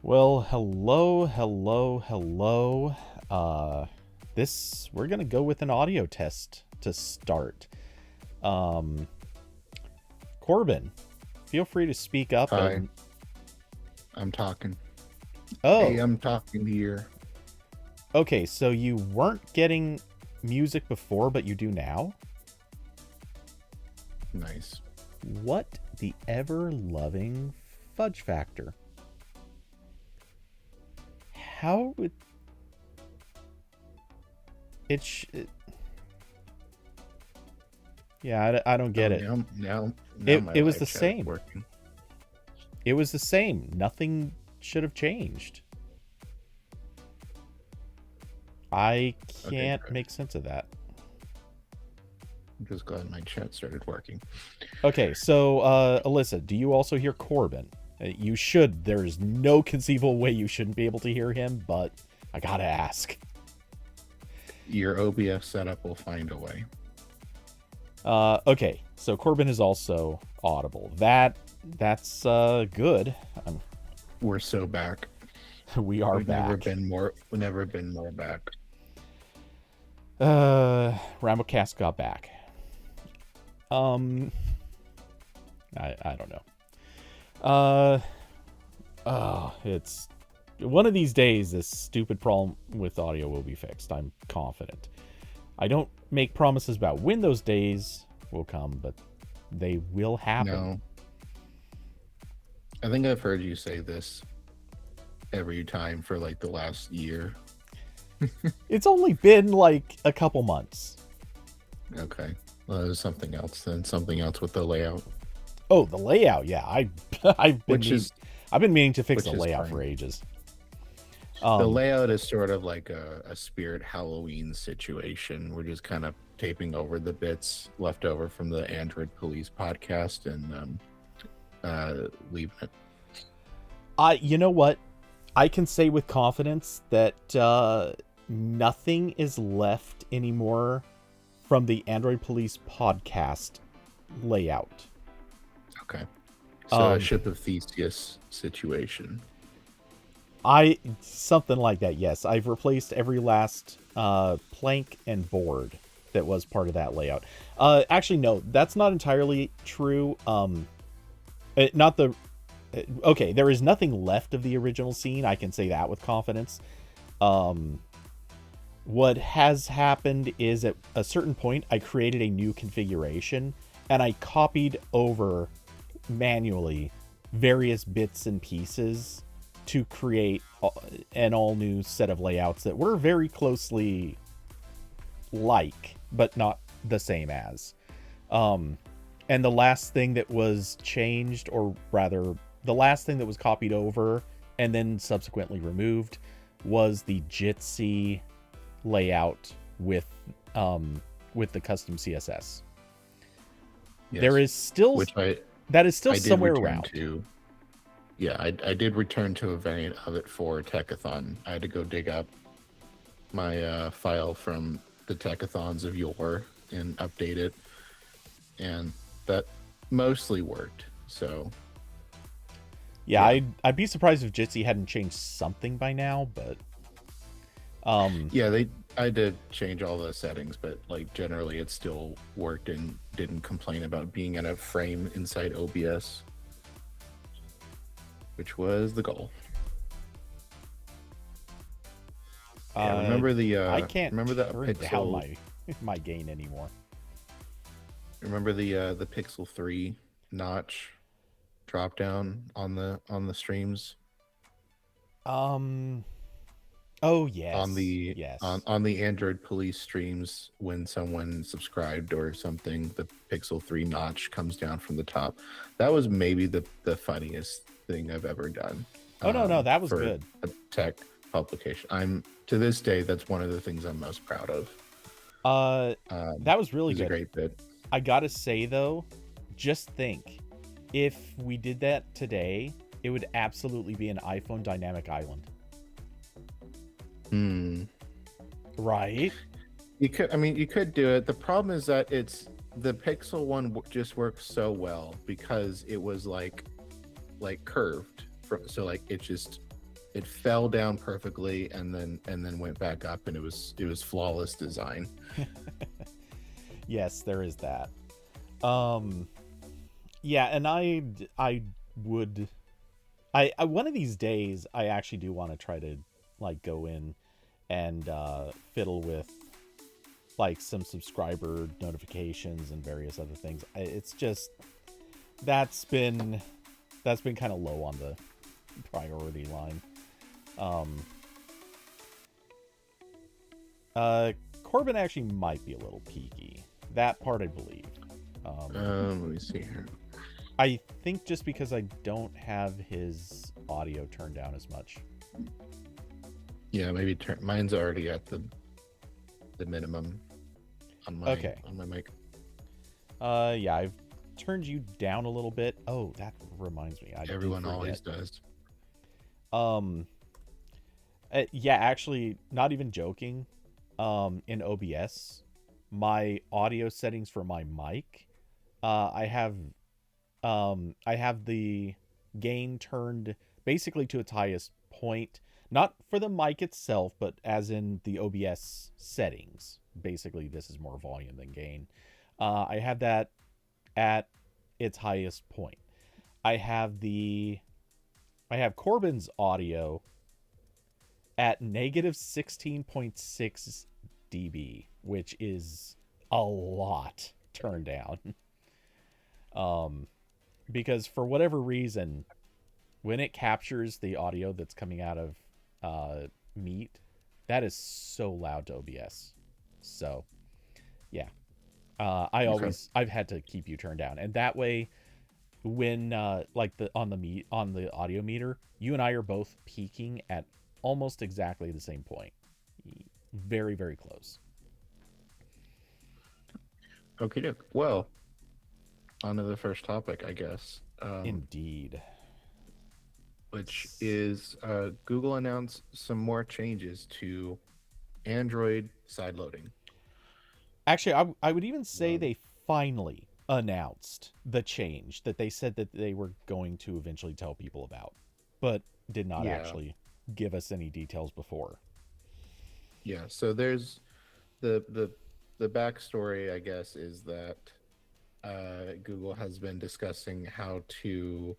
Well, hello. We're gonna go with an audio test to start. Um, Corbin, feel free to speak up. Hi, I'm talking. Oh, Hey, I'm talking here. okay. So you weren't getting music before, but you do now. Nice. What the ever-loving fudge factor? How would it? Yeah, I don't get Oh, it. now my It was live the chat is same. working. It was the same. Nothing should have changed. I Okay, can't good. make sense of that. I'm just glad my chat started working. Okay, so Alyssa, do you also hear Corbin? You should. There's no conceivable way you shouldn't be able to hear him, but I gotta ask. Your OBS setup will find a way. Okay, so Corbin is also audible. That's good. We're so back. We are We've back. never been more back. RambleCast got back. I don't know. It's one of these days this stupid problem with audio will be fixed. I'm confident. I don't make promises about when those days will come, but they will happen. No. I think I've heard you say this every time for like the last year. It's only been like a couple months. Okay. Well, there's something else then. Something else with the layout. Oh, the layout. Yeah, I've been meaning to fix the layout for ages. The layout is sort of like a Spirit Halloween situation. We're just kind of taping over the bits left over from the Android Police podcast and leaving it. You know what? I can say with confidence that nothing is left anymore from the Android Police podcast layout. Okay. So a Ship of Theseus situation. Something like that, yes. I've replaced every last plank and board that was part of that layout. Actually, no, that's not entirely true. Okay, there is nothing left of the original scene. I can say that with confidence. What has happened is at a certain point, I created a new configuration and I copied over manually various bits and pieces to create an all new set of layouts that were very closely like, but not the same as. And the last thing that was changed, or rather, the last thing that was copied over and then subsequently removed, was the Jitsi layout with the custom CSS. Yes. There is still that is still somewhere around. I did return to a variant of it for Techathon. I had to go dig up my file from the Techathons of yore and update it, and that mostly worked. So yeah. I'd be surprised if Jitsi hadn't changed something by now, but I did change all the settings, but like generally it still worked and didn't complain about being in a frame inside OBS, which was the goal. Remember I can't remember that turn Pixel down my gain anymore. Remember the Pixel 3 notch drop down on the streams? Oh yes. On the Android Police streams, when someone subscribed or something, the Pixel 3 notch comes down from the top. That was maybe the funniest thing I've ever done. Oh no, that was good. A tech publication. To this day, that's one of the things I'm most proud of. That was really good. A great bit. I gotta say though, just think, if we did that today, it would absolutely be an iPhone dynamic island. Right? You could do it. The problem is that the Pixel one just works so well because it was like curved, so like it just it fell down perfectly and then went back up, and it was flawless design. Yes, there is that. Um, yeah, and I would I one of these days I actually do want to try to like go in and fiddle with like some subscriber notifications and various other things. It's just that's been kind of low on the priority line. Um, Corbin actually might be a little peaky. That part I believe. Let me see here. I think just because I don't have his audio turned down as much. Yeah, maybe mine's already at the minimum on my mic. Yeah, I've turned you down a little bit. Oh, that reminds me. Everyone always does. Yeah, actually, not even joking. In OBS, my audio settings for my mic, I have the gain turned basically to its highest point, not for the mic itself, but as in the OBS settings. Basically, this is more volume than gain. I have that at its highest point. I have Corbin's audio at negative 16.6 dB, which is a lot turned down. Because for whatever reason, when it captures the audio that's coming out of Meet, that is so loud to OBS. So, yeah, I've had to keep you turned down, and that way, when like on the audio meter, you and I are both peaking at almost exactly the same point, very very close. Okay, well, on to the first topic, I guess. Indeed. Which is Google announced some more changes to Android sideloading. Actually, I would even say they finally announced the change that they said that they were going to eventually tell people about, but did not actually give us any details before. Yeah, so there's the backstory, I guess, is that Google has been discussing how to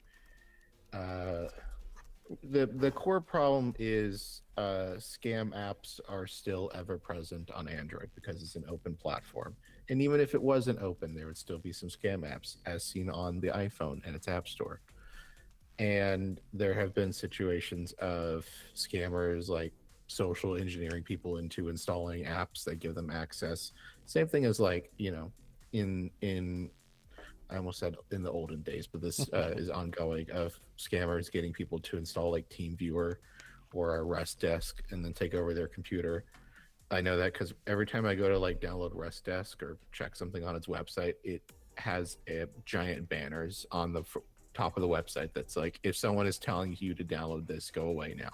the core problem is scam apps are still ever present on Android because it's an open platform. And even if it wasn't open, there would still be some scam apps as seen on the iPhone and its app store. And there have been situations of scammers like social engineering people into installing apps that give them access. Same thing as like, in I almost said in the olden days, but this is ongoing of scammers getting people to install like TeamViewer or a Rest Desk and then take over their computer. I know that because every time I go to like download Rest Desk or check something on its website, it has giant banners on the top of the website that's like, if someone is telling you to download this, go away now.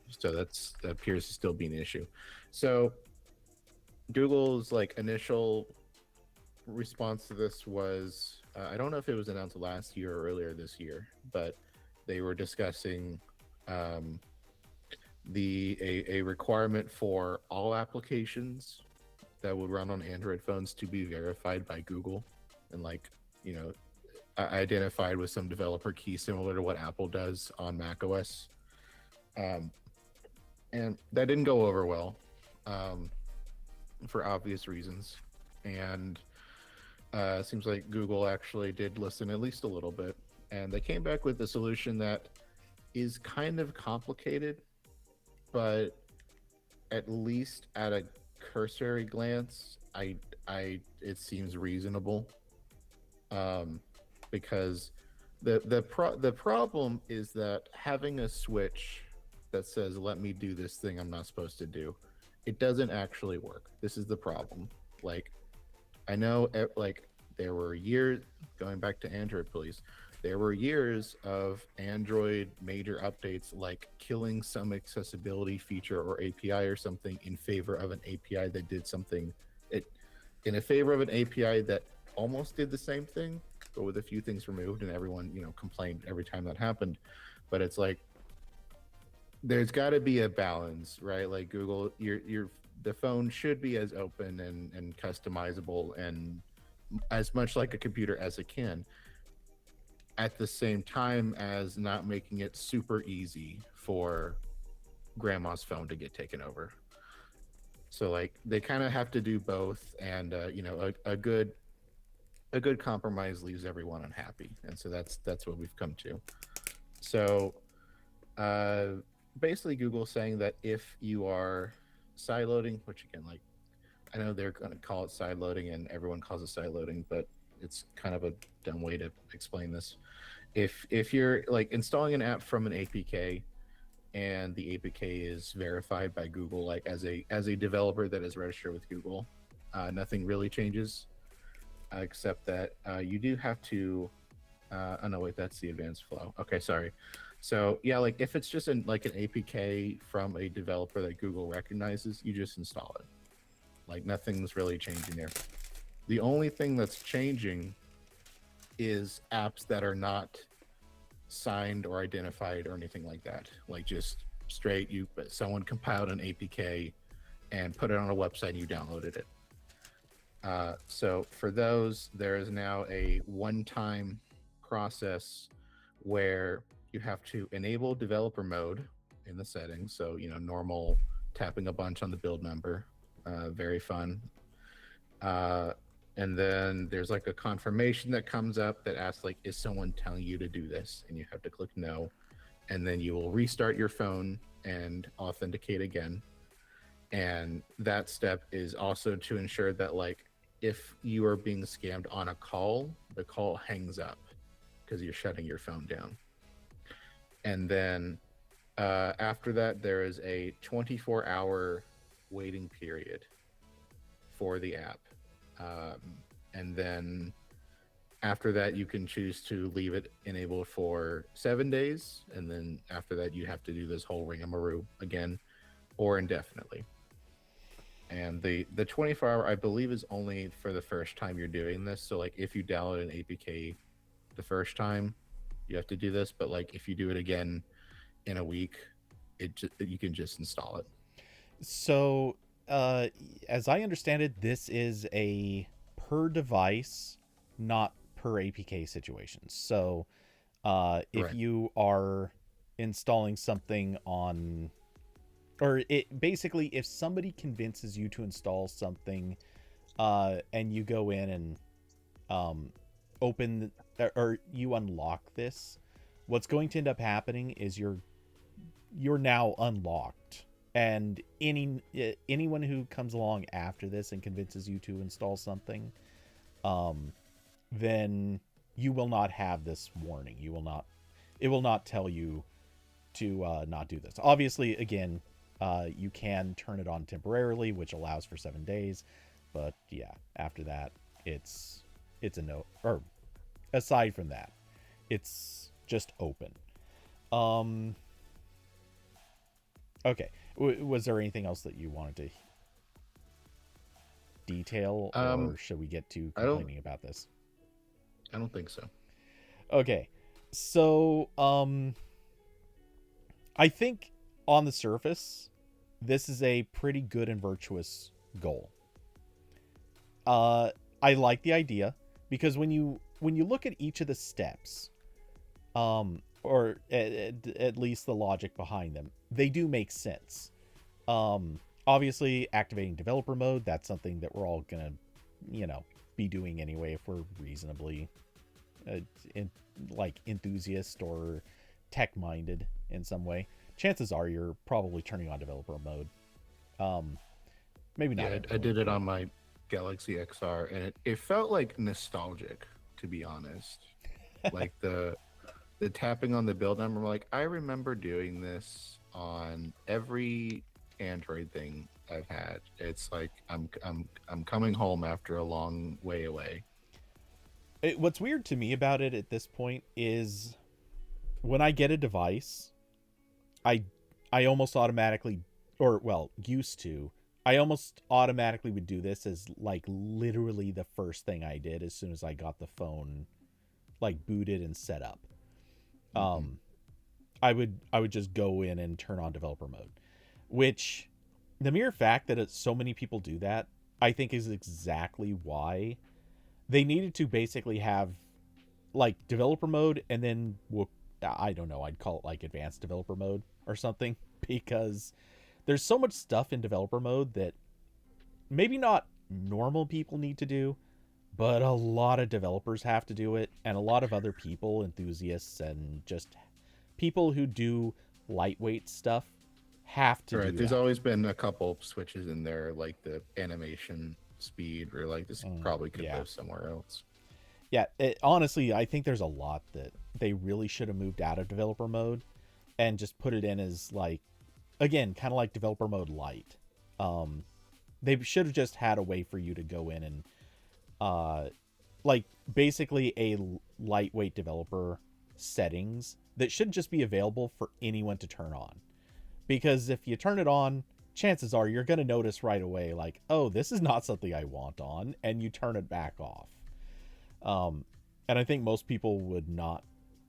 So that appears to still be an issue. So Google's like initial response to this was I don't know if it was announced last year or earlier this year, but they were discussing a requirement for all applications that would run on Android phones to be verified by Google and identified with some developer key similar to what Apple does on macOS. And that didn't go over well for obvious reasons. And seems like Google actually did listen at least a little bit, and they came back with a solution that is kind of complicated, but at least at a cursory glance, it seems reasonable. Because the problem is that having a switch that says "Let me do this thing I'm not supposed to do," it doesn't actually work. This is the problem. Like, I know, like, there were years, going back to Android, please, there were years of Android major updates, like killing some accessibility feature or API or something in favor of an API that did something, in a favor of an API that almost did the same thing, but with a few things removed, and everyone, complained every time that happened. But it's like, there's got to be a balance, right? Like Google, the phone should be as open and customizable and as much like a computer as it can, at the same time as not making it super easy for grandma's phone to get taken over. So like they kind of have to do both, and a good compromise leaves everyone unhappy, and so that's what we've come to. So uh, basically, Google's saying that if you are side loading, which again, like I know they're going to call it side loading, and everyone calls it side loading, but it's kind of a dumb way to explain this. If you're like installing an app from an APK and the APK is verified by Google, like as a developer that is registered with Google, nothing really changes, except that you do have to. Oh no, wait, that's the advanced flow. Okay, sorry. So yeah, like if it's just like an APK from a developer that Google recognizes, you just install it. Like nothing's really changing there. The only thing that's changing is apps that are not signed or identified or anything like that. Like just straight, someone compiled an APK and put it on a website and you downloaded it. So for those, there is now a one-time process where you have to enable developer mode in the settings. So normal tapping a bunch on the build number, very fun. And then there's like a confirmation that comes up that asks like, is someone telling you to do this? And you have to click no, and then you will restart your phone and authenticate again. And that step is also to ensure that like if you are being scammed on a call, the call hangs up because you're shutting your phone down. And then after that, there is a 24-hour waiting period for the app. And then after that, you can choose to leave it enabled for 7 days. And then after that, you have to do this whole ringamaroo again or indefinitely. And the 24-hour, I believe, is only for the first time you're doing this. So like if you download an APK the first time, you have to do this. But like if you do it again in a week, you can just install it. So, as I understand it, this is a per device, not per APK situation. So, if Right. you are installing something on, or it basically, if somebody convinces you to install something, and you go in and open or you unlock this, what's going to end up happening is you're now unlocked, and anyone who comes along after this and convinces you to install something, then you will not have this warning. It will not tell you to not do this. Obviously, again, you can turn it on temporarily, which allows for 7 days, but yeah, after that, it's a no. Or aside from that, it's just open. Okay. Was there anything else that you wanted to detail, or should we get to complaining about this? I don't think so. Okay. So, I think on the surface, this is a pretty good and virtuous goal. I like the idea because when you look at each of the steps, or at least the logic behind them, they do make sense. Obviously, activating developer mode, that's something that we're all gonna, be doing anyway if we're reasonably enthusiast or tech-minded in some way. Chances are you're probably turning on developer mode. Maybe not. Yeah, I did it on my Galaxy XR, and it felt like nostalgic, to be honest. Like the tapping on the build number, like I remember doing this on every Android thing I've had. It's like I'm coming home after a long way away. What's weird to me about it at this point is when I get a device, I almost automatically, or well, used to, I almost automatically would do this as like literally the first thing I did as soon as I got the phone like booted and set up. I would just go in and turn on developer mode, which the mere fact that so many people do that, I think is exactly why they needed to basically have like developer mode and then I don't know, I'd call it like advanced developer mode or something, because there's so much stuff in developer mode that maybe not normal people need to do, but a lot of developers have to do it, and a lot of other people, enthusiasts and just people who do lightweight stuff, have to Right. do There's that. always been a couple switches in there, like the animation speed, or like this probably could Yeah. live somewhere else. Yeah, honestly, I think there's a lot that they really should have moved out of developer mode and just put it in as like, again, kind of like developer mode light. Um, they should have just had a way for you to go in and like basically a lightweight developer settings that should just be available for anyone to turn on. Because if you turn it on, chances are you're going to notice right away, like, oh, this is not something I want on, and you turn it back off. Um, and I think most people would not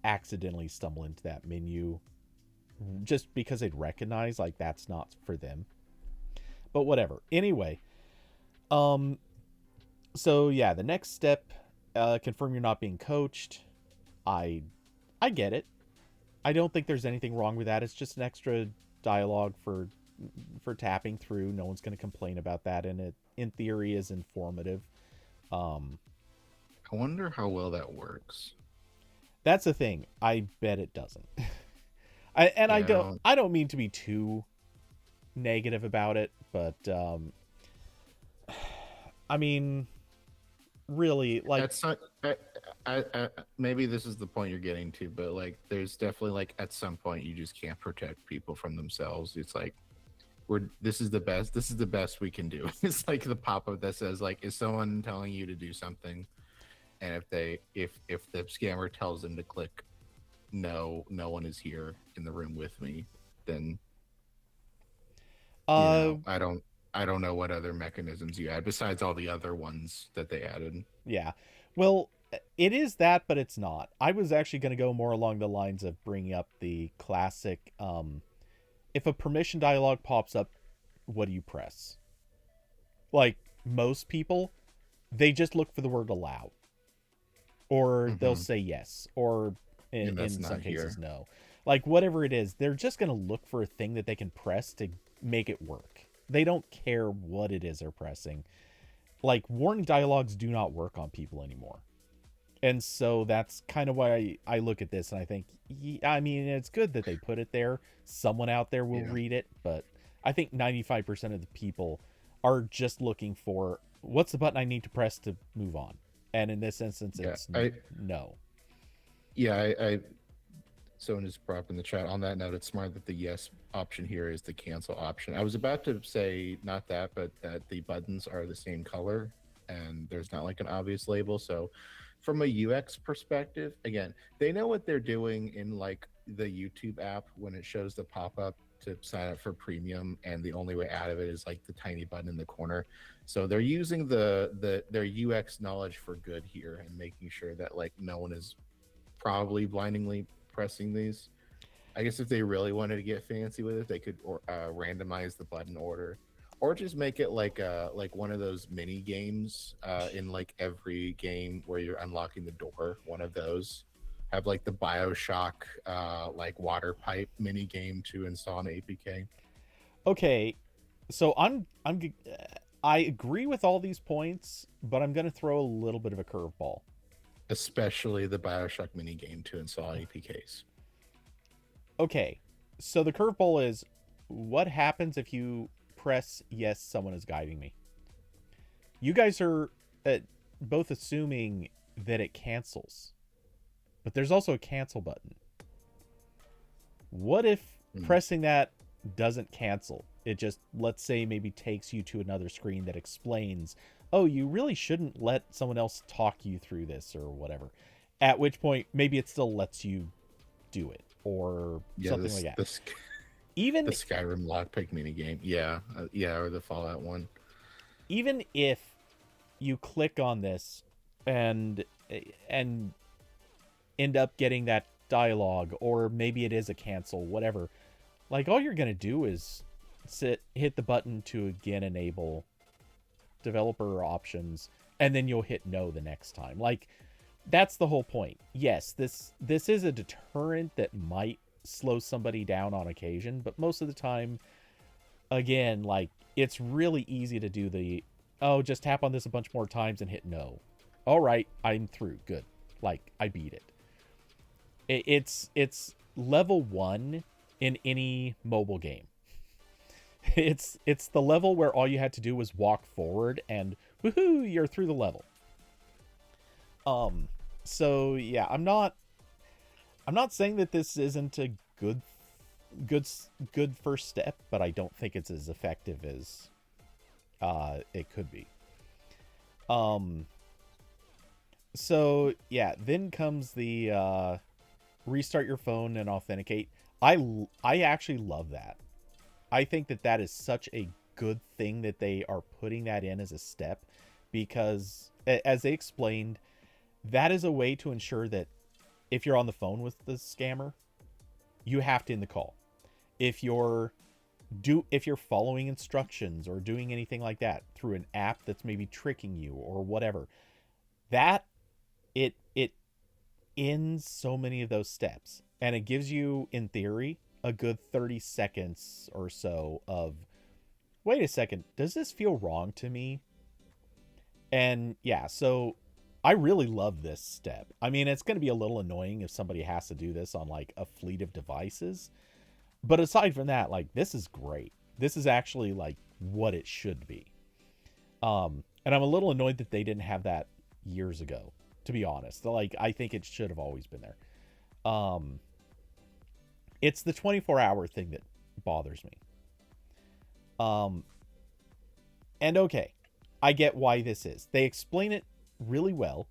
accidentally stumble into that menu just because they'd recognize like that's not for them. But whatever. Anyway, um, so yeah, the next step, confirm you're not being coached. I, I get it. I don't think there's anything wrong with that. It's just an extra dialogue for tapping through. No one's going to complain about that, and it in theory is informative. Um, I wonder how well that works. that's the thing. I bet it doesn't. I Yeah, don't mean to be too negative about it, but I mean, really, like, that's not. Maybe this is the point you're getting to, but like, there's definitely like at some point you just can't protect people from themselves. It's like this is the best. This is the best we can do. It's like the pop up that says like, is someone telling you to do something, and if the scammer tells them to click no, no one is here in the room with me, then uh, I don't know what other mechanisms you add besides all the other ones that they added. yeah. Well, it is that, but it's not. I was actually going to go more along the lines of bringing up the classic. If a permission dialog pops up, what do you press? Like most people, they just look for the word allow, or they'll Hmm. say yes, or And that's in some not cases here. no. Like whatever it is, they're just going to look for a thing that they can press to make it work. They don't care what it is they're pressing. Like warning dialogues do not work on people anymore. And so that's kind of why I look at this and I think, I mean, it's good that they put it there. Someone out there will Yeah. read it, but I think 95% of the people are just looking for what's the button I need to press to move on. And in this instance, Yeah. it's no. I someone just brought up in the chat on that note, it's smart that the yes option here is the cancel option. I was about to say not that, but that the buttons are the same color and there's not like an obvious label. So from a UX perspective, again, they know what they're doing in like the YouTube app when it shows the pop-up to sign up for premium, and the only way out of it is like the tiny button in the corner. So they're using their UX knowledge for good here and making sure that like no one is probably blindingly pressing these. I guess if they really wanted to get fancy with it, they could randomize the button order, or just make it like one of those mini games in like every game where you're unlocking the door. One of those have like the Bioshock like water pipe mini game to install an APK. Okay, so I agree with all these points, but I'm going to throw a little bit of a curveball. Especially the Bioshock mini game to install APKs. Okay, so the curveball is what happens if you press yes, someone is guiding me? You guys are both assuming that it cancels, but there's also a cancel button. What if pressing that doesn't cancel? It just, let's say, maybe takes you to another screen that explains, oh, you really shouldn't let someone else talk you through this or whatever. At which point, maybe it still lets you do it or Yeah, something like that. the Even Skyrim lockpick mini game. Yeah, yeah, or the Fallout one. even if you click on this and end up getting that dialogue, or maybe it is a cancel, whatever. Like, all you're going to do is hit the button to again enable developer options, and then you'll hit no the next time. Like, that's the whole point. Yes, this is a deterrent that might slow somebody down on occasion, but most of the time, again, like, it's really easy to do the, oh, just tap on this a bunch more times and hit no. All right, I'm through. Good. Like, I beat it. It's level 1 in any mobile game. It's the level where all you had to do was walk forward and woohoo, you're through the level. So yeah, I'm not saying that this isn't a good first step, but I don't think it's as effective as it could be. So yeah, then comes the restart your phone and authenticate. I actually love that. I think that is such a good thing that they are putting that in as a step, because as they explained, that is a way to ensure that if you're on the phone with the scammer, you have to end the call. If you're following instructions or doing anything like that through an app that's maybe tricking you or whatever, that it ends so many of those steps, and it gives you, in theory, a good 30 seconds or so of, wait a second, does this feel wrong to me? And yeah, so I really love this step. I mean, it's going to be a little annoying if somebody has to do this on like a fleet of devices, but aside from that, like, this is great. This is actually like what it should be. And I'm a little annoyed that they didn't have that years ago, to be honest. Like, I think it should have always been there. It's the 24-hour thing that bothers me. And okay, I get why this is. They explain it really well.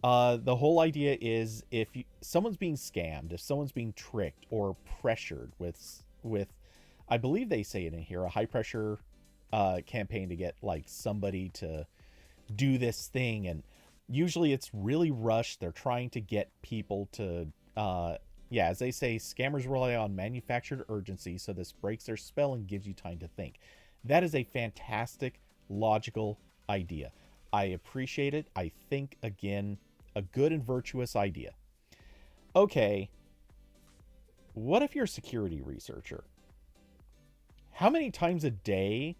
The whole idea is, if someone's being scammed, if someone's being tricked or pressured with I believe they say it in here, a high pressure campaign to get like somebody to do this thing, and usually it's really rushed. They're trying to get people to yeah, as they say, scammers rely on manufactured urgency, so this breaks their spell and gives you time to think. That is a fantastic, logical idea. I appreciate it. I think, again, a good and virtuous idea. Okay, what if you're a security researcher? How many times a day?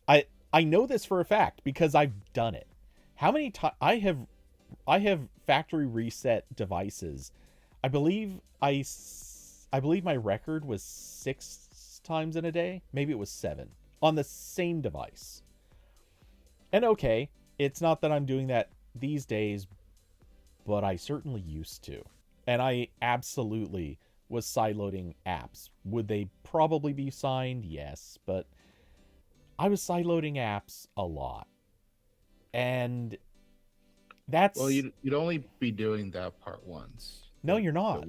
I know this for a fact because I've done it. How many times I have factory reset devices. I believe my record was 6 times in a day. Maybe it was 7 on the same device. And okay, it's not that I'm doing that these days, but I certainly used to. And I absolutely was sideloading apps. Would they probably be signed? Yes, but I was sideloading apps a lot. And that's... Well, you'd only be doing that part once. No, you're not.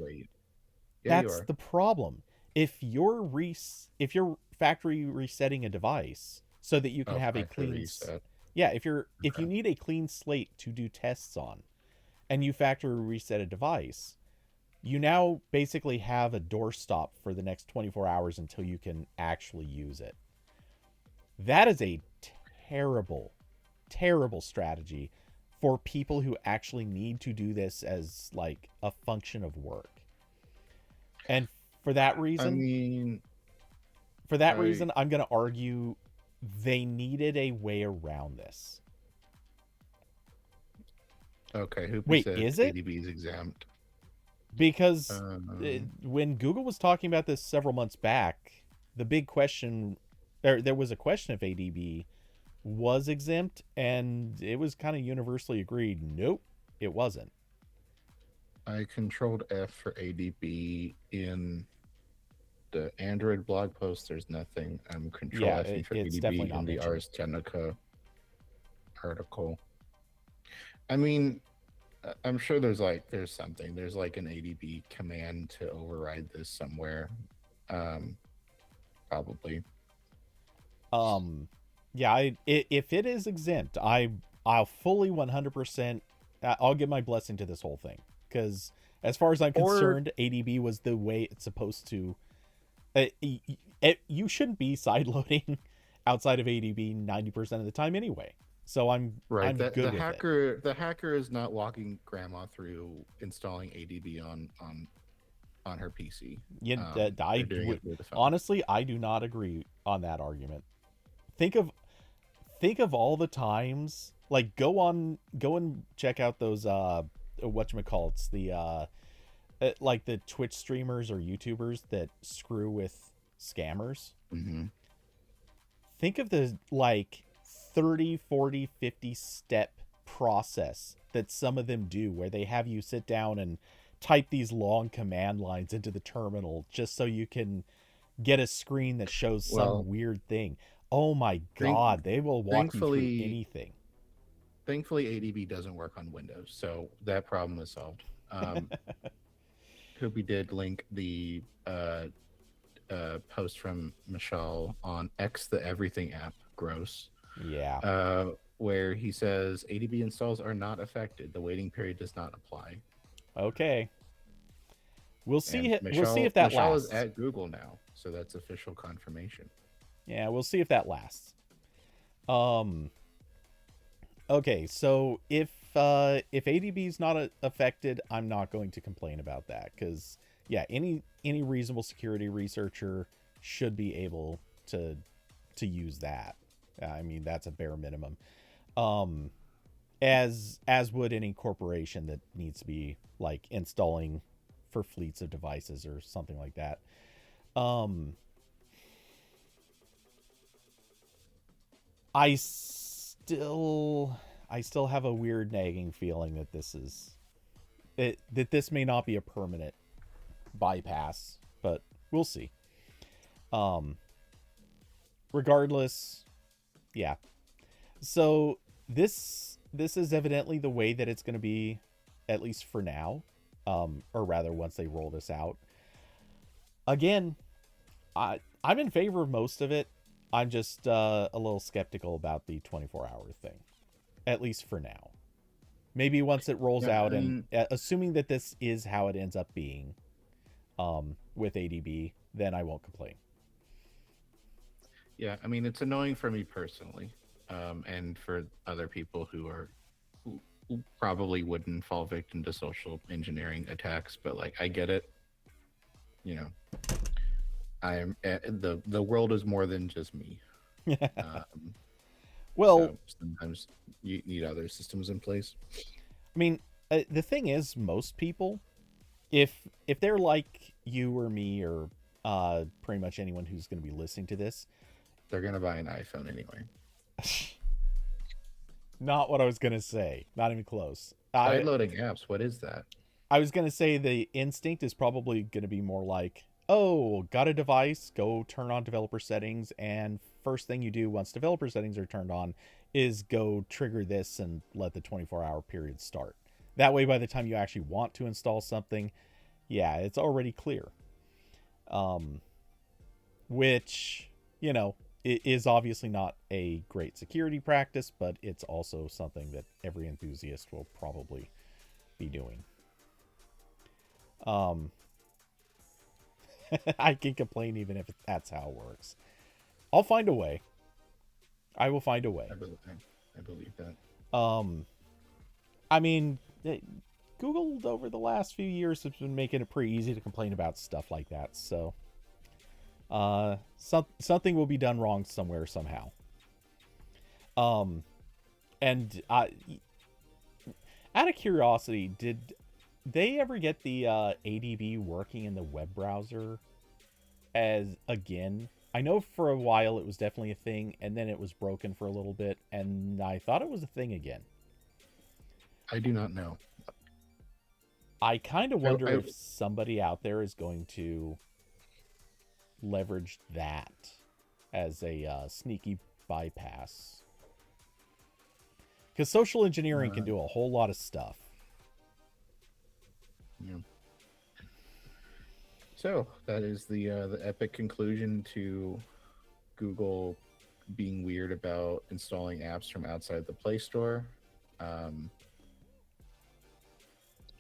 Yeah, that's the problem. If you're factory resetting a device so that you can have a clean reset. Yeah, if you need a clean slate to do tests on, and you factory reset a device, you now basically have a doorstop for the next 24 hours until you can actually use it. That is a terrible, terrible strategy for people who actually need to do this as like a function of work. And for that reason, I'm going to argue they needed a way around this. Okay, who said is it? ADB is exempt? Because when Google was talking about this several months back, the big question, there was a question if ADB was exempt, and it was kind of universally agreed, nope, it wasn't. I controlled F for ADB in the Android blog post. There's nothing. I'm control F for ADB in the Ars Technica article. I mean, I'm sure there's something. There's like an ADB command to override this somewhere. Probably. Yeah, if it is exempt, I'll fully 100%. I'll give my blessing to this whole thing, because As far as I'm Or concerned, ADB was the way it's supposed to. You shouldn't be sideloading outside of ADB 90% of the time anyway. So right, I'm that good with it. the hacker is not walking grandma through installing ADB on her PC. You, They're doing it through the phone. honestly, I do not agree on that argument. Think of all the times, like go and check out those whatchamacallits, the like the Twitch streamers or YouTubers that screw with scammers. Mm-hmm. Think of the like 30, 40, 50 step process that some of them do where they have you sit down and type these long command lines into the terminal just so you can get a screen that shows some Well, weird thing. Oh my god, they will walk you through thankfully, anything. ADB doesn't work on Windows, so that problem is solved. Hope we did link the post from Michelle on X the Everything app, gross, Yeah. where he says ADB installs are not affected. The waiting period does not apply. Okay. We'll see. And We'll see if that Michelle lasts. is at Google now, so that's official confirmation. Yeah, we'll see if that lasts. Okay, so if ADB is not affected, I'm not going to complain about that because yeah, any reasonable security researcher should be able to use that. I mean, that's a bare minimum. As would any corporation that needs to be like installing for fleets of devices or something like that. I still have a weird nagging feeling that this may not be a permanent bypass, but we'll see. Regardless, yeah. So this is evidently the way that it's going to be, at least for now, or rather once they roll this out. Again, I'm in favor of most of it. I'm just a little skeptical about the 24-hour thing, at least for now. Maybe once it rolls out, and assuming that this is how it ends up being with ADB, then I won't complain. Yeah, I mean, it's annoying for me personally, and for other people who probably wouldn't fall victim to social engineering attacks, but like, I get it. You know, the world is more than just me. Well, so sometimes you need other systems in place. I mean, the thing is, most people, if they're like you or me or pretty much anyone who's going to be listening to this, they're going to buy an iPhone anyway. Not what I was going to say. Not even close. Sideloading apps, what is that? I was going to say the instinct is probably going to be more like, oh, got a device, go turn on developer settings, and first thing you do once developer settings are turned on is go trigger this and let the 24-hour period start. That way, by the time you actually want to install something, yeah, it's already clear. Which, you know, it is obviously not a great security practice, but it's also something that every enthusiast will probably be doing. I can complain even if that's how it works. I'll find a way. I will find a way. I believe that. I mean, Google over the last few years has been making it pretty easy to complain about stuff like that. So, something will be done wrong somewhere somehow. And out of curiosity, did they ever get the ADB working in the web browser as again? I know for a while it was definitely a thing, and then it was broken for a little bit, and I thought it was a thing again. I do not know. I kind of wonder if somebody out there is going to leverage that as a sneaky bypass. Because social engineering can do a whole lot of stuff. Yeah. So that is the epic conclusion to Google being weird about installing apps from outside the Play Store. You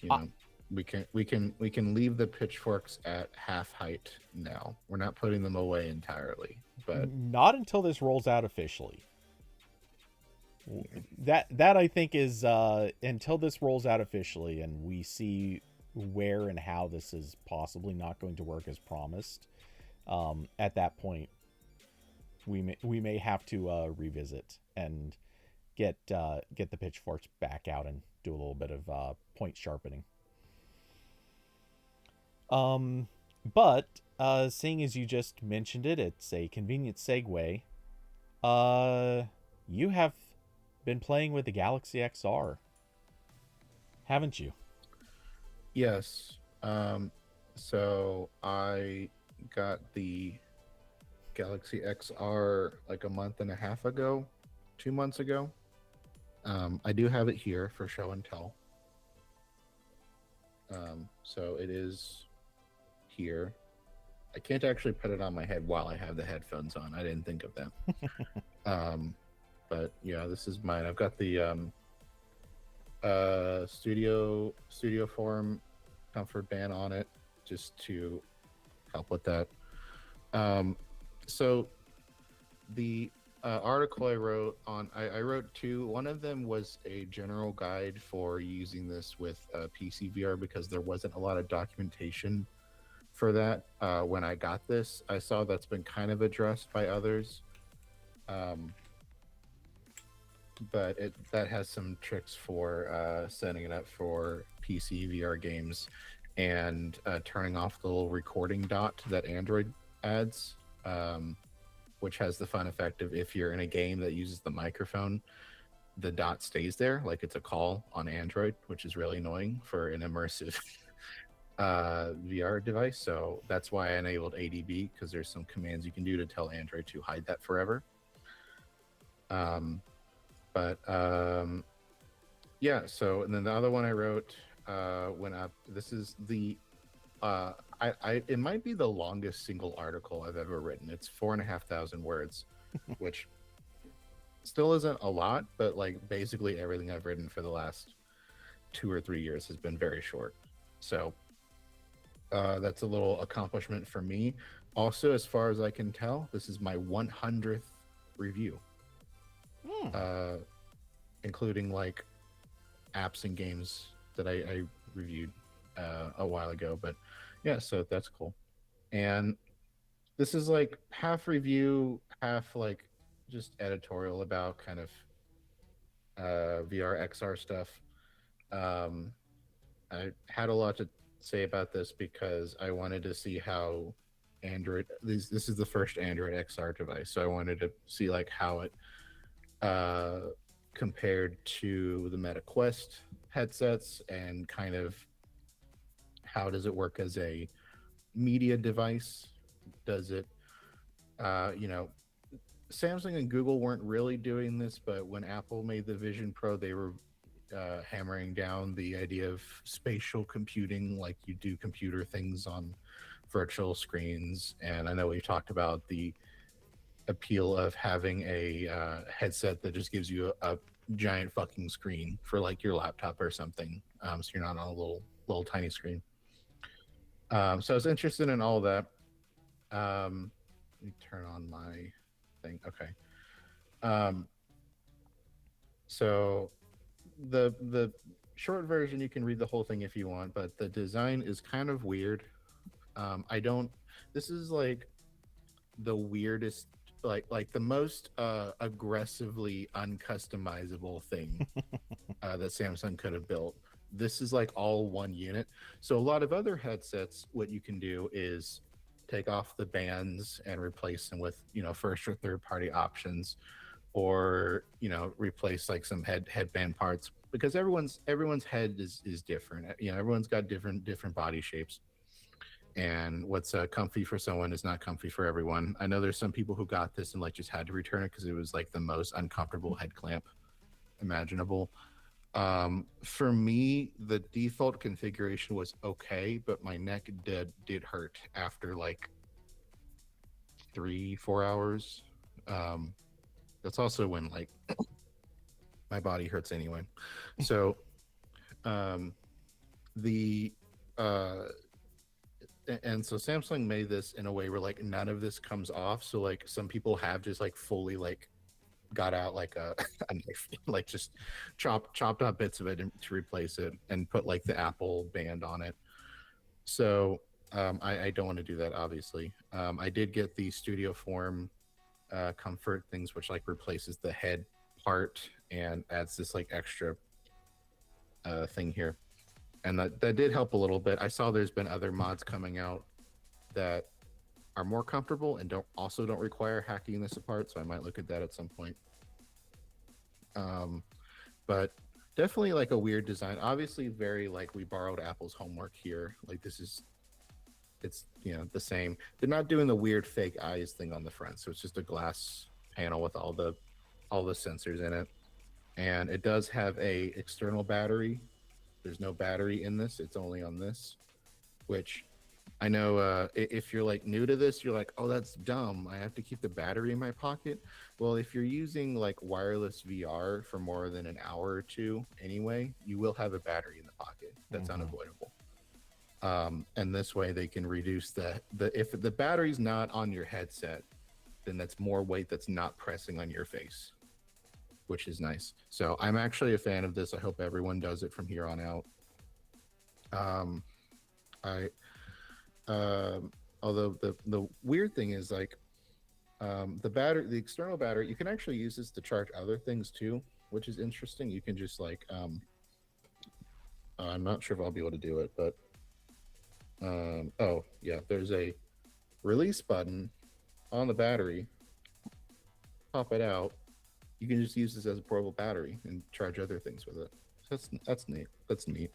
know, we can leave the pitchforks at half height now. We're not putting them away entirely, but Not until this rolls out officially. That I think is until this rolls out officially and we see where and how this is possibly not going to work as promised. At that point, we may have to revisit and get the pitchforks back out and do a little bit of point sharpening. But seeing as you just mentioned it, it's a convenient segue. You have been playing with the Galaxy XR, haven't you? yes. So I got the Galaxy XR like a month and a half ago, 2 months ago. I do have it here for show and tell. So it is here. I can't actually put it on my head while I have the headphones on. I didn't think of that. But yeah, this is mine. I've got the studio form comfort band on it just to help with that. So the article I wrote on, I wrote two. One of them was a general guide for using this with PC VR because there wasn't a lot of documentation for that. When I got this, I saw that's been kind of addressed by others. But that has some tricks for setting it up for PC VR games and turning off the little recording dot that Android adds, which has the fun effect of if you're in a game that uses the microphone, the dot stays there like it's a call on Android, which is really annoying for an immersive VR device. So that's why I enabled ADB, because there's some commands you can do to tell Android to hide that forever. Yeah, so and then the other one I wrote went up. This is the it might be the longest single article I've ever written. It's 4,500 words, which still isn't a lot, but like basically everything I've written for the last 2 or 3 years has been very short. So that's a little accomplishment for me. Also, as far as I can tell, this is my 100th review. Including like apps and games that I reviewed a while ago. But yeah, so that's cool. And this is like half review, half like just editorial about kind of VR XR stuff. I had a lot to say about this because I wanted to see how Android. This is the first Android XR device, so I wanted to see like how it compared to the Meta Quest headsets and kind of how does it work as a media device? Does it, Samsung and Google weren't really doing this, but when Apple made the Vision Pro, they were hammering down the idea of spatial computing, like you do computer things on virtual screens. And I know we've talked about the appeal of having a headset that just gives you a giant fucking screen for like your laptop or something, so you're not on a little tiny screen. So I was interested in all that. Let me turn on my thing. Okay. So the short version, you can read the whole thing if you want, but the design is kind of weird. I don't. This is like the weirdest, like the most aggressively uncustomizable thing that Samsung could have built. This is like all one unit. So a lot of other headsets, what you can do is take off the bands and replace them with first or third party options, or replace like some headband parts, because everyone's head is different. Everyone's got different body shapes. And what's comfy for someone is not comfy for everyone. I know there's some people who got this and like just had to return it because it was like the most uncomfortable head clamp imaginable. For me, the default configuration was okay, but my neck did hurt after like 3-4 hours. That's also when like my body hurts anyway. So the uh, and so Samsung made this in a way where like none of this comes off. So like some people have just like fully like got out like a knife, like just chopped out bits of it to replace it and put like the Apple band on it. So I don't want to do that, obviously. I did get the Studio Form comfort things, which like replaces the head part and adds this like extra thing here, and that did help a little bit. I saw there's been other mods coming out that are more comfortable and don't require hacking this apart, so I might look at that at some point. But definitely like a weird design. Obviously, very like we borrowed Apple's homework here. Like it's the same. They're not doing the weird fake eyes thing on the front, so it's just a glass panel with all the sensors in it, and it does have a external battery. There's no battery in this; it's only on this, which I know if you're like new to this, you're like, oh, that's dumb. I have to keep the battery in my pocket. Well, if you're using like wireless VR for more than an hour or two anyway, you will have a battery in the pocket. That's unavoidable. And this way they can reduce the if the battery's not on your headset, then that's more weight that's not pressing on your face, which is nice. So I'm actually a fan of this. I hope everyone does it from here on out. I although the weird thing is like the external battery, you can actually use this to charge other things too, which is interesting. You can just like I'm not sure if I'll be able to do it, but oh yeah, there's a release button on the battery. Pop it out. You can just use this as a portable battery and charge other things with it. So that's neat. That's neat.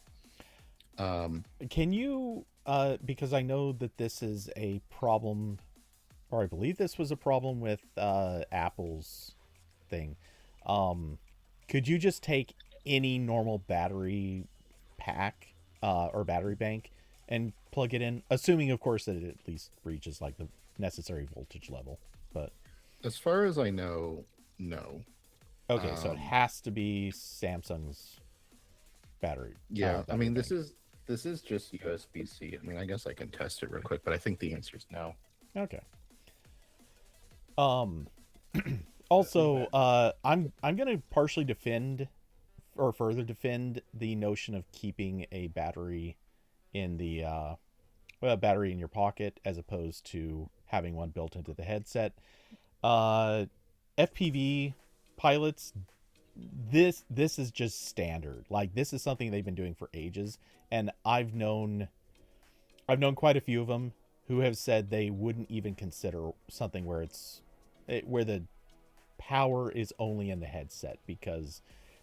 Can you because I know that this is a problem, or I believe this was a problem with Apple's thing. Could you just take any normal battery pack or battery bank and plug it in, assuming of course that it at least reaches like the necessary voltage level? But as far as I know, no. Okay, so it has to be Samsung's battery. Yeah, I mean bank. this is just USB-C. I mean, I guess I can test it real quick, but I think the answer is no. Okay. Also, I'm gonna partially defend or further defend the notion of keeping a battery in the battery in your pocket as opposed to having one built into the headset. FPV pilots, this is just standard. Like, this is something they've been doing for ages, and I've known quite a few of them who have said they wouldn't even consider something where where the power is only in the headset, because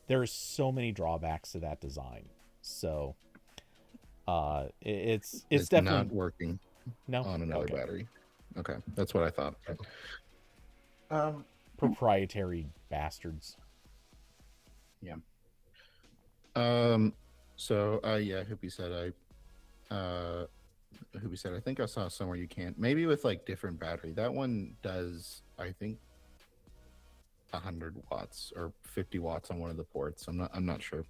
there are so many drawbacks to that design. So it's definitely not working no on another battery. Okay, that's what I thought. Proprietary bastards. Yeah. So yeah, Hoopy said I think I saw somewhere you can't, maybe with like different battery. That one does, I think, 100 watts or 50 watts on one of the ports. I'm not sure.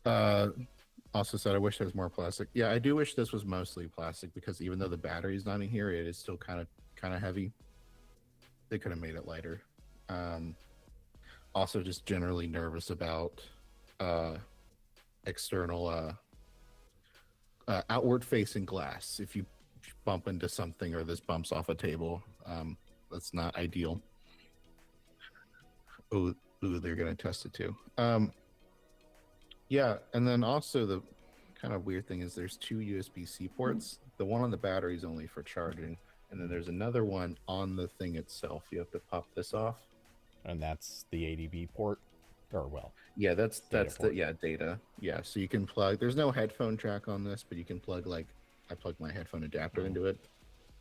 Also said, I wish there was more plastic. Yeah, I do wish this was mostly plastic, because even though the battery's not in here, it is still kind of heavy. They could have made it lighter. Also just generally nervous about external outward facing glass. If you bump into something or this bumps off a table, that's not ideal. Ooh, they're gonna test it too. Yeah, and then also the kind of weird thing is there's two USB-C ports. The one on the battery is only for charging, and then there's another one on the thing itself. You have to pop this off, and that's the ADB port, or well, yeah, that's the data. Yeah, so you can plug. There's no headphone jack on this, but you can plug, like, I plugged my headphone adapter into it,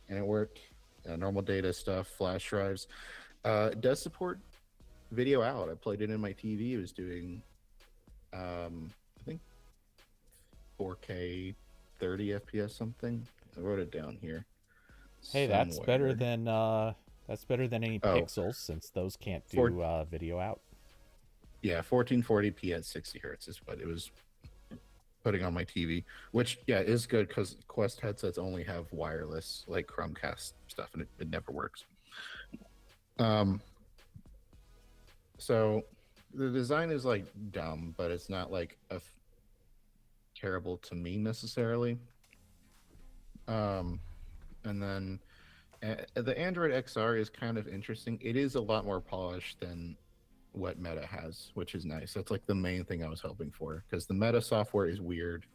and it worked. Normal data stuff, flash drives. It does support video out. I plugged it in my TV. It was doing, I think, 4K, 30 FPS something. I wrote it down here. Hey, that's better than any pixels, since those can't do video out. Yeah, 1440p at 60 hertz is what it was putting on my TV, which yeah is good because Quest headsets only have wireless like Chromecast stuff, and it never works. Um, so the design is like dumb, but it's not like terrible to me necessarily. Um, and then the Android XR is kind of interesting. It is a lot more polished than what Meta has, which is nice. That's like the main thing I was hoping for because the Meta software is weird,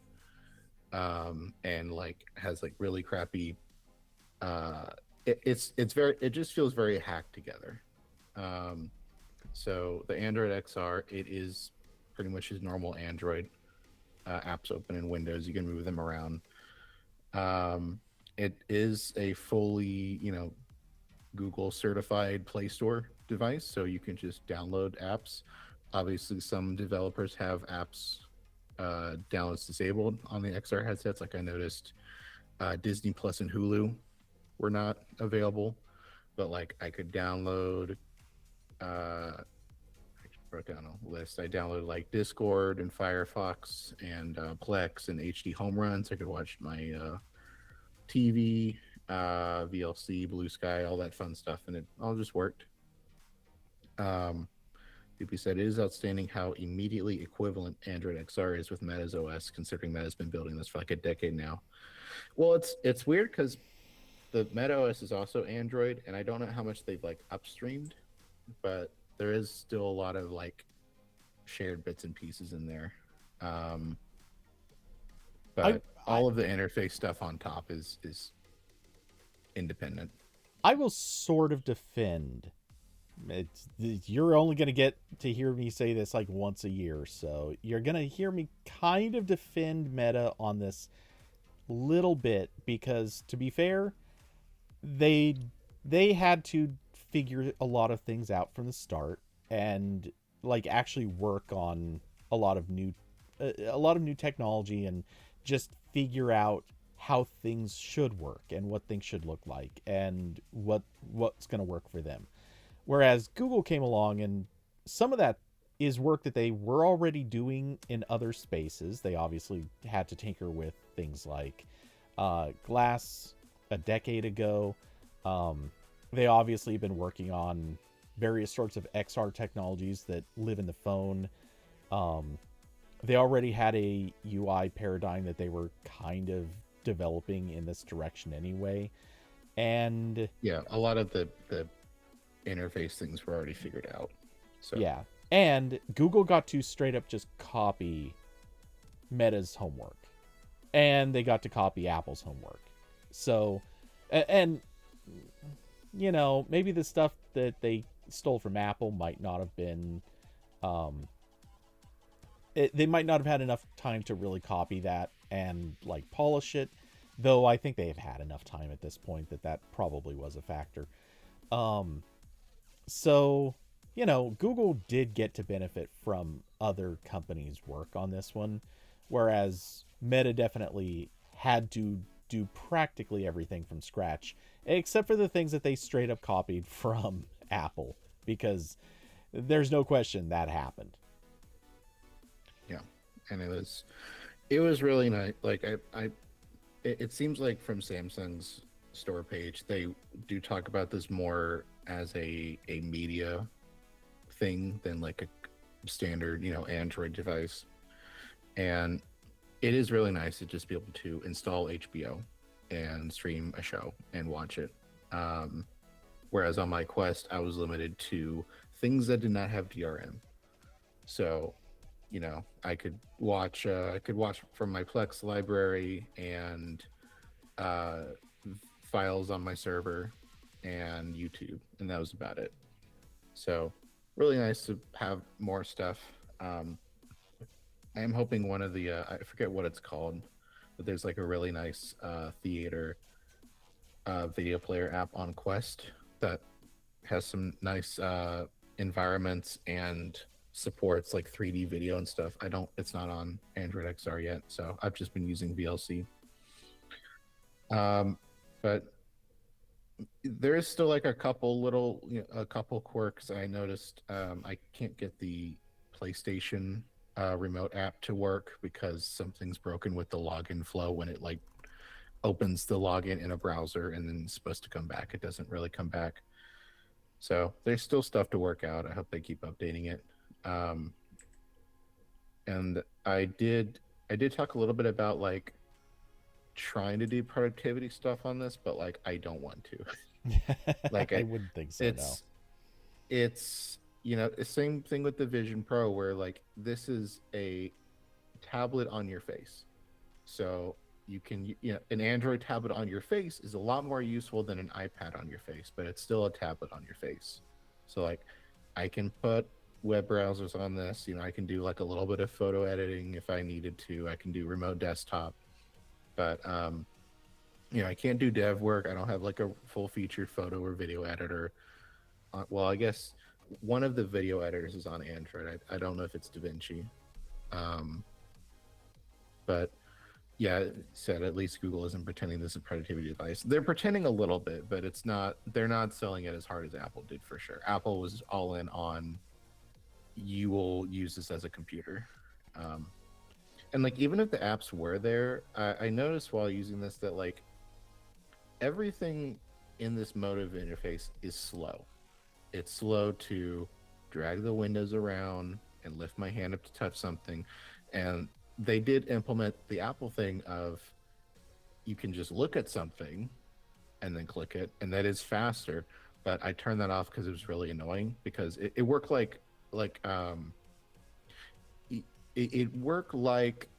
and like has like really crappy. It's very it just feels very hacked together. Um, so the Android XR, it is pretty much his normal Android. Apps open in Windows, you can move them around. Um, it is a fully, Google certified Play Store device, so you can just download apps. Obviously, some developers have apps downloads disabled on the XR headsets. Like I noticed, Disney Plus and Hulu were not available, but like I could download. I wrote down a list. I downloaded like Discord and Firefox and Plex and HD home runs. I could watch my TV, VLC, Blue Sky, all that fun stuff, and it all just worked. Um, DP said it is outstanding how immediately equivalent Android XR is with Meta's OS, considering Meta's been building this for like a decade now. Well, it's weird because the Meta OS is also Android, and I don't know how much they've like upstreamed, but there is still a lot of like shared bits and pieces in there. Um, I, but I all of the interface stuff on top is independent. I will sort of defend. You're only going to get to hear me say this like once a year, so you're going to hear me kind of defend Meta on this little bit because, to be fair, they they had to figure a lot of things out from the start and like actually work on a lot of new a lot of new technology and just figure out how things should work and what things should look like and what's going to work for them. Whereas Google came along and some of that is work that they were already doing in other spaces. They obviously had to tinker with things like Glass a decade ago. They obviously have been working on various sorts of XR technologies that live in the phone. They already had a UI paradigm that they were kind of developing in this direction anyway. And Yeah, a lot of the interface things were already figured out. So yeah, and Google got to straight up just copy Meta's homework, and they got to copy Apple's homework. So, and maybe the stuff that they stole from Apple might not have been, they might not have had enough time to really copy that and like polish it. Though I think they've had enough time at this point that probably was a factor. Um, so Google did get to benefit from other companies' work on this one, whereas Meta definitely had to do practically everything from scratch, except for the things that they straight up copied from Apple, because there's no question that happened. yeah, and it was really nice. Like it seems like from Samsung's store page, they do talk about this more as a media thing than like a standard, Android device. And it is really nice to just be able to install HBO and stream a show and watch it. Um, Whereas on my Quest, I was limited to things that did not have DRM. So, I could watch from my Plex library and uh, files on my server and YouTube, and that was about it. So, really nice to have more stuff. Um, I am hoping one of the I forget what it's called, but there's like a really nice theater video player app on Quest that has some nice environments and supports like 3D video and stuff. It's not on Android XR yet, so I've just been using VLC. But there is still like a couple quirks I noticed. I can't get the PlayStation remote app to work because something's broken with the login flow when it like opens the login in a browser and then it's supposed to come back. It doesn't really come back. So there's still stuff to work out. I hope they keep updating it. Um, and I did talk a little bit about like trying to do productivity stuff on this, but like I don't want to. Like I wouldn't think so, no. it's it's the same thing with the Vision Pro where like this is a tablet on your face. So you can an Android tablet on your face is a lot more useful than an iPad on your face, but it's still a tablet on your face. So like I can put web browsers on this, I can do like a little bit of photo editing if I needed to. I can do remote desktop, but I can't do dev work. I don't have like a full featured photo or video editor. Well, I guess one of the video editors is on Android. I don't know if it's DaVinci. Um, but yeah, said at least Google isn't pretending this is a productivity device. They're pretending a little bit, but it's not. They're not selling it as hard as Apple did for sure. Apple was all in on you will use this as a computer, and like even if the apps were there, I noticed while using this that like everything in this motive interface is slow. It's slow to drag the windows around and lift my hand up to touch something. And they did implement the Apple thing of you can just look at something and then click it, and that is faster. But I turned that off because it was really annoying because it worked it worked like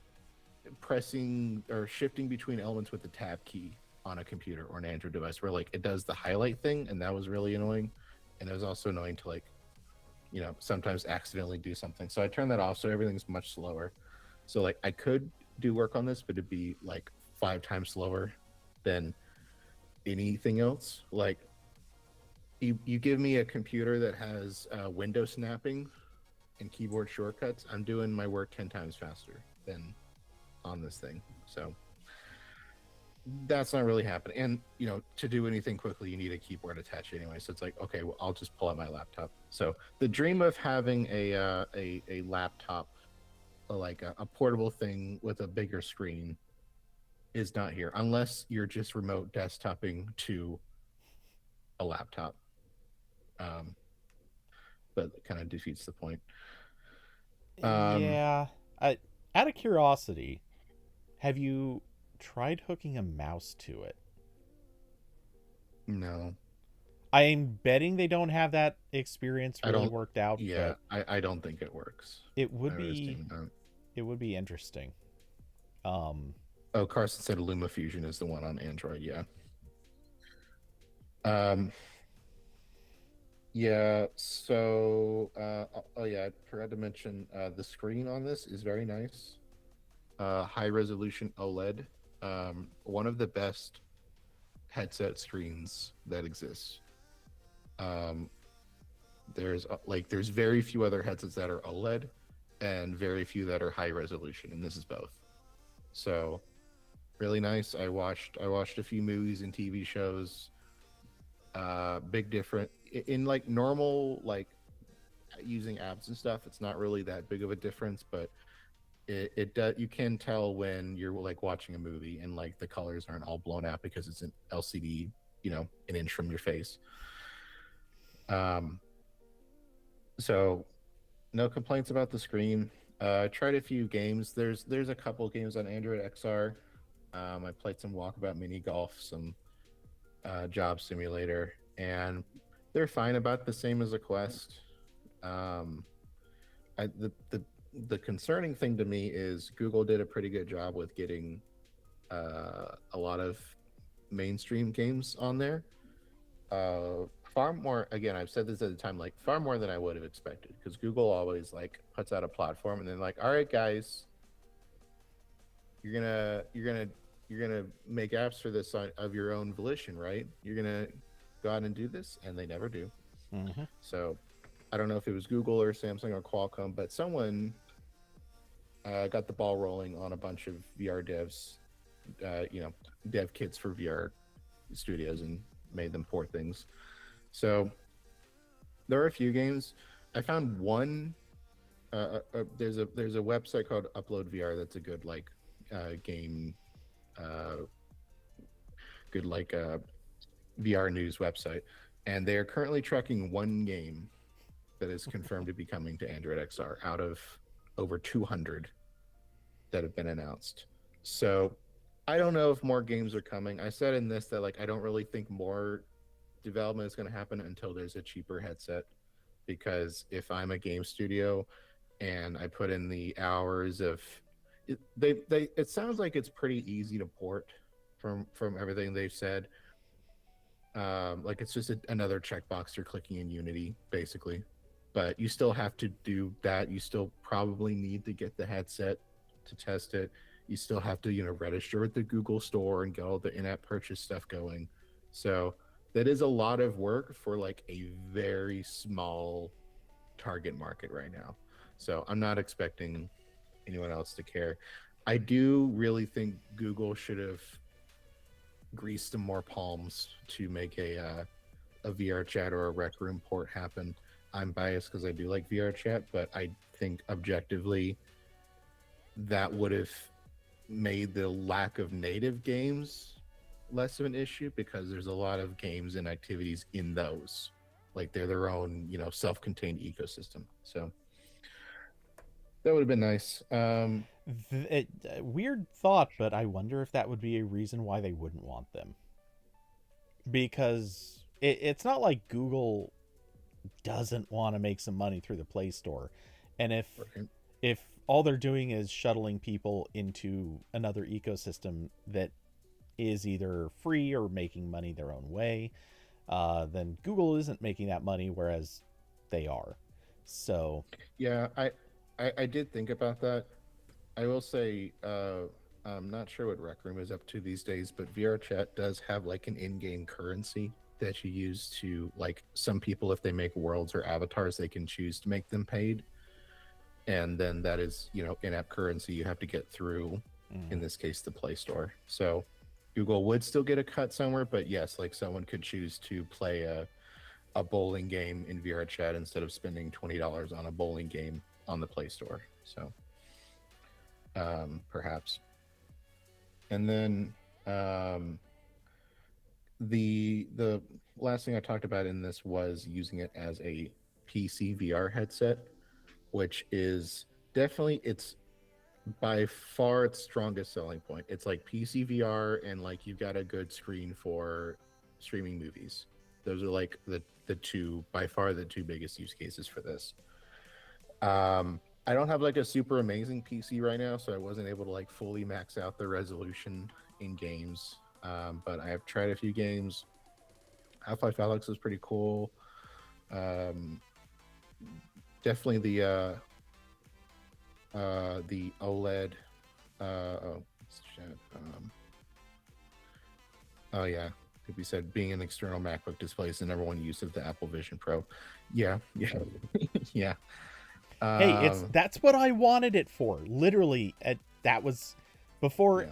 pressing or shifting between elements with the tab key on a computer or an Android device where like it does the highlight thing, and that was really annoying. And it was also annoying to like sometimes accidentally do something. So I turned that off so everything's much slower. So like I could do work on this, but it'd be like 5 times slower than anything else. Like you give me a computer that has window snapping and keyboard shortcuts, I'm doing my work 10 times faster than on this thing. So that's not really happening. And to do anything quickly, you need a keyboard attached anyway. So it's like, okay, well, I'll just pull out my laptop. So the dream of having a laptop, like a portable thing with a bigger screen, is not here unless you're just remote desktoping to a laptop. Um, but it kind of defeats the point. Um, Yeah. I, out of curiosity, have you tried hooking a mouse to it? no, I'm betting they don't have that experience I really don't. worked out, Yeah, but I don't think it works. it I would be understand that. it would be interesting. Um Oh, Carson said LumaFusion is the one on Android. Yeah. Um, yeah. So, oh yeah, I forgot to mention the screen on this is very nice. High resolution OLED. One of the best headset screens that exists. Um, there's very few other headsets that are OLED, and very few that are high resolution, and this is both. So really nice. I watched a few movies and TV shows. Big different in like normal like using apps and stuff. It's not really that big of a difference, but it does. You can tell when you're like watching a movie and like the colors aren't all blown out because it's an LCD, an inch from your face. Um, so no complaints about the screen. I tried a few games. There's a couple games on Android XR. I played some Walkabout Mini Golf, some Job Simulator, and they're fine, about the same as a Quest. Um, the concerning thing to me is Google did a pretty good job with getting a lot of mainstream games on there. Far more, again, I've said this at the time, like far more than I would have expected, because Google always like puts out a platform and then like, all right, guys, you're gonna make apps for this of your own volition, right? You're gonna go out and do this, and they never do. mhm. So I don't know if it was Google or Samsung or Qualcomm, but someone got the ball rolling on a bunch of VR devs, dev kits for VR studios, and made them port things. So there are a few games. I found one There's a website called Upload VR that's a good like game, uh, good like VR news website, and they are currently tracking one game that is confirmed to be coming to Android XR out of over 200 that have been announced. So I don't know if more games are coming. I said in this that like I don't really think more development is going to happen until there's a cheaper headset, because if I'm a game studio and I put in the hours of it sounds like it's pretty easy to port from everything they've said. Like it's just another checkbox you're clicking in Unity, basically. But you still have to do that. You still probably need to get the headset to test it. You still have to, register with the Google Store and get all the in-app purchase stuff going. So that is a lot of work for like a very small target market right now. So I'm not expecting anyone else to care. I do really think Google should have grease some more palms to make a VR chat or a Rec Room port happen. I'm biased because I do like VR chat, but I think objectively that would have made the lack of native games less of an issue, because there's a lot of games and activities in those. Like they're their own, self-contained ecosystem. So that would have been nice. Weird thought, but I wonder if that would be a reason why they wouldn't want them. Because it's not like Google doesn't want to make some money through the Play Store, and if all they're doing is shuttling people into another ecosystem that is either free or making money their own way, then Google isn't making that money, whereas they are. So yeah, I did think about that. I will say, I'm not sure what Rec Room is up to these days, but VR Chat does have like an in-game currency that you use to, like, some people, if they make worlds or avatars, they can choose to make them paid. And then that is, in-app currency you have to get through, in this case, the Play Store. So Google would still get a cut somewhere, but yes, like someone could choose to play a bowling game in VR Chat instead of spending $20 on a bowling game on the Play Store. So perhaps. And then the last thing I talked about in this was using it as a PC VR headset, which is definitely, it's by far its strongest selling point. It's like PC VR, and like you've got a good screen for streaming movies. Those are like the two, by far the two biggest use cases for this. I don't have like a super amazing PC right now, so I wasn't able to like fully max out the resolution in games. But I have tried a few games. Half-Life Alyx is pretty cool. Definitely the OLED. Oh shit. Oh yeah, like we said, being an external MacBook display is the number one use of the Apple Vision Pro. Yeah, yeah. Hey, that's what I wanted it for. Literally, that was before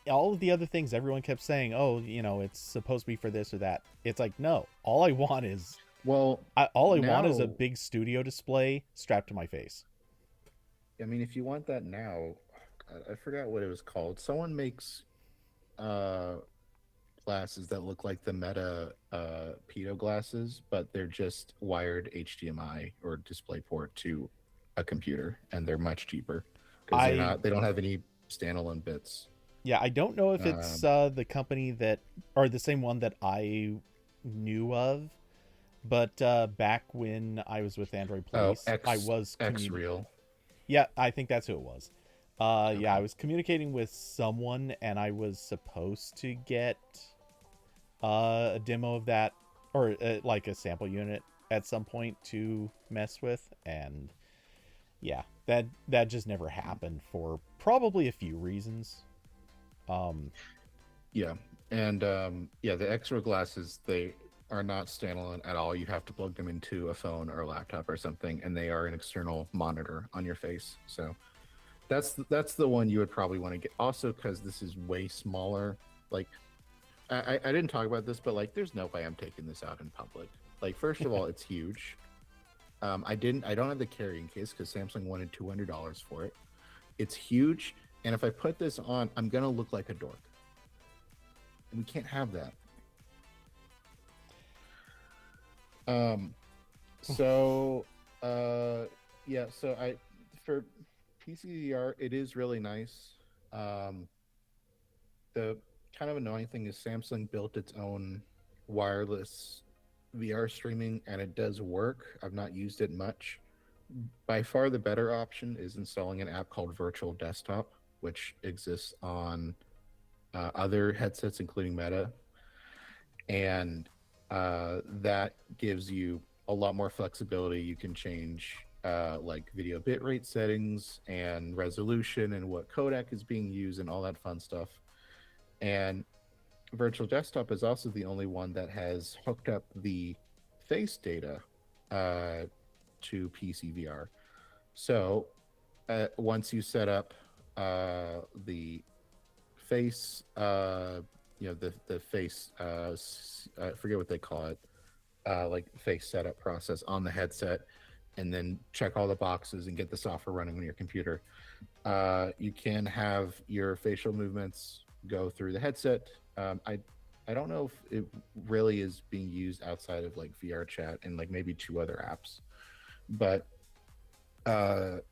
all of the other things everyone kept saying. Oh, it's supposed to be for this or that. It's like, no. All I want is all I want is a big studio display strapped to my face. I mean, if you want that now, I forgot what it was called. Someone makes glasses that look like the Meta Pico glasses, but they're just wired HDMI or DisplayPort to a computer, and they're much cheaper because they don't have any standalone bits. Yeah, I don't know if it's the company that, or the same one that I knew of, but back when I was with Android Police, I was Xreal. Yeah, I think that's who it was. Okay. Yeah, I was communicating with someone, and I was supposed to get a demo of that, or like a sample unit at some point to mess with, and yeah, that just never happened for probably a few reasons. Yeah, and the Xreal glasses, they are not standalone at all. You have to plug them into a phone or a laptop or something, and they are an external monitor on your face. So that's the one you would probably want to get. Also, because this is way smaller. Like, I didn't talk about this, but like, there's no way I'm taking this out in public. Like, first of all, it's huge. I don't have the carrying case because Samsung wanted $200 for it. It's huge, and if I put this on, I'm gonna look like a dork, and we can't have that. So, yeah. So for PCVR, it is really nice. Um, the kind of annoying thing is Samsung built its own wireless VR streaming, and it does work. I've not used it much. By far, the better option is installing an app called Virtual Desktop, which exists on other headsets, including Meta, and that gives you a lot more flexibility. You can change like video bitrate settings and resolution and what codec is being used and all that fun stuff. And Virtual Desktop is also the only one that has hooked up the face data to PCVR. So once you set up the face, the face, I forget what they call it, like face setup process on the headset, and then check all the boxes and get the software running on your computer. You can have your facial movements go through the headset. I don't know if it really is being used outside of like VR chat and like maybe two other apps, but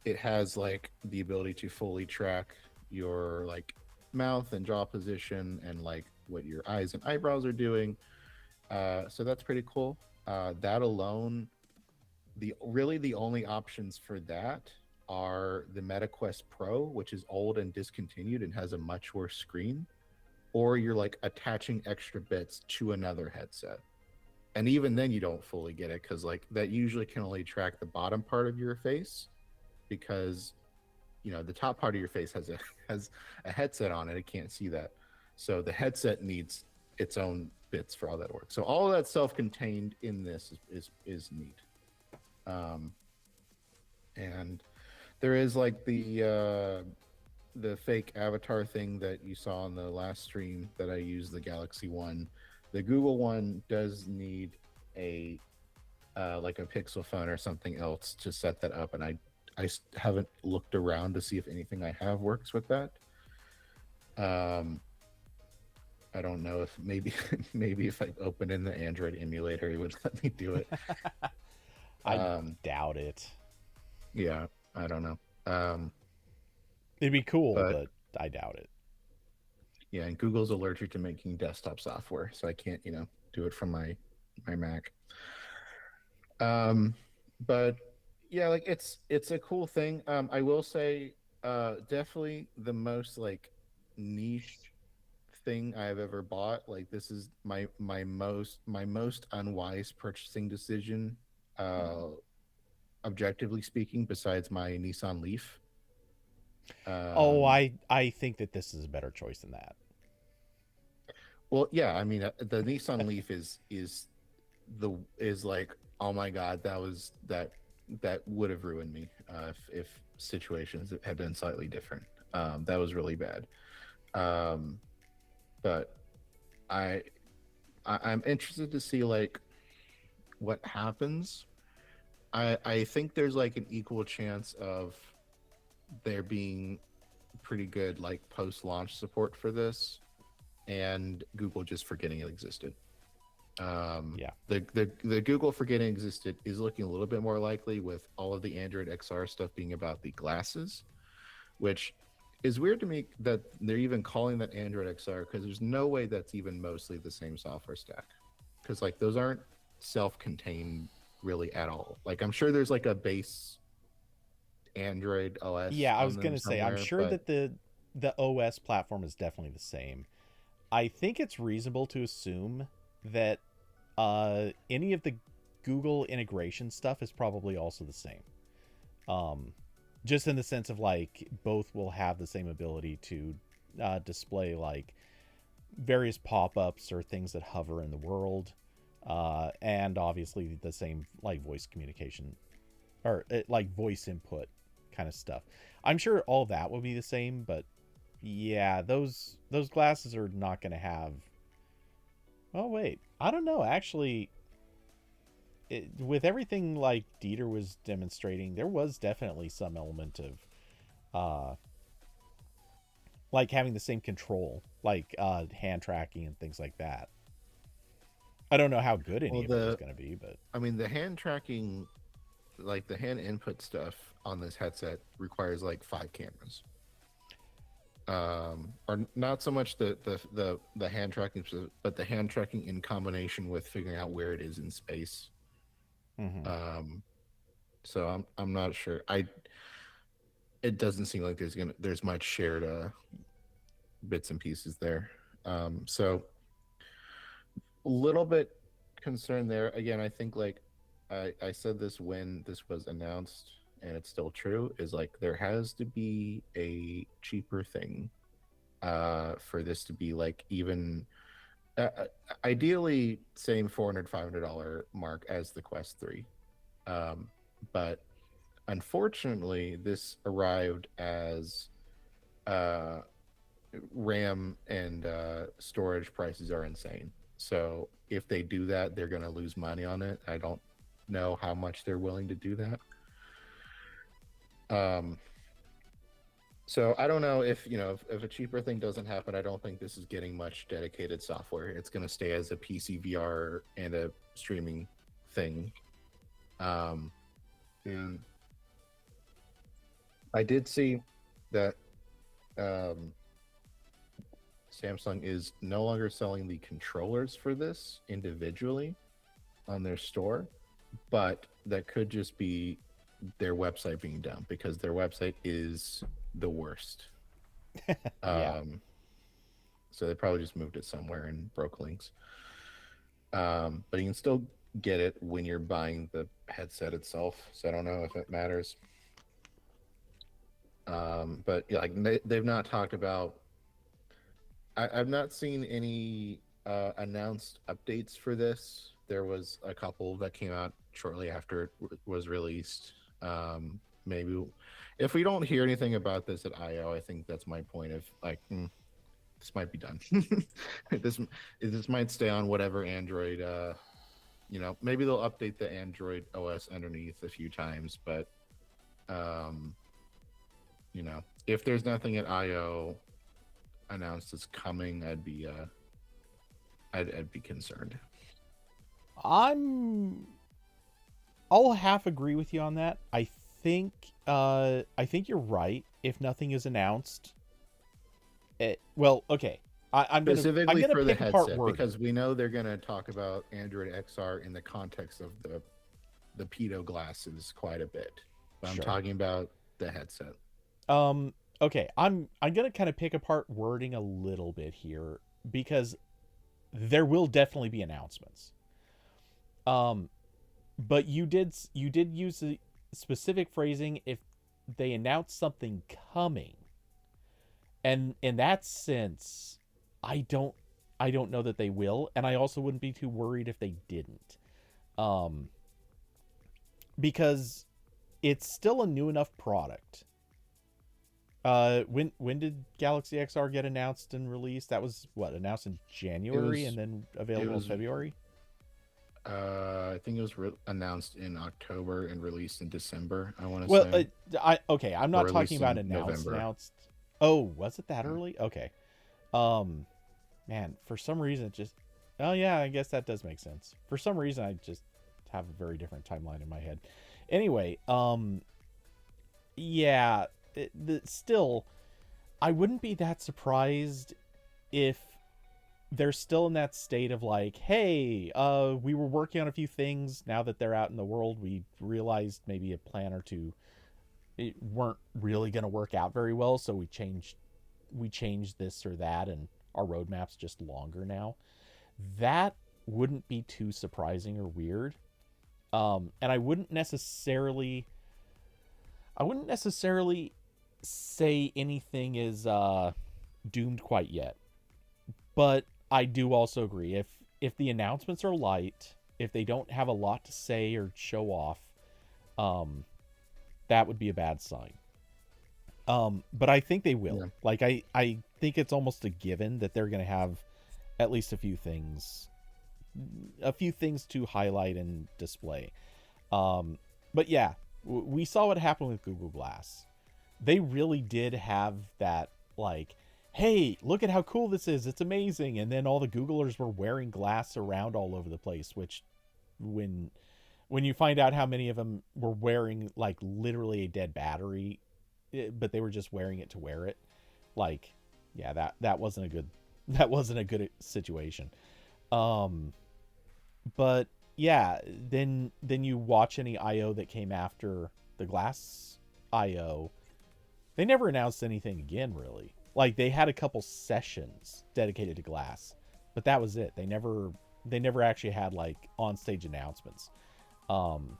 it has like the ability to fully track your like mouth and jaw position and like what your eyes and eyebrows are doing. So that's pretty cool. That alone, the only options for that are the MetaQuest Pro, which is old and discontinued and has a much worse screen, or you're like attaching extra bits to another headset. And even then you don't fully get it because like that usually can only track the bottom part of your face, because the top part of your face has a headset on it. It can't see that. So the headset needs its own bits for all that work. So all of that self-contained in this is neat. And there is like the fake avatar thing that you saw on the last stream that I used, the Galaxy one. The Google one does need a like a Pixel phone or something else to set that up, and I haven't looked around to see if anything I have works with that. I don't know if maybe if I open in the Android emulator, it would let me do it. I doubt it. Yeah, I don't know. It'd be cool, But but I doubt it. yeah, and Google's allergic to making desktop software, so I can't, do it from my Mac. But yeah, like it's a cool thing. I will say, definitely the most like niche thing I've ever bought. Like this is my most unwise purchasing decision, objectively speaking, besides my Nissan Leaf. Oh, Um, I think that this is a better choice than that. well, yeah, I mean the Nissan Leaf is like, oh my god, that would have ruined me if situations had been slightly different. That was really bad. But I, I'm interested to see like what happens. I think there's like an equal chance of there being pretty good like post launch support for this, and Google just forgetting it existed. Yeah. The Google forgetting existed is looking a little bit more likely, with all of the Android XR stuff being about the glasses, which is weird to me that they're even calling that Android XR, because there's no way that's even mostly the same software stack, because like those aren't self-contained really at all. Like I'm sure there's like a base Android OS Yeah, I was on them gonna say I'm somewhere, sure but that the OS platform is definitely the same. I think it's reasonable to assume that any of the Google integration stuff is probably also the same. Just in the sense of like both will have the same ability to display like various pop-ups or things that hover in the world, and obviously the same like voice communication or like voice input kind of stuff. I'm sure all that will be the same, but yeah, those glasses are not going to have. Oh wait, I don't know. Actually, with everything like Dieter was demonstrating, there was definitely some element of uh, like having the same control, like hand tracking and things like that. I don't know how good Well, any of it was going to be, but I mean, the hand tracking, like the hand input stuff on this headset requires like 5 cameras. Or not so much the hand tracking, but the hand tracking in combination with figuring out where it is in space. mm-hmm. So I'm not sure. It doesn't seem like there's much shared bits and pieces there. So a little bit concerned there. Again, I think like I said this when this was announced, and it's still true. Is like there has to be a cheaper thing for this to be like even ideally same $400-$500 mark as the Quest 3. But unfortunately, this arrived as RAM and storage prices are insane. So if they do that, they're going to lose money on it. I don't know how much they're willing to do that. So I don't know if if a cheaper thing doesn't happen. I don't think this is getting much dedicated software. It's going to stay as a PC VR and a streaming thing. And I did see that Samsung is no longer selling the controllers for this individually on their store, but that could just be their website being down because their website is the worst. Yeah. So they probably just moved it somewhere and broke links. But you can still get it when you're buying the headset itself. So I don't know if it matters. But yeah, like they've not talked about. I've not seen any announced updates for this. There was a couple that came out shortly after it was released. Maybe if we don't hear anything about this at I/O, I think that's my point of like, this might be done. this might stay on whatever Android. Maybe they'll update the Android OS underneath a few times, but if there's nothing at I/O announced it's coming, I'd be concerned. I'll half agree with you on that. I think you're right. If nothing is announced, okay. I'm Specifically gonna for the pick apart headset, wording. because we know they're gonna talk about Android XR in the context of the Pido glasses quite a bit. But I'm Sure. talking about the headset. Okay. I'm gonna kind of pick apart wording a little bit here because there will definitely be announcements. But you did use the specific phrasing if they announce something coming. And in that sense, I don't know that they will, and I also wouldn't be too worried if they didn't. Because it's still a new enough product. When did Galaxy XR get announced and released? That was announced in January and then available in February. I think it was announced in October and released in December. I want to say. I'm not talking about announced. Oh, was it that early? Okay. Man, for some reason, oh yeah, I guess that does make sense. For some reason, I just have a very different timeline in my head. Anyway, yeah. Still, I wouldn't be that surprised if they're still in that state of like, hey, we were working on a few things. Now that they're out in the world, we realized maybe a plan or two it weren't really going to work out very well, so we changed this or that, and our roadmap's just longer now. That wouldn't be too surprising or weird. And I wouldn't necessarily say anything is doomed quite yet. But I do also agree if the announcements are light, if they don't have a lot to say or show off, that would be a bad sign. But I think they will. Yeah. Like I think it's almost a given that they're going to have at least a few things a few things to highlight and display. But yeah, we saw what happened with Google Glass. They really did have that, like, hey, look at how cool this is, it's amazing. And then all the Googlers were wearing glass around all over the place, which when you find out how many of them were wearing like literally a dead battery, but they were just wearing it to wear it, like, yeah, that wasn't a good situation. um but yeah, then you watch any IO that came after the glass IO. They never announced anything again, really. Like, they had a couple sessions dedicated to glass, but that was it. They never actually had like on stage announcements. um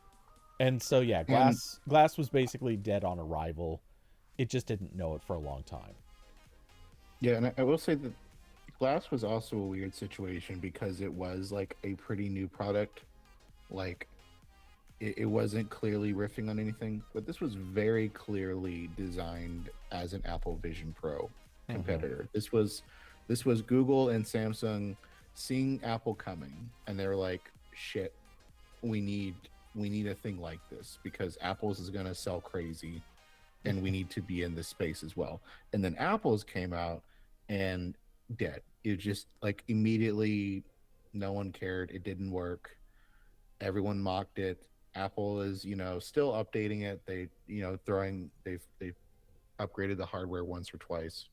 and so yeah, And glass was basically dead on arrival. It just didn't know it for a long time. yeah, and I will say that Glass was also a weird situation because it was like a pretty new product. Like it wasn't clearly riffing on anything, but this was very clearly designed as an Apple Vision Pro Mm-hmm. competitor. This was Google and Samsung seeing Apple coming, and they were like, "Shit, we need we need a thing like this because Apple's is gonna sell crazy, and we need to be in this space as well." And then Apple's came out and dead. It just like immediately, no one cared. It didn't work. Everyone mocked it. Apple is, still updating it. They've upgraded the hardware once or twice,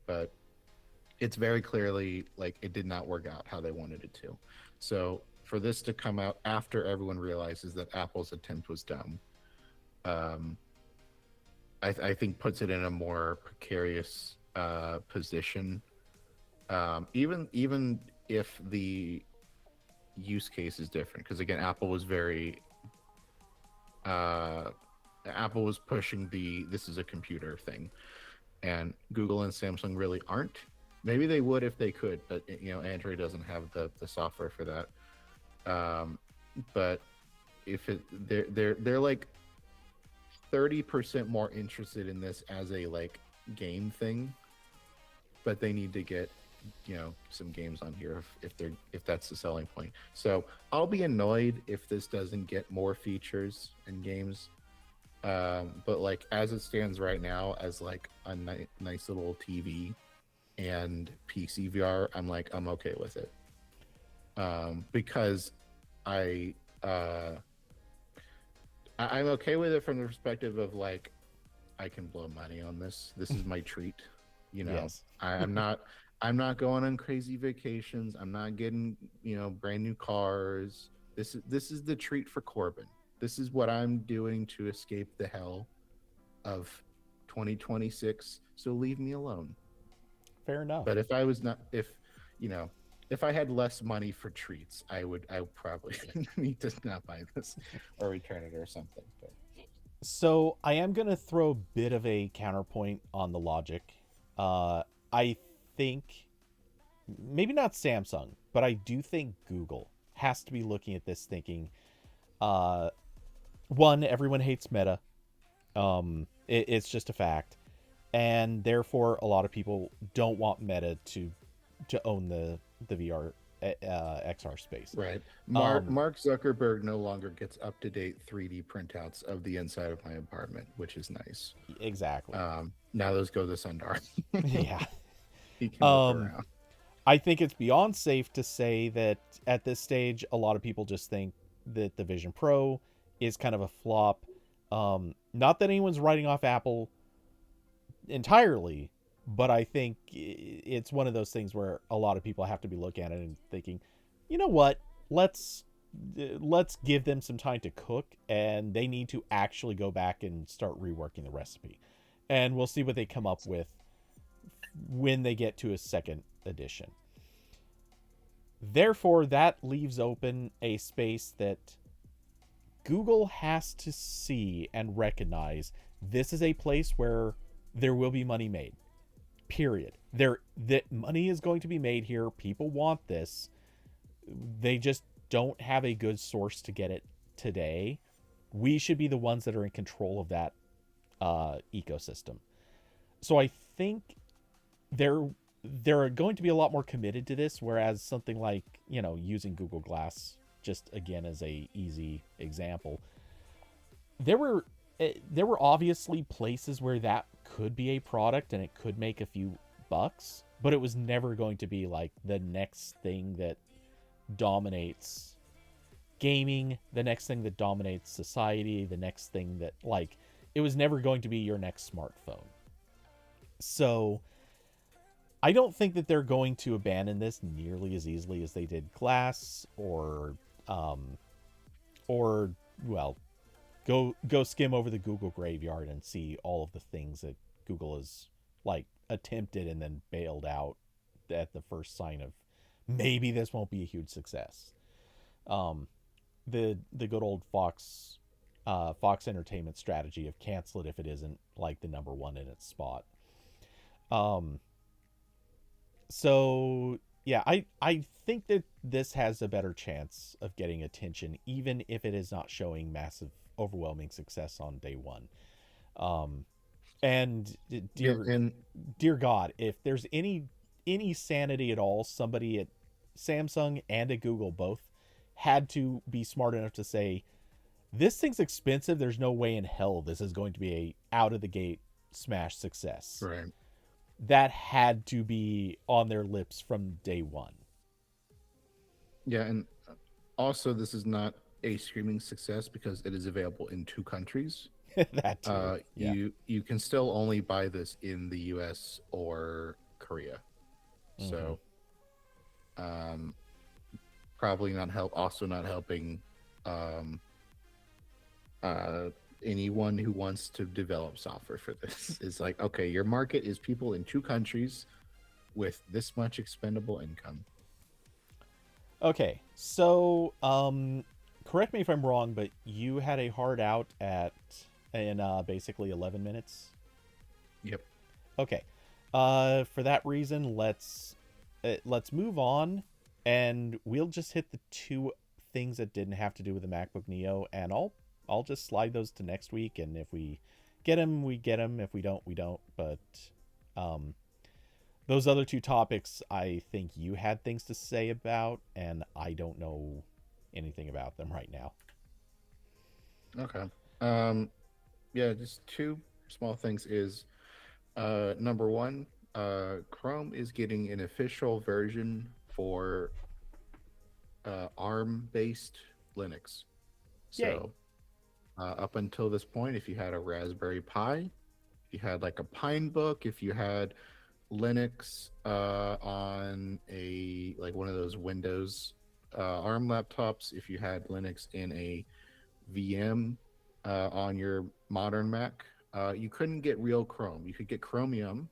but it's very clearly like it did not work out how they wanted it to. So for this to come out after everyone realizes that Apple's attempt was dumb, um, I think puts it in a more precarious position. Even if the use case is different, because again, uh, Apple was pushing the "this is a computer" thing, and Google and Samsung really aren't. Maybe they would if they could, but Android doesn't have the software for that. Um, but if it they're like 30% more interested in this as a like game thing, but they need to get some games on here if that's the selling point. So I'll be annoyed if this doesn't get more features and games. But like as it stands right now, as like a nice little TV and PC VR, I'm okay with it. Because I uh I'm okay with it from the perspective of like I can blow money on this. This is my treat. Yes. I'm not going on crazy vacations. I'm not getting, brand new cars. This is the treat for Corbin. This is what I'm doing to escape the hell of 2026. So leave me alone. Fair enough. But if I was not you know, if I had less money for treats, I would probably need to not buy this or return it or something. But So I am going to throw a bit of a counterpoint on the logic. I think maybe not Samsung, but I do think Google has to be looking at this thinking, uh, one, everyone hates Meta. It's just a fact, and therefore a lot of people don't want Meta to own the VR XR space. right. Um, Mark Zuckerberg no longer gets up to date 3D printouts of the inside of my apartment, which is nice. exactly. Now those go to Sundar. Yeah. He can look Um, around. I think it's beyond safe to say that at this stage, a lot of people just think that the Vision Pro is kind of a flop. Not that anyone's writing off Apple entirely, but I think it's one of those things where a lot of people have to be looking at it and thinking, you know what, let's give them some time to cook, and they need to actually go back and start reworking the recipe, and we'll see what they come up with when they get to a second edition. Therefore, that leaves open a space that Google has to see and recognize. This is a place where there will be money made. Period. That money is going to be made here. People want this. They just don't have a good source to get it today. We should be the ones that are in control of that ecosystem. So I think there they're going to be a lot more committed to this, whereas something like, using Google Glass, just again as a easy example, there were there were obviously places where that could be a product and it could make a few bucks, but it was never going to be like the next thing that dominates gaming, the next thing that dominates society, the next thing that, like, it was never going to be your next smartphone. So I don't think that they're going to abandon this nearly as easily as they did Glass, or well, go skim over the Google graveyard and see all of the things that Google has, like, attempted and then bailed out at the first sign of maybe this won't be a huge success. The good old Fox Entertainment strategy of cancel it if it isn't like the number one in its spot. So yeah, I think that this has a better chance of getting attention, even if it is not showing massive, overwhelming success on day one. And dear God, if there's any sanity at all, somebody at Samsung and at Google both had to be smart enough to say, this thing's expensive. There's no way in hell this is going to be a out of the gate smash success. Right. That had to be on their lips from day one. Yeah, and also this is not a streaming success because it is available in 2 countries. That too. Yeah. You can still only buy this in the US or Korea. Mm-hmm. So probably not helping anyone who wants to develop software for this. It's like, okay, your market is people in 2 countries with this much expendable income. Okay, so correct me if I'm wrong, but you had a hard out in basically 11 minutes. Yep. Okay. For that reason, let's move on, and we'll just hit the 2 things that didn't have to do with the MacBook Neo, and I'll just slide those to next week, and if we get them, we get them. If we don't, we don't. But those other 2 topics, I think you had things to say about, and I don't know anything about them right now. Okay. Yeah, just 2 small things is, number 1, Chrome is getting an official version for ARM-based Linux. So, up until this point, if you had a Raspberry Pi, if you had like a Pinebook, if you had Linux on a like one of those Windows ARM laptops, if you had Linux in a VM on your modern Mac, you couldn't get real Chrome. You could get Chromium,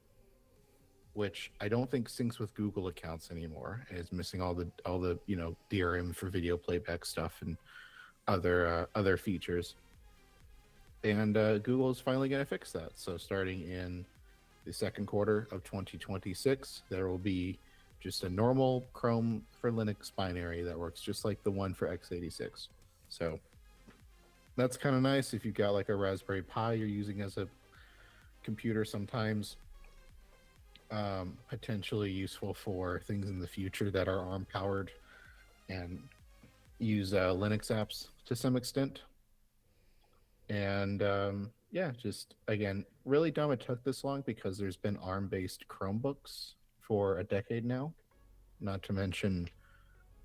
which I don't think syncs with Google accounts anymore, and it's missing all the DRM for video playback stuff and other features. And Google is finally going to fix that. So starting in the second quarter of 2026, there will be just a normal Chrome for Linux binary that works just like the one for x86. So that's kind of nice if you've got like a Raspberry Pi you're using as a computer sometimes. Potentially useful for things in the future that are ARM powered and use Linux apps to some extent. And just again, really dumb it took this long because there's been ARM based Chromebooks for a decade now. Not to mention,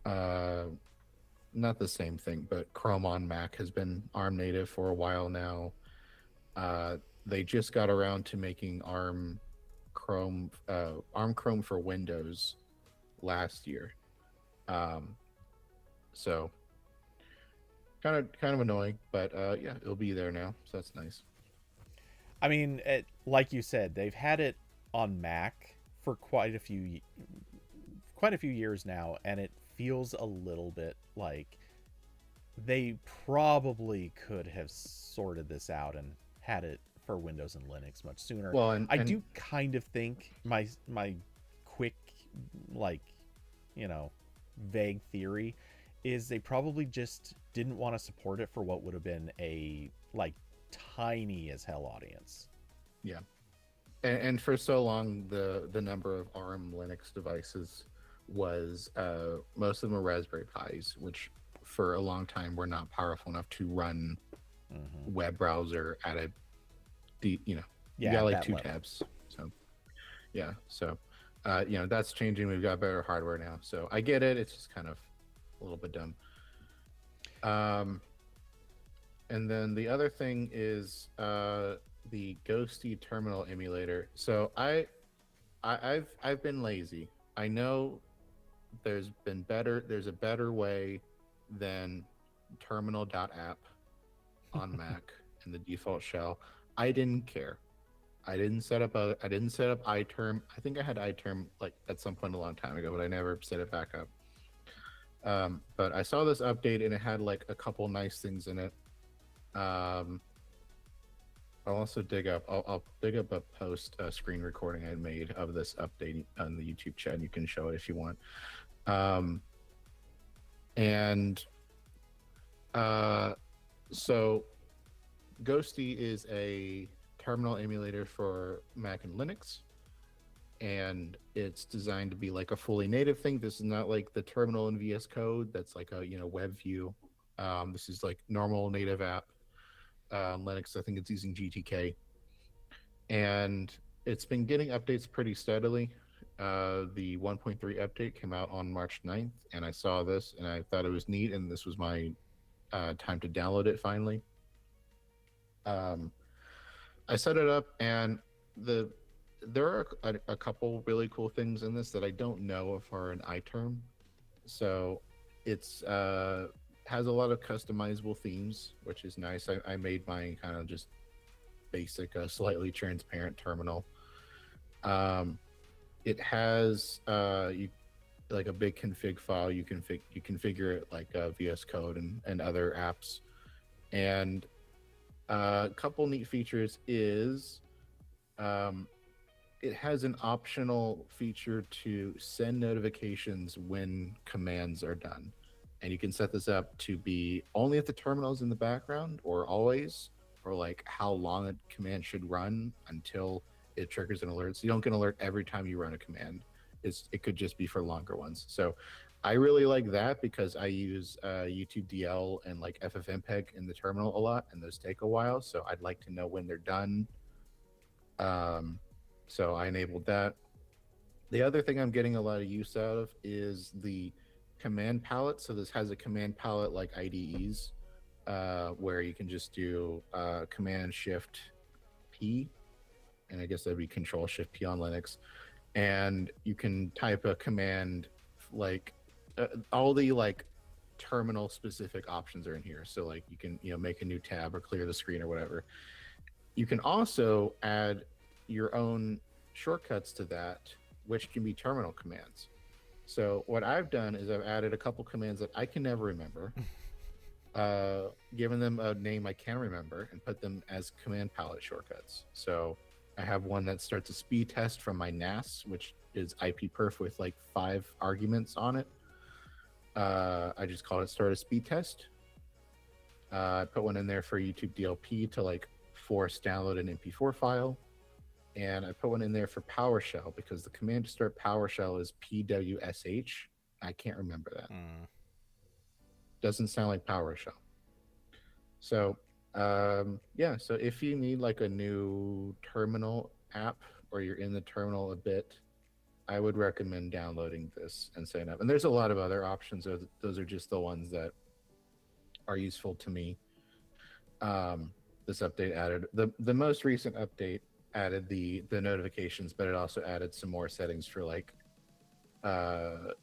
not the same thing, but Chrome on Mac has been ARM native for a while now. They just got around to making ARM Chrome for Windows last year. So kind of annoying, but yeah, it'll be there now, so that's nice. I mean, like you said, they've had it on Mac for quite a few years now, and it feels a little bit like they probably could have sorted this out and had it for Windows and Linux much sooner. Well, I do kind of think my quick, vague theory is they probably just didn't want to support it for what would have been a tiny as hell audience. Yeah. And for so long, the number of ARM Linux devices was most of them were Raspberry Pis, which for a long time were not powerful enough to run web browser at a you Yeah, got at like that two level. tabs. So yeah, so that's changing. We've got better hardware now, so I get it. It's just kind of a little bit dumb. And then the other thing is the Ghosty terminal emulator. So I've been lazy. I know there's a better way than terminal.app on Mac in the default shell. I didn't care. I didn't set up iTerm. I think I had iTerm like at some point a long time ago, but I never set it back up. But I saw this update and it had like a couple nice things in it. I'll also I'll dig up a post screen recording I made of this update on the YouTube chat. You can show it if you want. And so Ghosty is a terminal emulator for Mac and Linux, and it's designed to be like a fully native thing. This is not like the terminal in VS Code that's like a web view. This is like normal native app. Linux, I think it's using GTK, and it's been getting updates pretty steadily. The 1.3 update came out on March 9th, and I saw this and I thought it was neat, and this was my time to download it finally. I set it up, and there are a couple really cool things in this that I don't know if are an iTerm. So it's has a lot of customizable themes, which is nice. I made mine kind of just basic, slightly transparent terminal. It has like a big config file. You configure it like VS Code and other apps. And a couple neat features is it has an optional feature to send notifications when commands are done. And you can set this up to be only if the terminal is in the background, or always, or like how long a command should run until it triggers an alert. So you don't get an alert every time you run a command. It could just be for longer ones. So I really like that because I use YouTube DL and like FFmpeg in the terminal a lot, and those take a while. So I'd like to know when they're done. So I enabled that. The other thing I'm getting a lot of use out of is the command palette. So this has a command palette like IDEs, where you can just do Command Shift P, and I guess that'd be Control Shift P on Linux, and you can type a command like all the like terminal specific options are in here. So like you can make a new tab or clear the screen or whatever. You can also add your own shortcuts to that, which can be terminal commands. So what I've done is I've added a couple commands that I can never remember, given them a name I can remember, and put them as command palette shortcuts. So I have one that starts a speed test from my NAS, which is ipperf with like 5 arguments on it. I just call it start a speed test. I put one in there for YouTube DLP to like force download an MP4 file. And I put one in there for PowerShell because the command to start PowerShell is PWSH. I can't remember that. Doesn't sound like PowerShell. So, so if you need like a new terminal app, or you're in the terminal a bit, I would recommend downloading this and setting up. And there's a lot of other options. Those are just the ones that are useful to me. This update added the most recent update added the notifications, but it also added some more settings for like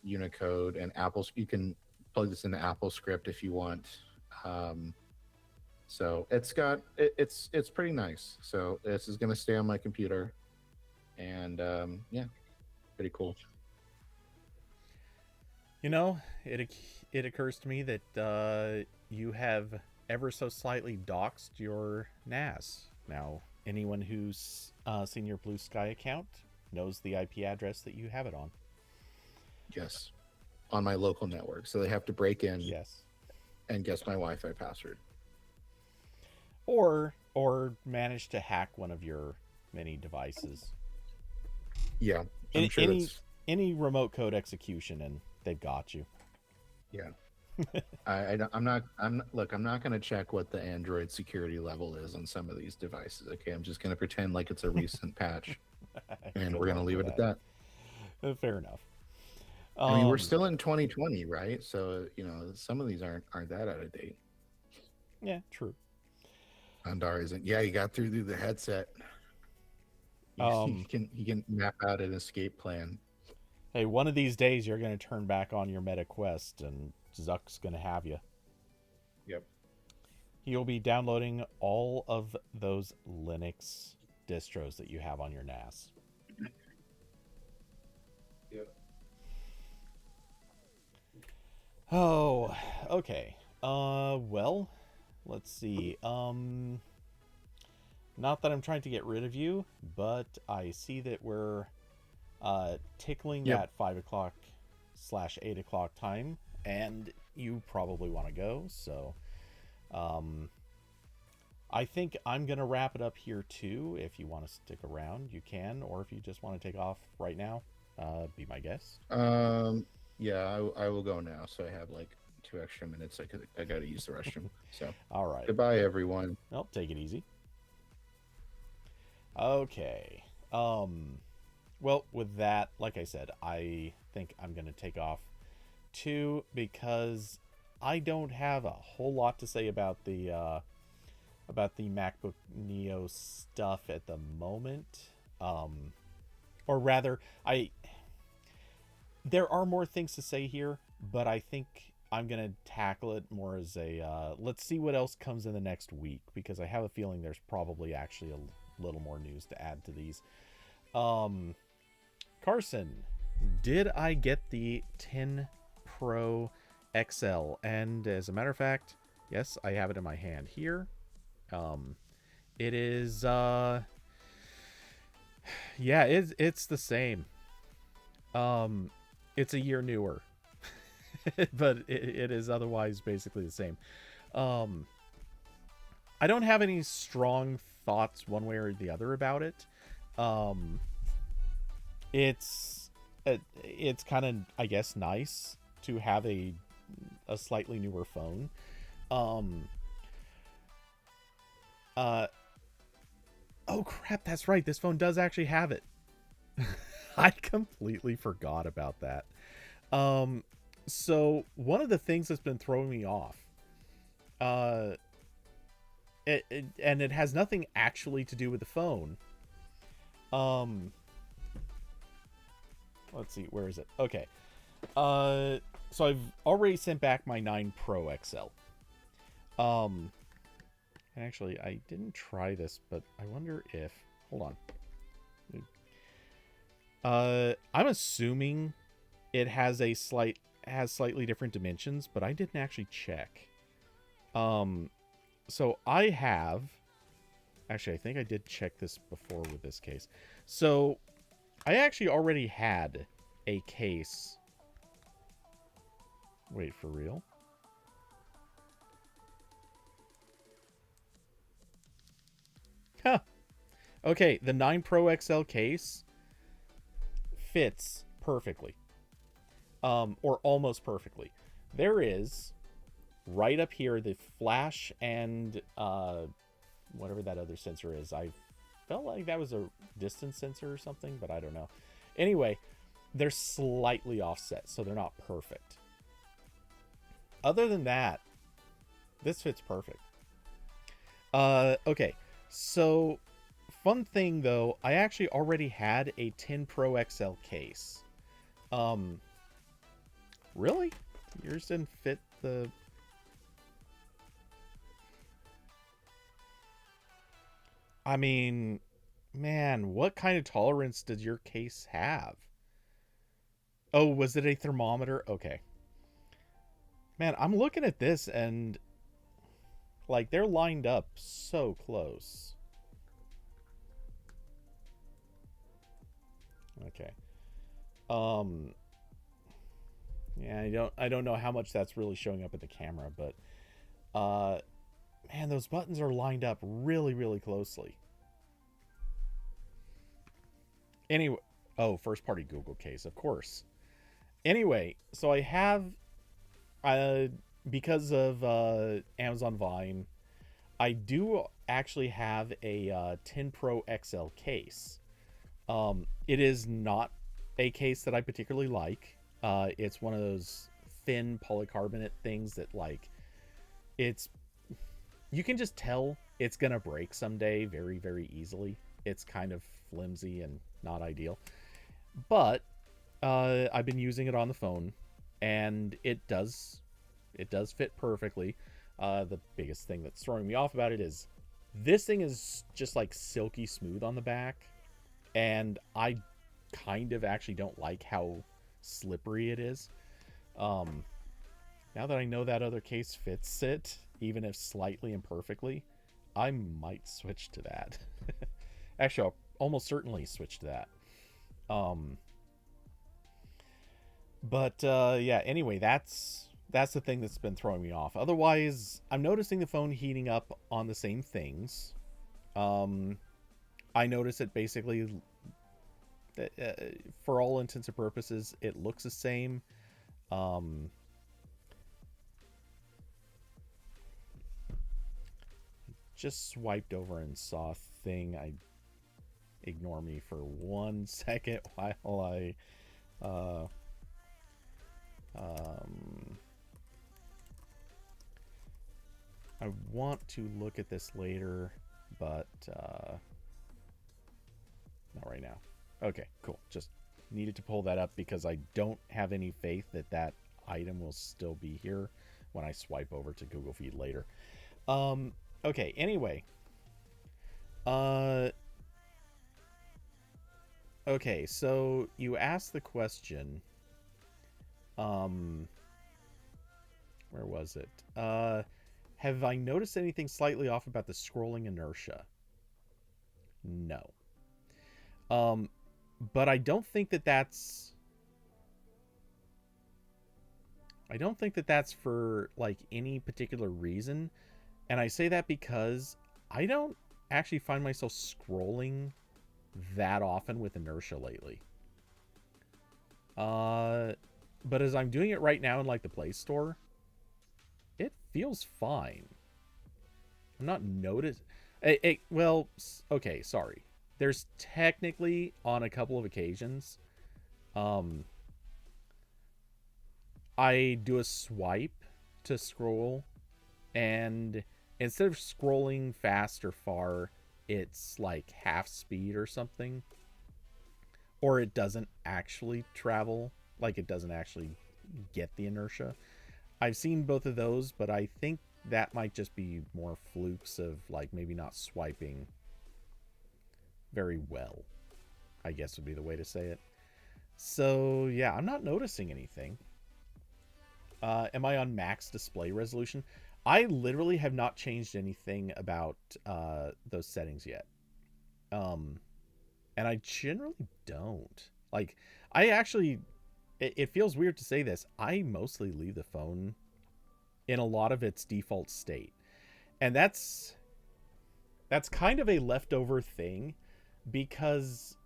Unicode and Apple. You can plug this into Apple Script if you want. So it's pretty nice. So this is going to stay on my computer, and pretty cool. It occurs to me that you have ever so slightly doxed your NAS. Now, anyone who's seen your Blue Sky account knows the IP address that you have it on. Yes, on my local network. So they have to break in. Yes. And guess my Wi-Fi password. Or manage to hack one of your many devices. Yeah, I'm sure that's Any remote code execution, and they've got you. yeah. Look, I'm not going to check what the Android security level is on some of these devices. Okay, I'm just going to pretend like it's a recent patch, and we're going to leave it at that. Fair enough. I mean, we're still in 2020, right? So some of these aren't that out of date. Yeah, true. Andar isn't. Yeah, he got through the headset. He can map out an escape plan. Hey, one of these days you're going to turn back on your Meta Quest, and Zuck's going to have you. Yep. He'll be downloading all of those Linux distros that you have on your NAS. Yep. Oh, okay. Well, let's see. Not that I'm trying to get rid of you, but I see that we're tickling that 5 o'clock / 8 o'clock time, and you probably want to go, so I think I'm gonna wrap it up here too. If you want to stick around, you can, or if you just want to take off right now, be my guest. Yeah, I will go now, so I have like 2 extra minutes. I gotta use the restroom. So all right, goodbye everyone. Well, take it easy. Okay. Well, with that, like I said, I think I'm going to take off too, because I don't have a whole lot to say about the MacBook Neo stuff at the moment. Or rather, there are more things to say here, but I think I'm going to tackle it more as a let's see what else comes in the next week, because I have a feeling there's probably actually a little more news to add to these. Carson, did I get the 10 Pro XL? And as a matter of fact, yes, I have it in my hand here. It is yeah, it's the same. It's a year newer. But it is otherwise basically the same. I don't have any strong thoughts one way or the other about it. It's kind of, I guess, nice to have a slightly newer phone. Oh crap, that's right, this phone does actually have it. I completely forgot about that. So one of the things that's been throwing me off, and it has nothing actually to do with the phone. Let's see, where is it? Okay. So I've already sent back my 9 Pro XL. Actually, I didn't try this, but I wonder if, hold on. I'm assuming it has slightly different dimensions, but I didn't actually check. So I have, actually, I think I did check this before with this case. So I actually already had a case. Wait, for real? Huh. Okay, the 9 Pro XL case fits perfectly. Or almost perfectly. There is, right up here, the flash and whatever that other sensor is. I felt like that was a distance sensor or something, but I don't know. Anyway, they're slightly offset, so they're not perfect. Other than that, this fits perfect. Okay, so fun thing though, I actually already had a 10 Pro XL case. Really? Yours didn't fit the... I mean, man, what kind of tolerance does your case have? Oh, was it a thermometer? Okay. Man, I'm looking at this and like they're lined up so close. Okay. Yeah, I don't know how much that's really showing up at the camera, but man, those buttons are lined up really, really closely. Anyway, oh, first party Google case, of course. Anyway, so I have, uh, because of Amazon Vine, I do actually have a 10 Pro XL case. It is not a case that I particularly like. It's one of those thin polycarbonate things that, like, it's, you can just tell it's gonna break someday very, very easily. It's kind of flimsy and not ideal. But I've been using it on the phone, and it does fit perfectly. The biggest thing that's throwing me off about it is this thing is just like silky smooth on the back, and I kind of actually don't like how slippery it is. Now that I know that other case fits it, even if slightly imperfectly, I might switch to that. Actually, I'll almost certainly switch to that. Um, but yeah, anyway, that's the thing that's been throwing me off. Otherwise, I'm noticing the phone heating up on the same things. Um, I notice it basically, for all intents and purposes, it looks the same. Um, just swiped over and saw a thing. Ignore me for 1 second while I uh, um, I want to look at this later, but not right now. Okay, cool. Just needed to pull that up because I don't have any faith that that item will still be here when I swipe over to Google Feed later. Um, okay, anyway. Uh, okay, so you asked the question, um, where was it? Have I noticed anything slightly off about the scrolling inertia? No. Um, but I don't think that that's for like any particular reason. And I say that because I don't actually find myself scrolling that often with inertia lately. Uh, but as I'm doing it right now in like the Play Store, it feels fine. I'm not noticed. Well, okay, sorry. There's technically on a couple of occasions, um, I do a swipe to scroll, and instead of scrolling fast or far, it's like half speed or something, or it doesn't actually travel, like it doesn't actually get the inertia. I've seen both of those, but I think that might just be more flukes of like maybe not swiping very well, I guess would be the way to say it. So yeah, I'm not noticing anything. Am I on max display resolution? I literally have not changed anything about those settings yet. Um, and I generally don't. Like, I actually, it feels weird to say this. I mostly leave the phone in a lot of its default state. And that's kind of a leftover thing because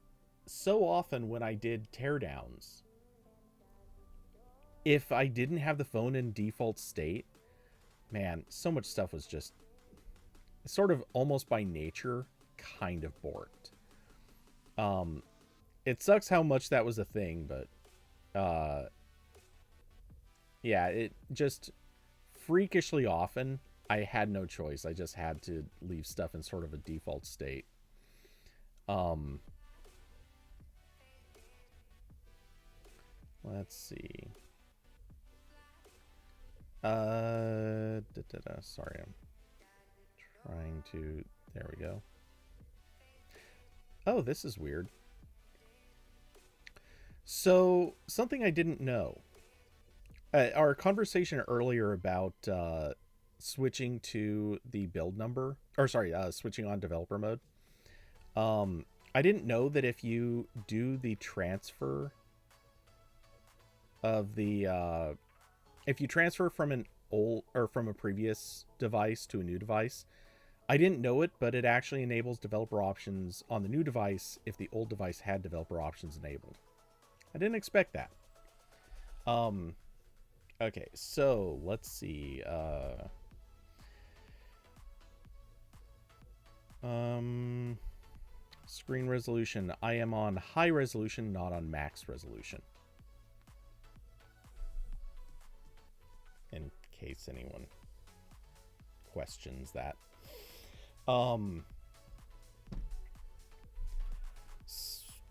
so often when I did teardowns, if I didn't have the phone in default state, man, so much stuff was just sort of almost by nature kind of borked. Um, it sucks how much that was a thing, but uh, yeah, it just freakishly often I had no choice. I just had to leave stuff in sort of a default state. Um, let's see. Sorry, I'm trying to. There we go. Oh, this is weird. So, something I didn't know. Our conversation earlier about switching to the build number, or sorry, switching on developer mode. I didn't know that if you do the transfer of the, if you transfer from an old or from a previous device to a new device, I didn't know it, but it actually enables developer options on the new device if the old device had developer options enabled. I didn't expect that. Um, okay, so let's see. Um, Screen resolution. I am on high resolution, not on max resolution. In case anyone questions that. Um,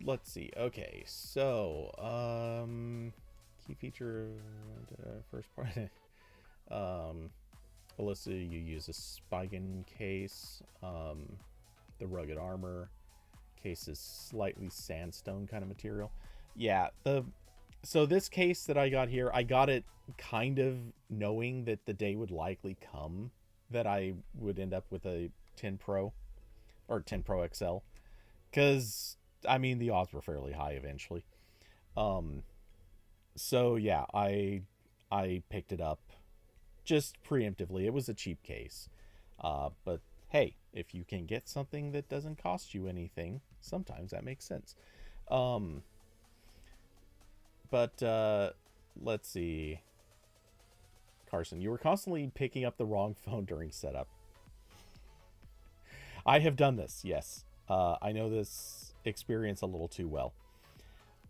let's see. Okay, so key feature first part. Alyssa, you use a Spigen case. The rugged armor case is slightly sandstone kind of material. Yeah, so this case that I got here, I got it kind of knowing that the day would likely come that I would end up with a 10 Pro or 10 Pro XL, because I mean the odds were fairly high eventually. Um, so yeah, I picked it up just preemptively. It was a cheap case, but hey, if you can get something that doesn't cost you anything, sometimes that makes sense. Um, but let's see, Carson, you were constantly picking up the wrong phone during setup. I have done this. Yes, I know this experience a little too well.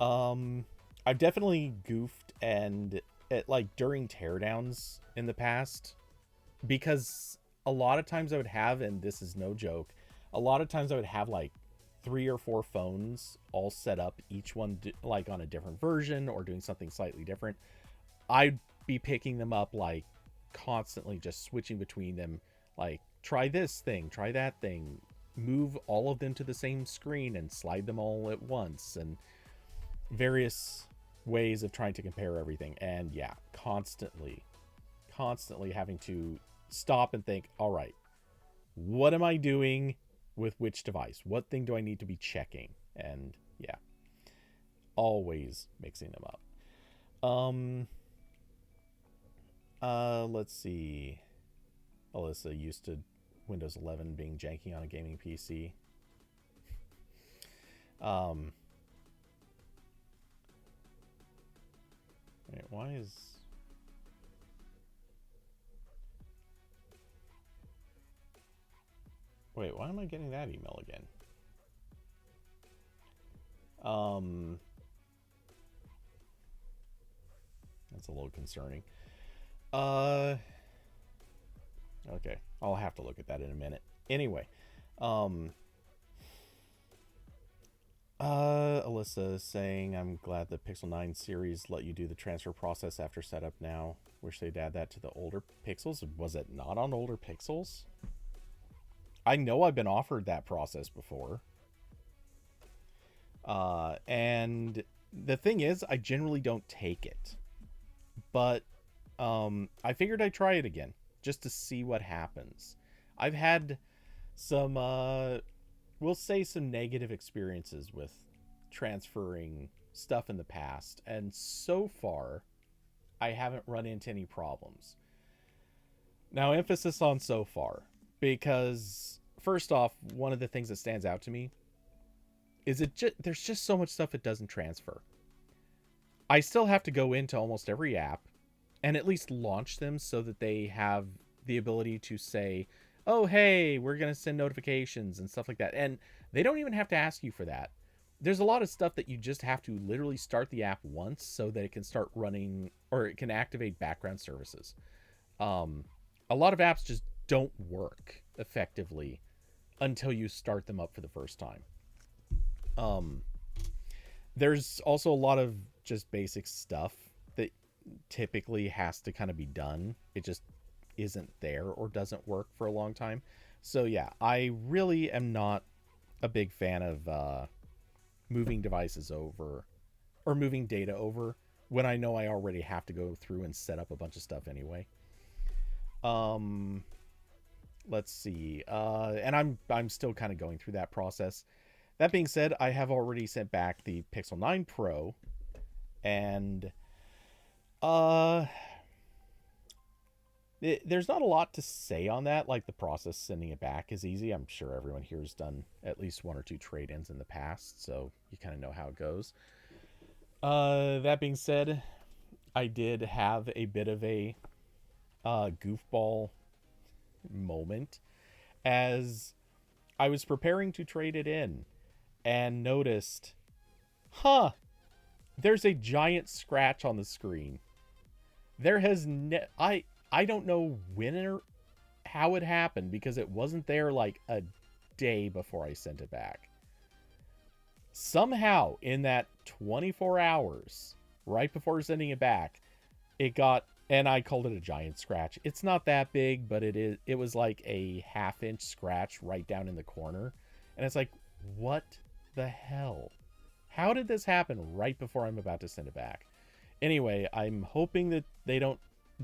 Um, I've definitely goofed and like during teardowns in the past, because a lot of times I would have, and this is no joke, a lot of times I would have like 3 or 4 phones all set up, each one like on a different version or doing something slightly different. I'd be picking them up like constantly, just switching between them, like try this thing, try that thing, move all of them to the same screen and slide them all at once, and various ways of trying to compare everything. And yeah, constantly having to stop and think, all right, what am I doing with which device? What thing do I need to be checking? And yeah, always mixing them up. Um, let's see. Alyssa, used to Windows 11 being janky on a gaming PC. Um, wait, why is... Wait, why am I getting that email again? That's a little concerning. Uh, okay, I'll have to look at that in a minute. Anyway, um, Alyssa is saying, I'm glad the Pixel 9 series let you do the transfer process after setup now. Wish they'd add that to the older Pixels. Was it not on older Pixels? I know I've been offered that process before. And the thing is, I generally don't take it. But I figured I'd try it again just to see what happens. I've had some, we'll say, some negative experiences with transferring stuff in the past, and so far, I haven't run into any problems. Now, emphasis on so far, because first off, one of the things that stands out to me is there's just so much stuff it doesn't transfer. I still have to go into almost every app and at least launch them so that they have the ability to say, oh, hey, we're going to send notifications and stuff like that. And they don't even have to ask you for that. There's a lot of stuff that you just have to literally start the app once so that it can start running, or it can activate background services. A lot of apps just don't work effectively until you start them up for the first time. Um, there's also a lot of just basic stuff that typically has to kind of be done. It just isn't there or doesn't work for a long time. So yeah, I really am not a big fan of moving devices over or moving data over when I know I already have to go through and set up a bunch of stuff anyway. Um, let's see. And I'm still kind of going through that process. That being said, I have already sent back the Pixel 9 Pro, and uh there's not a lot to say on that. Like, the process sending it back is easy. I'm sure everyone here has done at least one or two trade-ins in the past, so you kind of know how it goes. That being said, I did have a bit of a goofball moment as I was preparing to trade it in and noticed, there's a giant scratch on the screen. There has I don't know when or how it happened because it wasn't there like a day before I sent it back. Somehow in that 24 hours right before sending it back, it got, and I called it a giant scratch. It's not that big, but it was like a half-inch scratch right down in the corner. And it's like, what the hell? How did this happen right before I'm about to send it back? Anyway, I'm hoping that they don't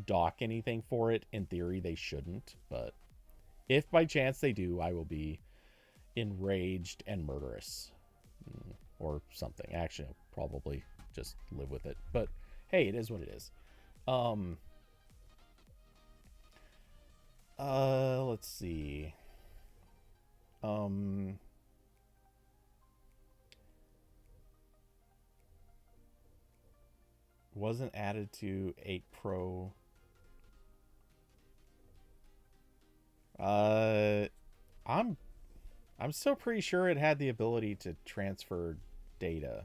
dock anything for it. In theory, they shouldn't, but if by chance they do, I will be enraged and murderous. Or something. Actually, I'll probably just live with it. But hey, it is what it is. Let's see. Wasn't added to 8 Pro. I'm still pretty sure it had the ability to transfer data.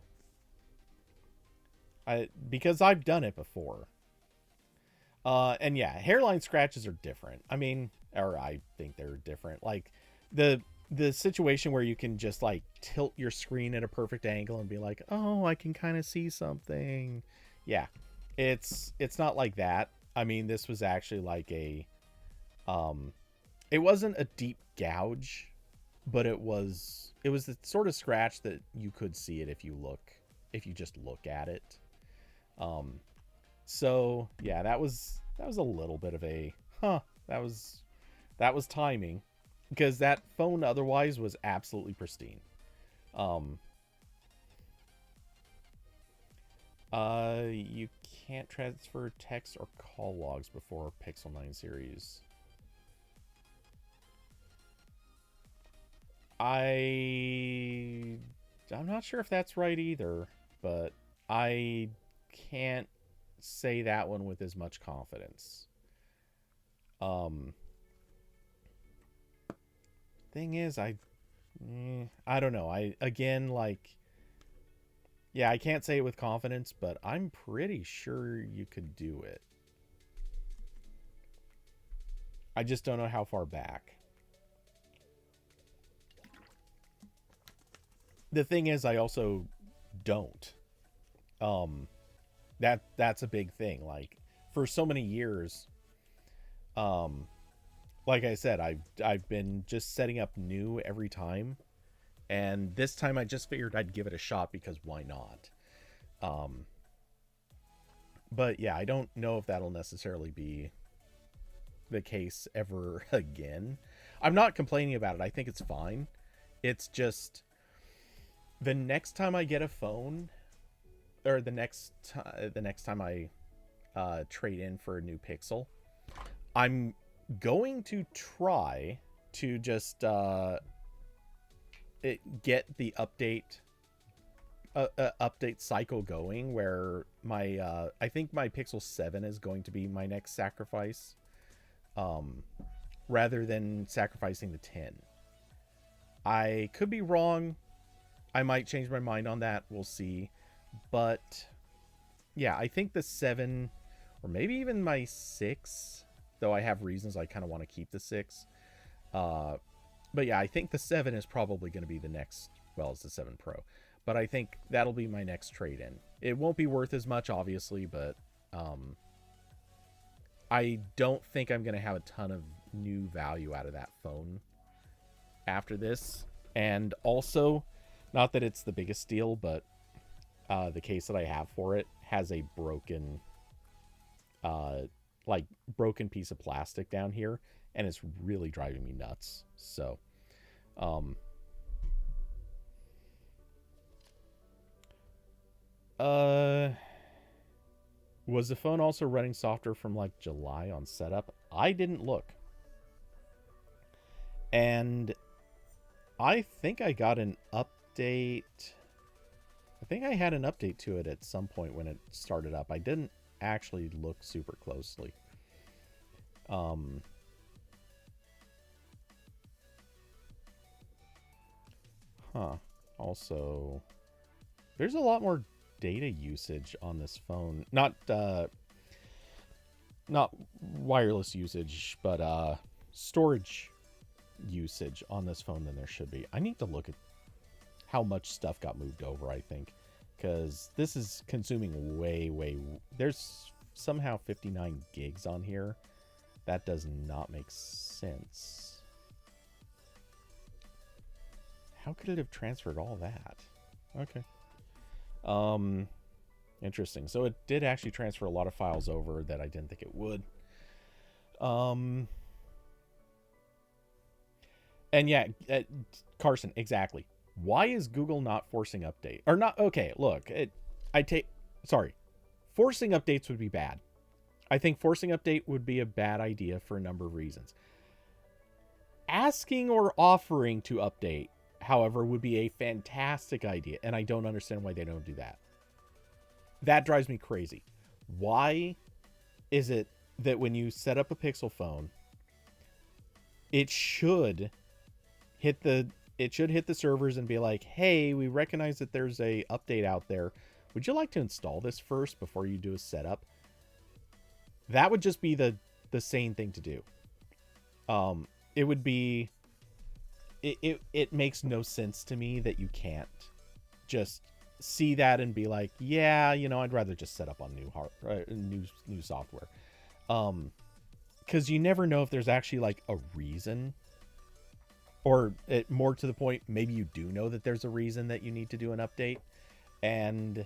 Because I've done it before. And yeah, hairline scratches are different. I mean, or I think they're different. Like the situation where you can just like tilt your screen at a perfect angle and be like, "Oh, I can kind of see something." Yeah. It's not like that. I mean, this was actually like a it wasn't a deep gouge, but it was the sort of scratch that you could see it if you just look at it. So yeah, that was a little bit of a that was timing, because that phone otherwise was absolutely pristine. You can't transfer text or call logs before Pixel 9 series. I'm not sure if that's right either, but I can't say that one with as much confidence. Thing is, I don't know. I can't say it with confidence, but I'm pretty sure you could do it. I just don't know how far back. The thing is, I also don't. That's a big thing. Like, for so many years, like I said, I've been just setting up new every time, and this time I just figured I'd give it a shot because why not? But yeah, I don't know if that'll necessarily be the case ever again. I'm not complaining about it. I think it's fine. It's just the next time I get a phone, or the next time I trade in for a new Pixel, I'm going to try to just get the update cycle going, where my I think my Pixel 7 is going to be my next sacrifice, rather than sacrificing the 10. I could be wrong. I might change my mind on that. We'll see. But yeah, I think the 7, or maybe even my 6, though I have reasons I kind of want to keep the 6. But yeah, I think the 7 is probably going to be the next, well, it's the 7 Pro. But I think that'll be my next trade-in. It won't be worth as much, obviously, but I don't think I'm going to have a ton of new value out of that phone after this. And also, not that it's the biggest deal, but the case that I have for it has a broken piece of plastic down here, and it's really driving me nuts. So Was the phone also running software from like July on setup? I didn't look. And I think I got an update. I think I had an update to it at some point when it started up. I didn't actually look super closely. Also, there's a lot more data usage on this phone. Not wireless usage, but storage usage on this phone than there should be. I need to look at how much stuff got moved over, I think, because this is consuming way. There's somehow 59 gigs on here. That does not make sense. How could it have transferred all that? Okay. Interesting. So it did actually transfer a lot of files over that I didn't think it would. And yeah, Carson, exactly. Why is Google not forcing update? Or not, okay, look, forcing updates would be bad. I think forcing update would be a bad idea for a number of reasons. Asking or offering to update, however, would be a fantastic idea, and I don't understand why they don't do that. That drives me crazy. Why is it that when you set up a Pixel phone, it should hit the servers and be like, hey, we recognize that there's a update out there. Would you like to install this first before you do a setup? That would just be the sane thing to do. It would be... It makes no sense to me that you can't just see that and be like, yeah, I'd rather just set up on new software. Because you never know if there's actually like a reason. Or more to the point, maybe you do know that there's a reason that you need to do an update. And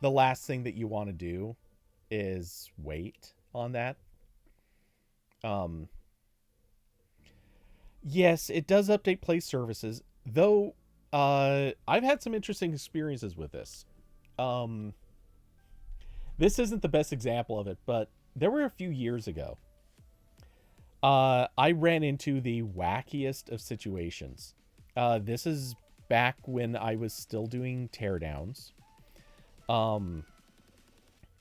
the last thing that you want to do is wait on that. Yes, it does update Play services, though I've had some interesting experiences with this. This isn't the best example of it, but there were a few years ago. I ran into the wackiest of situations. This is back when I was still doing teardowns.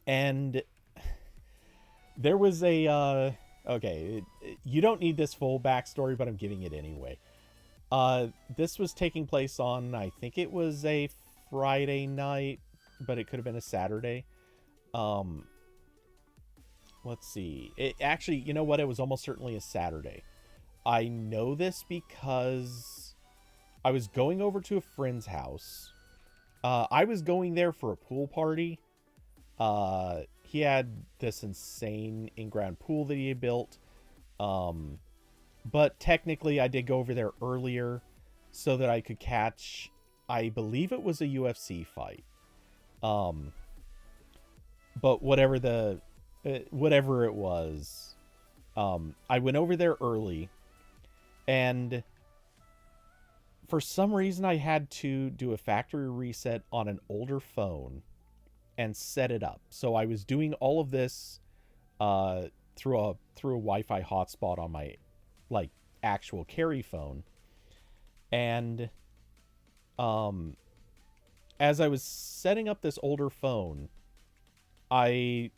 And there was a... okay, you don't need this full backstory, but I'm giving it anyway. This was taking place on, I think it was a Friday night, but it could have been a Saturday. Let's see. It actually, you know what? It was almost certainly a Saturday. I know this because I was going over to a friend's house. I was going there for a pool party. He had this insane in-ground pool that he had built. But technically I did go over there earlier so that I could catch, I believe it was a UFC fight. But whatever it was, I went over there early, and for some reason I had to do a factory reset on an older phone and set it up. So I was doing all of this through a Wi-Fi hotspot on my actual carry phone. And as I was setting up this older phone, I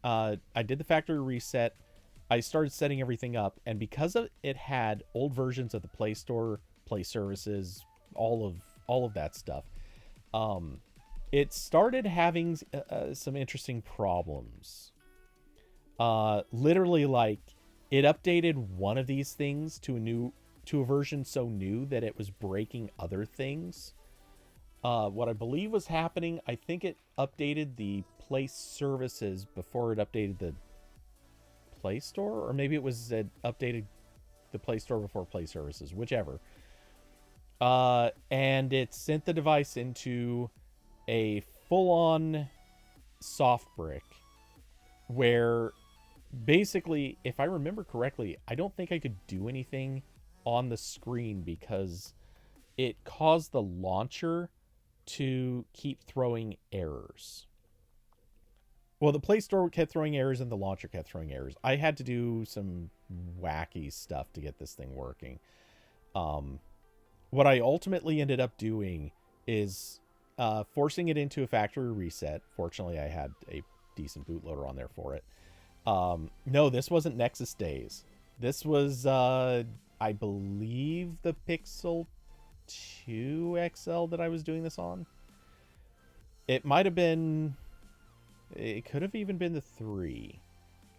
did the factory reset. I started setting everything up, and because it had old versions of the Play Store, Play Services, all of that stuff, it started having some interesting problems. Literally, it updated one of these things to a version so new that it was breaking other things. What I believe was happening, I think it updated the Play Services before it updated the Play Store, or maybe it was updated the Play Store before Play Services, whichever. And it sent the device into a full-on soft brick, where basically, if I remember correctly, I don't think I could do anything on the screen because it caused the launcher to keep throwing errors. Well, the Play Store kept throwing errors and the launcher kept throwing errors. I had to do some wacky stuff to get this thing working. Um, what I ultimately ended up doing is forcing it into a factory reset. Fortunately, I had a decent bootloader on there for it. No, this wasn't Nexus Days. This was, I believe, the Pixel 2 XL that I was doing this on. It might have been... It could have even been the 3.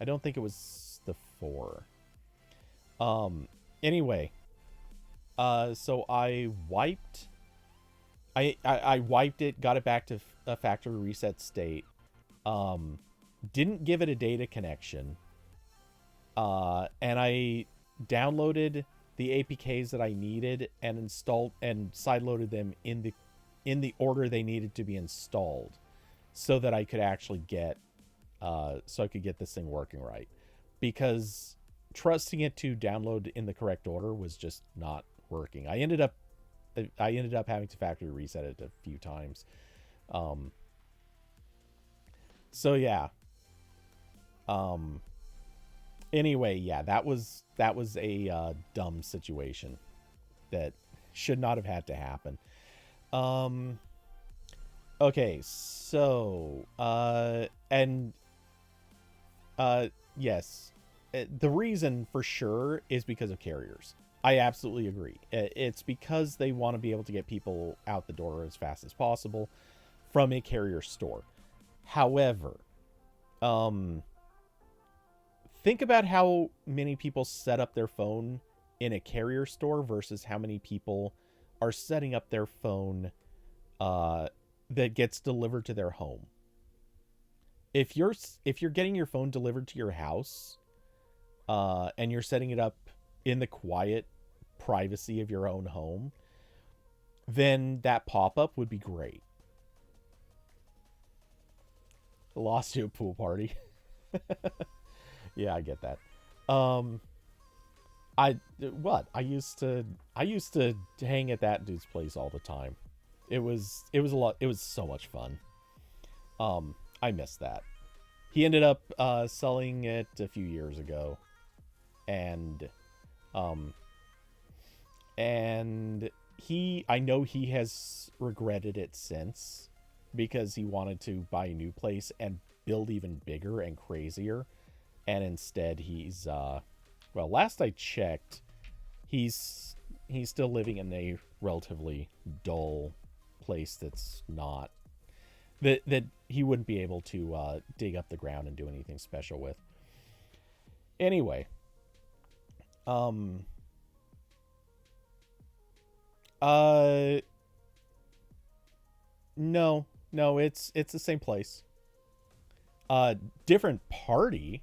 I don't think it was the 4. Anyway, so I wiped... I wiped it, got it back to a factory reset state. Didn't give it a data connection. And I downloaded the APKs that I needed and installed and sideloaded them in the order they needed to be installed, so that I could actually get this thing working right. Because trusting it to download in the correct order was just not working. I ended up having to factory reset it a few times. So yeah. Anyway, yeah, that was a dumb situation that should not have had to happen. Okay, so yes, the reason for sure is because of carriers. I absolutely agree. It's because they want to be able to get people out the door as fast as possible from a carrier store. However, think about how many people set up their phone in a carrier store versus how many people are setting up their phone that gets delivered to their home. If you're getting your phone delivered to your house, and you're setting it up in the quiet privacy of your own home, then that pop-up would be great. Lost you a pool party. Yeah, I get that. I used to hang at that dude's place all the time. It was a lot. It was so much fun. I miss that. He ended up selling it a few years ago, and I know he has regretted it since, because he wanted to buy a new place and build even bigger and crazier, and instead he's well, last I checked, he's still living in a relatively dull place that's not that he wouldn't be able to dig up the ground and do anything special with. Anyway, no, it's the same place. Different party,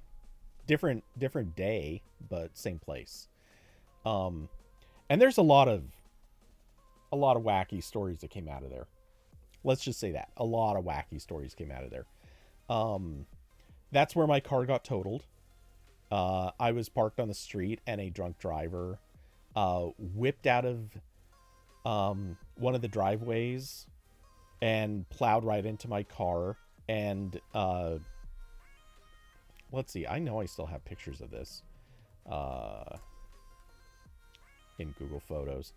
different day, but same place. And there's a lot of wacky stories that came out of there. Let's just say that a lot of wacky stories came out of there. That's where my car got totaled. I was parked on the street and a drunk driver whipped out of one of the driveways and plowed right into my car. And let's see, I know I still have pictures of this in Google Photos.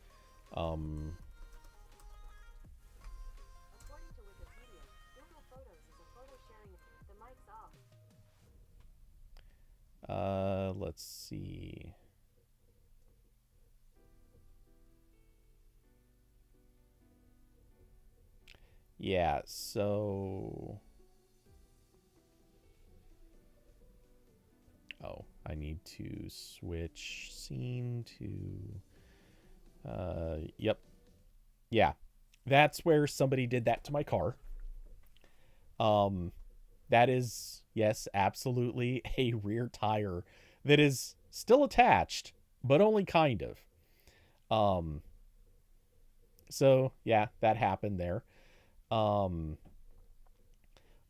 Let's see. Yeah, so... Oh, I need to switch scene to... Yep. Yeah. That's where somebody did that to my car. That is, yes, absolutely a rear tire that is still attached, but only kind of. So, yeah, that happened there.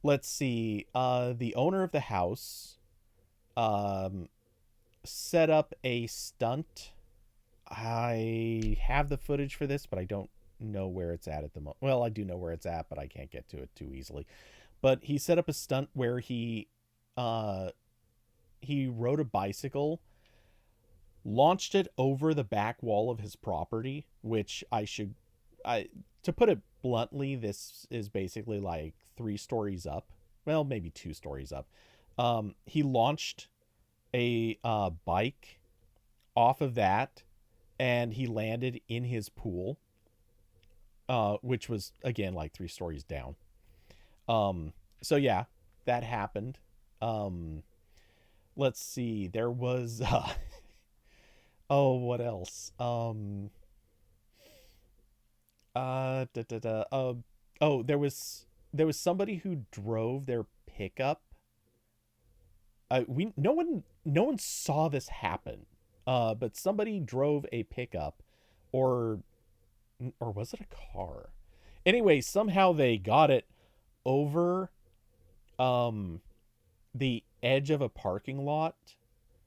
Let's see. The owner of the house set up a stunt. I have the footage for this, but I don't know where it's at the moment. Well, I do know where it's at, but I can't get to it too easily. but he set up a stunt where uh he rode a bicycle, launched it over the back wall of his property, which I to put it bluntly, this is basically like 3 stories up. Well, maybe 2 stories up. He launched a bike off of that, and he landed in his pool, which was again like 3 stories down. So yeah, that happened. Um, let's see. There was oh, what else? Da, da, da. Oh, there was somebody who drove their pickup. We no one saw this happen. But somebody drove a pickup, or was it a car? Anyway, somehow they got it over um the edge of a parking lot,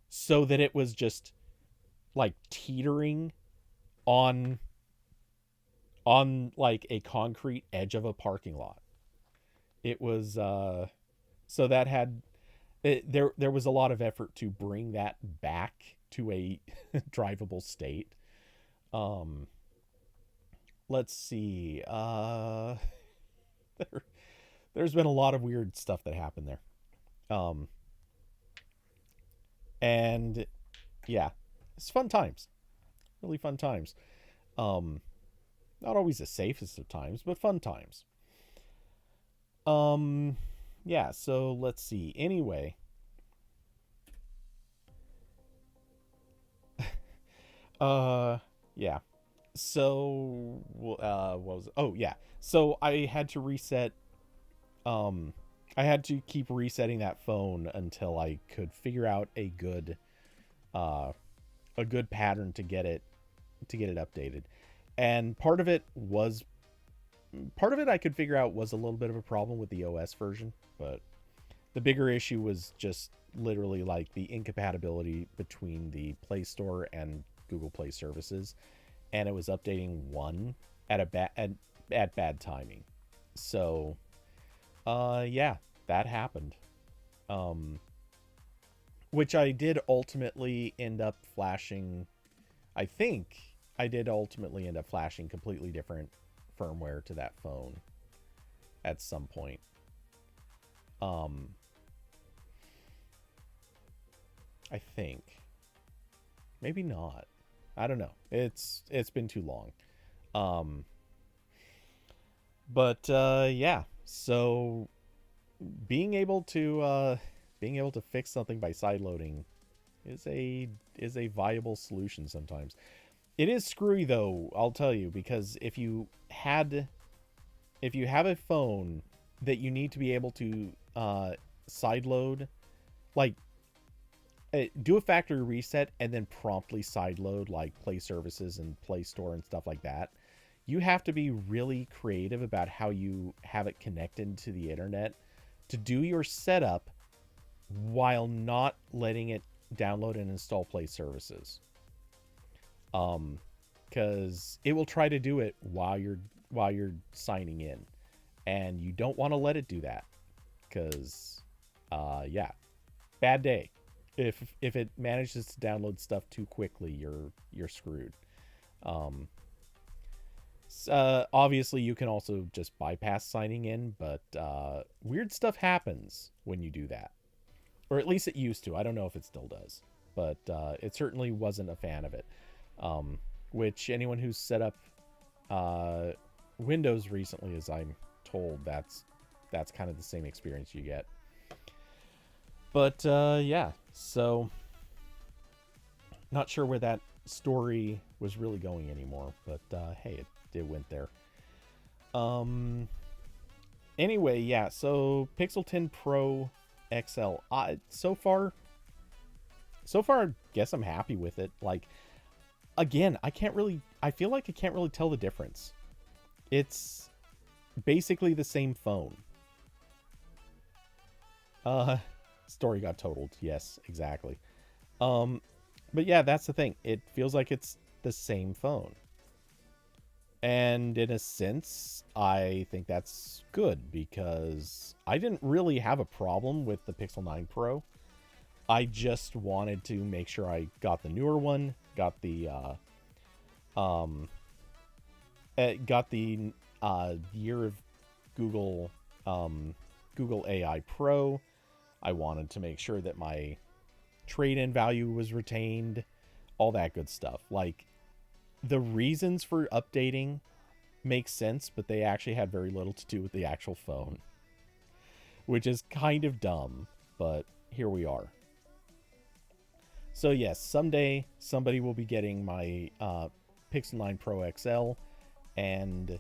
so that it was just like teetering on like a concrete edge of a parking lot. It was so that had there was a lot of effort to bring that back to a drivable state. Um let's see. There, there's been a lot of weird stuff that happened there. Um and yeah, it's fun times. Really fun times. Um Not always the safest of times, but fun times. Um yeah, so let's see. Anyway, uh yeah. So what was it? Oh yeah. So I had to reset um I had to keep resetting that phone until I could figure out uh a good pattern to get it updated. And part of it I could figure out was a little bit of a problem with the OS version, but the bigger issue was just literally like the incompatibility between the Play Store and Google Play services, and it was updating one at bad timing. So, yeah, that happened. Um, which I did ultimately end up flashing. I think I did ultimately end up flashing completely different firmware to that phone at some point. Um, I think maybe not. I don't know. It's been too long. Um, but yeah. So being able to fix something by side loading is a viable solution sometimes. It is screwy though, I'll tell you, because if you have a phone that you need to be able to side load, like do a factory reset and then promptly side load like Play Services and Play Store and stuff like that, you have to be really creative about how you have it connected to the internet to do your setup while not letting it download and install Play Services. Because it will try to do it while you're signing in, and you don't want to let it do that, because yeah, bad day. If it manages to download stuff too quickly, you're screwed. Um, Obviously you can also just bypass signing in, but weird stuff happens when you do that, or at least it used to. I don't know if it still does, but it certainly wasn't a fan of it. Which anyone who's set up Windows recently, as I'm told, that's kind of the same experience you get. But yeah, so not sure where that story was really going anymore, but hey, it went there. Anyway, yeah, so Pixel 10 Pro XL. So far, I guess I'm happy with it. Like, again, I feel like I can't really tell the difference. It's basically the same phone. Story got totaled. Yes, exactly. But yeah, that's the thing. It feels like it's the same phone. And in a sense, I think that's good because I didn't really have a problem with the Pixel 9 Pro. I just wanted to make sure I got the newer one, um, got the year of Google Google AI Pro. I wanted to make sure that my trade-in value was retained, all that good stuff. Like, the reasons for updating make sense, but they actually had very little to do with the actual phone, which is kind of dumb, but here we are. So yes, someday somebody will be getting my Pixel 9 Pro XL, and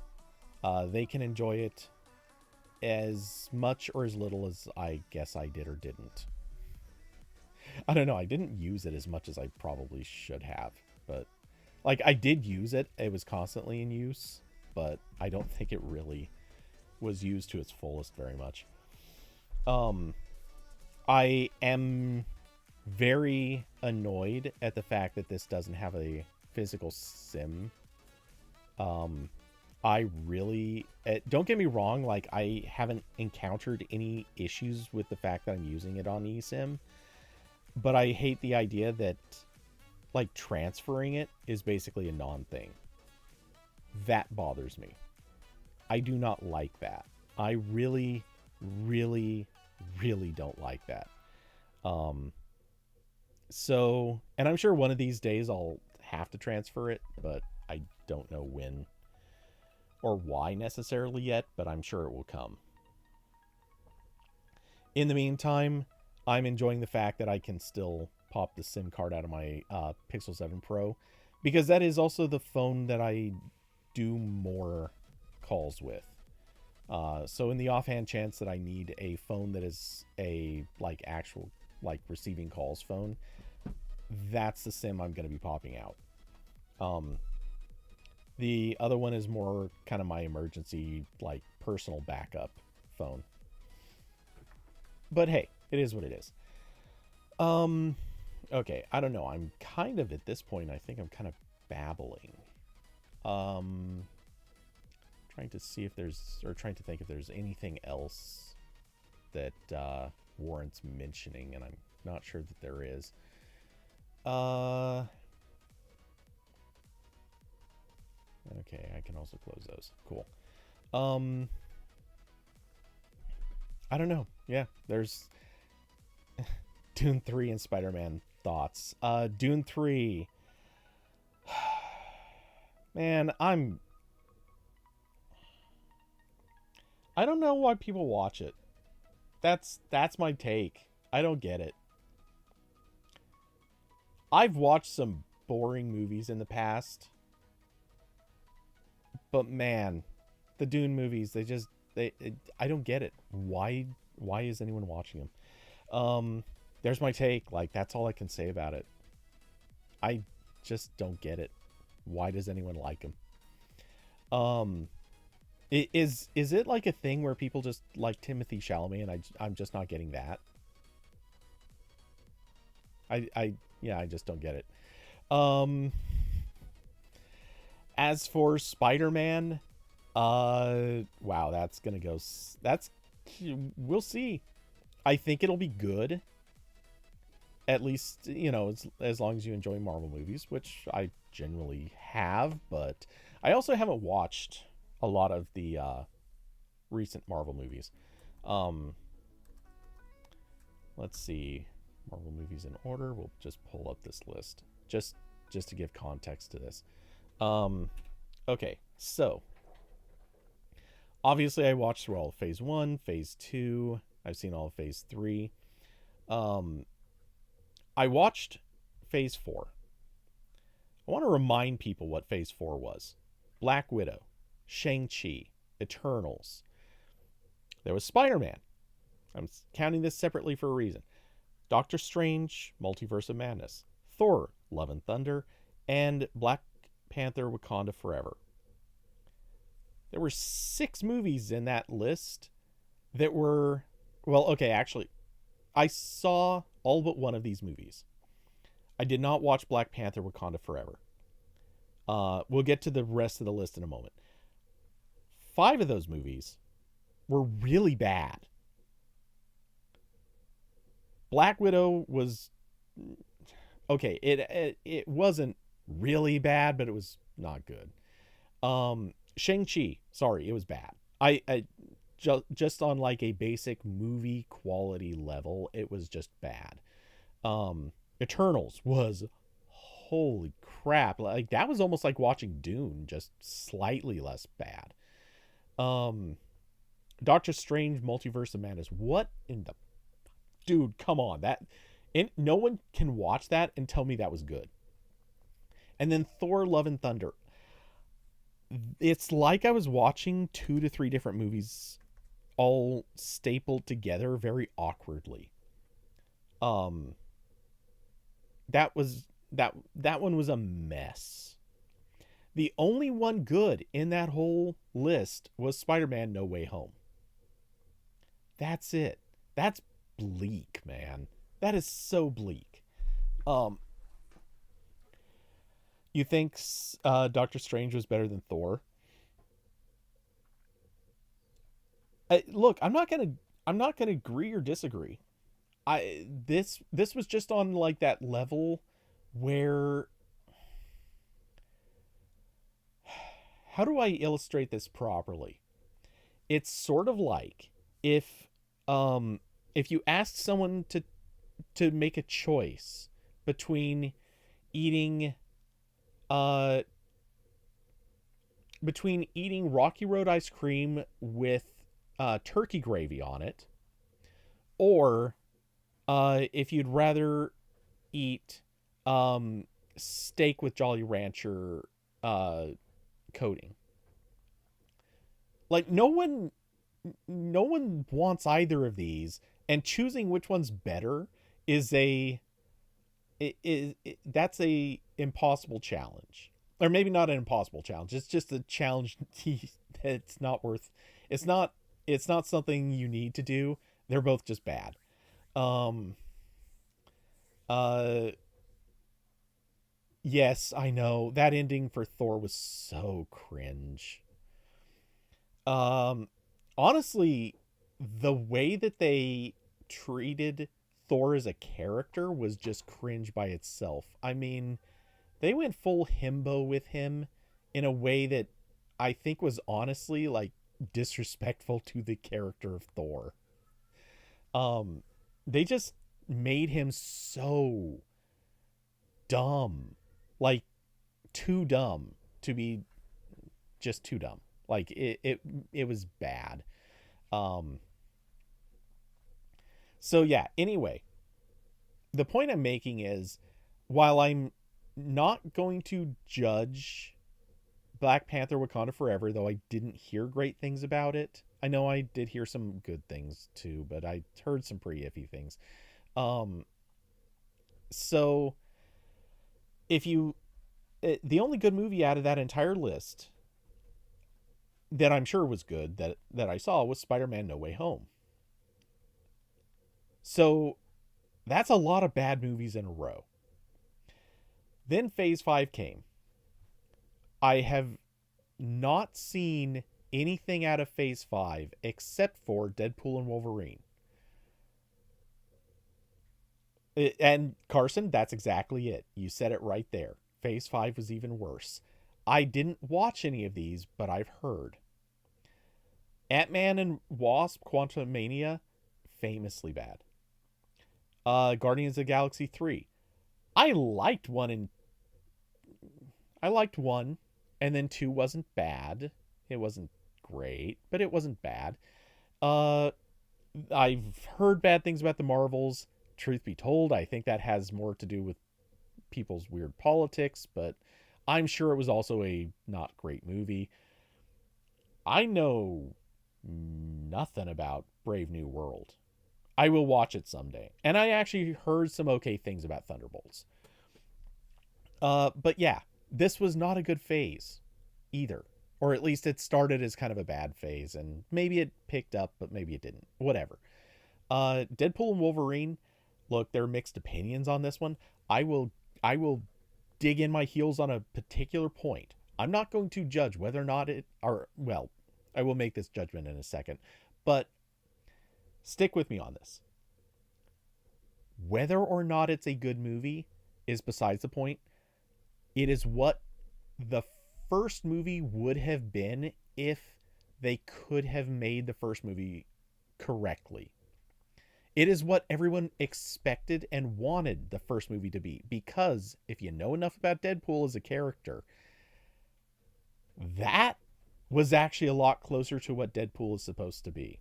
they can enjoy it as much or as little as I guess I did or didn't. I don't know. I didn't use it as much as I probably should have, but like I did use it. It was constantly in use, but I don't think it really was used to its fullest very much. I am very annoyed at the fact that this doesn't have a physical SIM. I really don't get me wrong, like I haven't encountered any issues with the fact that I'm using it on eSIM, but I hate the idea that like transferring it is basically a non-thing. That bothers me. I do not like that. I really, really, really don't like that. So, and I'm sure one of these days I'll have to transfer it, but I don't know when or why necessarily yet, but I'm sure it will come. In the meantime, I'm enjoying the fact that I can still pop the SIM card out of my Pixel 7 Pro, because that is also the phone that I do more calls with. So in the offhand chance that I need a phone that is a like actual like receiving calls phone, that's the SIM I'm going to be popping out. The other one is more kind of my emergency, like personal backup phone. But hey, it is what it is. Okay, I don't know. I'm kind of at this point, I think I'm kind of babbling. Trying to see if there's, or trying to think if there's anything else that warrants mentioning, and I'm not sure that there is. Okay, I can also close those. Cool. I don't know. Yeah, there's Dune 3 and Spider-Man thoughts. Dune 3. Man, I don't know why people watch it. That's my take. I don't get it. I've watched some boring movies in the past, but man, the Dune movies, I don't get it. Why is anyone watching them? There's my take. Like, that's all I can say about it. I just don't get it. Why does anyone like them? Is it like a thing where people just like Timothy Chalamet, and I'm just not getting that? I just don't get it. As for Spider-Man, wow, that's gonna go. We'll see. I think it'll be good. At least, you know, as long as you enjoy Marvel movies, which I generally have, but I also haven't watched a lot of the recent Marvel movies. Let's see. Marvel movies in order. We'll just pull up this list. Just to give context to this. Okay, so obviously I watched through all of Phase 1, Phase 2. I've seen all of Phase 3. I watched Phase 4. I want to remind people what Phase 4 was. Black Widow, Shang-Chi, Eternals. There was Spider-Man. I'm counting this separately for a reason. Doctor Strange, Multiverse of Madness. Thor, Love and Thunder. And Black Panther, Wakanda Forever. There were 6 movies in that list that were... Well, okay, actually, I saw all but one of these movies. I did not watch Black Panther, Wakanda Forever. We'll get to the rest of the list in a moment. 5 of those movies were really bad. Black Widow was okay. It wasn't really bad, but it was not good. Shang-Chi, sorry, it was bad. I just on like a basic movie quality level, it was just bad. Eternals was holy crap. Like that was almost like watching Dune, just slightly less bad. Doctor Strange Multiverse of Madness. What in the dude, come on. No one can watch that and tell me that was good. And then Thor Love and Thunder. It's like I was watching 2 to 3 different movies all stapled together very awkwardly. Um that was that one was a mess. The only one good in that whole list was Spider-Man No Way Home. That's it. That's bleak, man. That is so bleak. Um you think Doctor Strange was better than Thor? Look, I'm not gonna agree or disagree. This was just on like that level where, how do I illustrate this properly? It's sort of like if you asked someone to make a choice between eating uh Rocky Road ice cream with turkey gravy on it, or if you'd rather eat steak with Jolly Rancher coating. Like no one wants either of these, and choosing which one's better is that's a impossible challenge. Or maybe not an impossible challenge. It's just a challenge that's not worth. It's not something you need to do. They're both just bad. Um uh yes, I know. That ending for Thor was so cringe. Um Honestly, the way that they treated Thor as a character was just cringe by itself. I mean, they went full himbo with him in a way that I think was honestly like disrespectful to the character of Thor. Um they just made him so dumb. Like too dumb to be just too dumb. Like it was bad. Um so yeah, anyway, the point I'm making is while I'm not going to judge Black Panther Wakanda Forever, though I didn't hear great things about it. I know I did hear some good things too, but I heard some pretty iffy things. Um so if you the only good movie out of that entire list that I'm sure was good that I saw was Spider-Man No Way Home. So that's a lot of bad movies in a row. Then Phase 5 came. I have not seen anything out of Phase 5 except for Deadpool and Wolverine. And Carson, that's exactly it. You said it right there. Phase 5 was even worse. I didn't watch any of these, but I've heard. Ant-Man and Wasp Quantumania, famously bad. Guardians of the Galaxy 3. I liked I liked 1, and then 2 wasn't bad. It wasn't great, but it wasn't bad. Uh I've heard bad things about the Marvels. Truth be told, I think that has more to do with people's weird politics, but I'm sure it was also a not great movie. I know nothing about Brave New World. I will watch it someday. And I actually heard some okay things about Thunderbolts. But yeah, this was not a good phase either. Or at least it started as kind of a bad phase, and maybe it picked up, but maybe it didn't. Whatever. Deadpool and Wolverine, look, there are mixed opinions on this one. I will dig in my heels on a particular point. I'm not going to judge whether or not it or well, I will make this judgment in a second, but stick with me on this. Whether or not it's a good movie is besides the point. It is what the first movie would have been if they could have made the first movie correctly. It is what everyone expected and wanted the first movie to be, because if you know enough about Deadpool as a character, that was actually a lot closer to what Deadpool is supposed to be.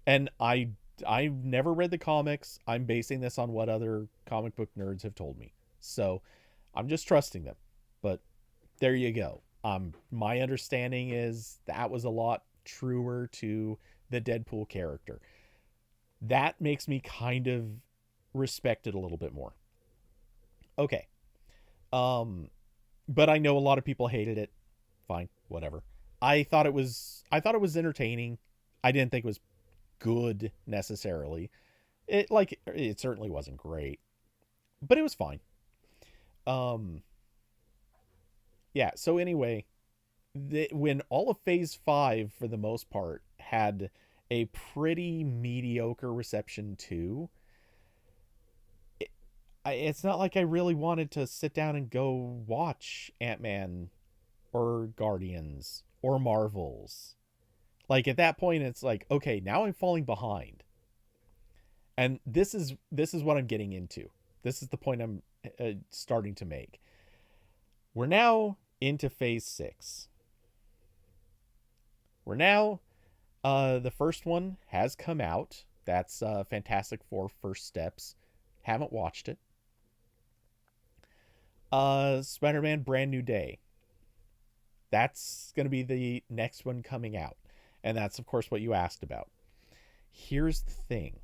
And I've never read the comics. I'm basing this on what other comic book nerds have told me. So I'm just trusting them. But there you go. My understanding is that was a lot truer to the Deadpool character. That makes me kind of respect it a little bit more. Okay. But I know a lot of people hated it. Fine, whatever. I thought it was entertaining. I didn't think it was good necessarily. It certainly wasn't great, but it was fine. Um yeah, so anyway, when all of phase 5 for the most part had a pretty mediocre reception too, it's not like I really wanted to sit down and go watch Ant-Man or Guardians or Marvels. Like at that point it's like, okay, now I'm falling behind. And this is what I'm getting into. This is the point I'm starting to make. We're now into phase 6. We're now the first one has come out. That's Fantastic Four First Steps. Haven't watched it. Spider-Man Brand New Day. That's going to be the next one coming out. And that's, of course, what you asked about. Here's the thing.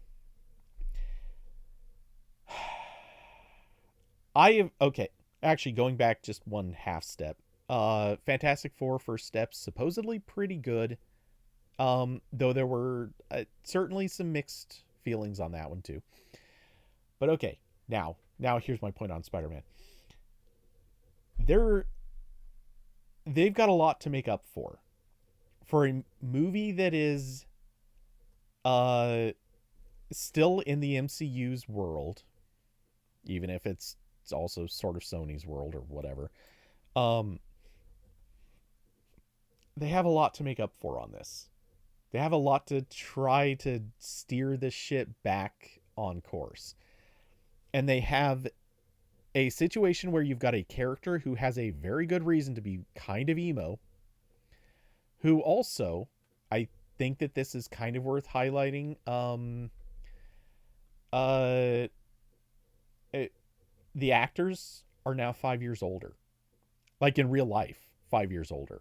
Okay, actually, going back just one half step. Fantastic Four First Steps, supposedly pretty good. Though there were certainly some mixed feelings on that one, too. But okay, now here's my point on Spider-Man. They've got a lot to make up for a movie that is still in the MCU's world, even if it's also sort of Sony's world or whatever. They have a lot to make up for on this. They have a lot to try to steer this shit back on course. And they have a situation where you've got a character who has a very good reason to be kind of emo, who also, I think that this is kind of worth highlighting. The actors are now 5 years older, like in real life, 5 years older.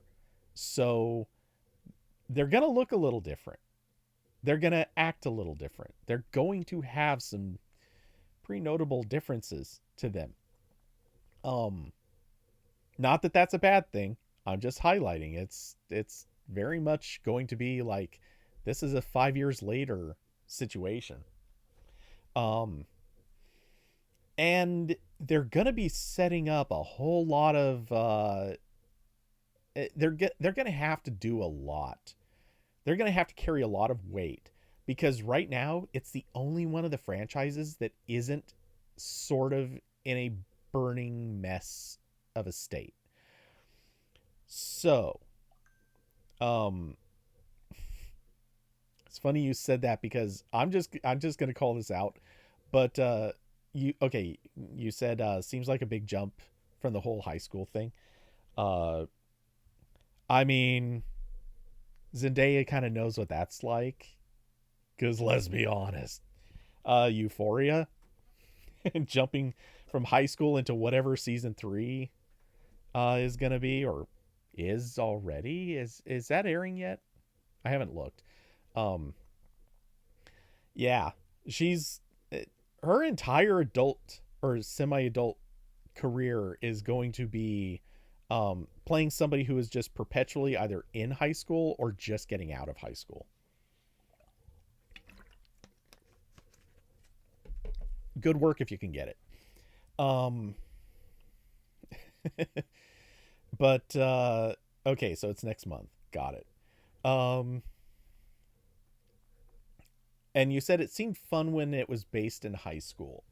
So they're going to look a little different. They're going to act a little different. They're going to have some pretty notable differences to them. Not that that's a bad thing. I'm just highlighting it's very much going to be like this is a 5 years later situation. And they're going to be setting up a whole lot of they're going to have to do a lot. They're going to have to carry a lot of weight because right now it's the only one of the franchises that isn't sort of in a burning mess of a state. So, it's funny you said that because I'm just going to call this out, but you said seems like a big jump from the whole high school thing. I mean, Zendaya kind of knows what that's like, because let's be honest, Euphoria and jumping from high school into whatever season 3 is gonna be, or is already. Is that airing yet? I haven't looked. Yeah, she's her entire adult or semi-adult career is going to be playing somebody who is just perpetually either in high school or just getting out of high school. Good work if you can get it. But okay, so it's next month. Got it. Um and you said it seemed fun when it was based in high school.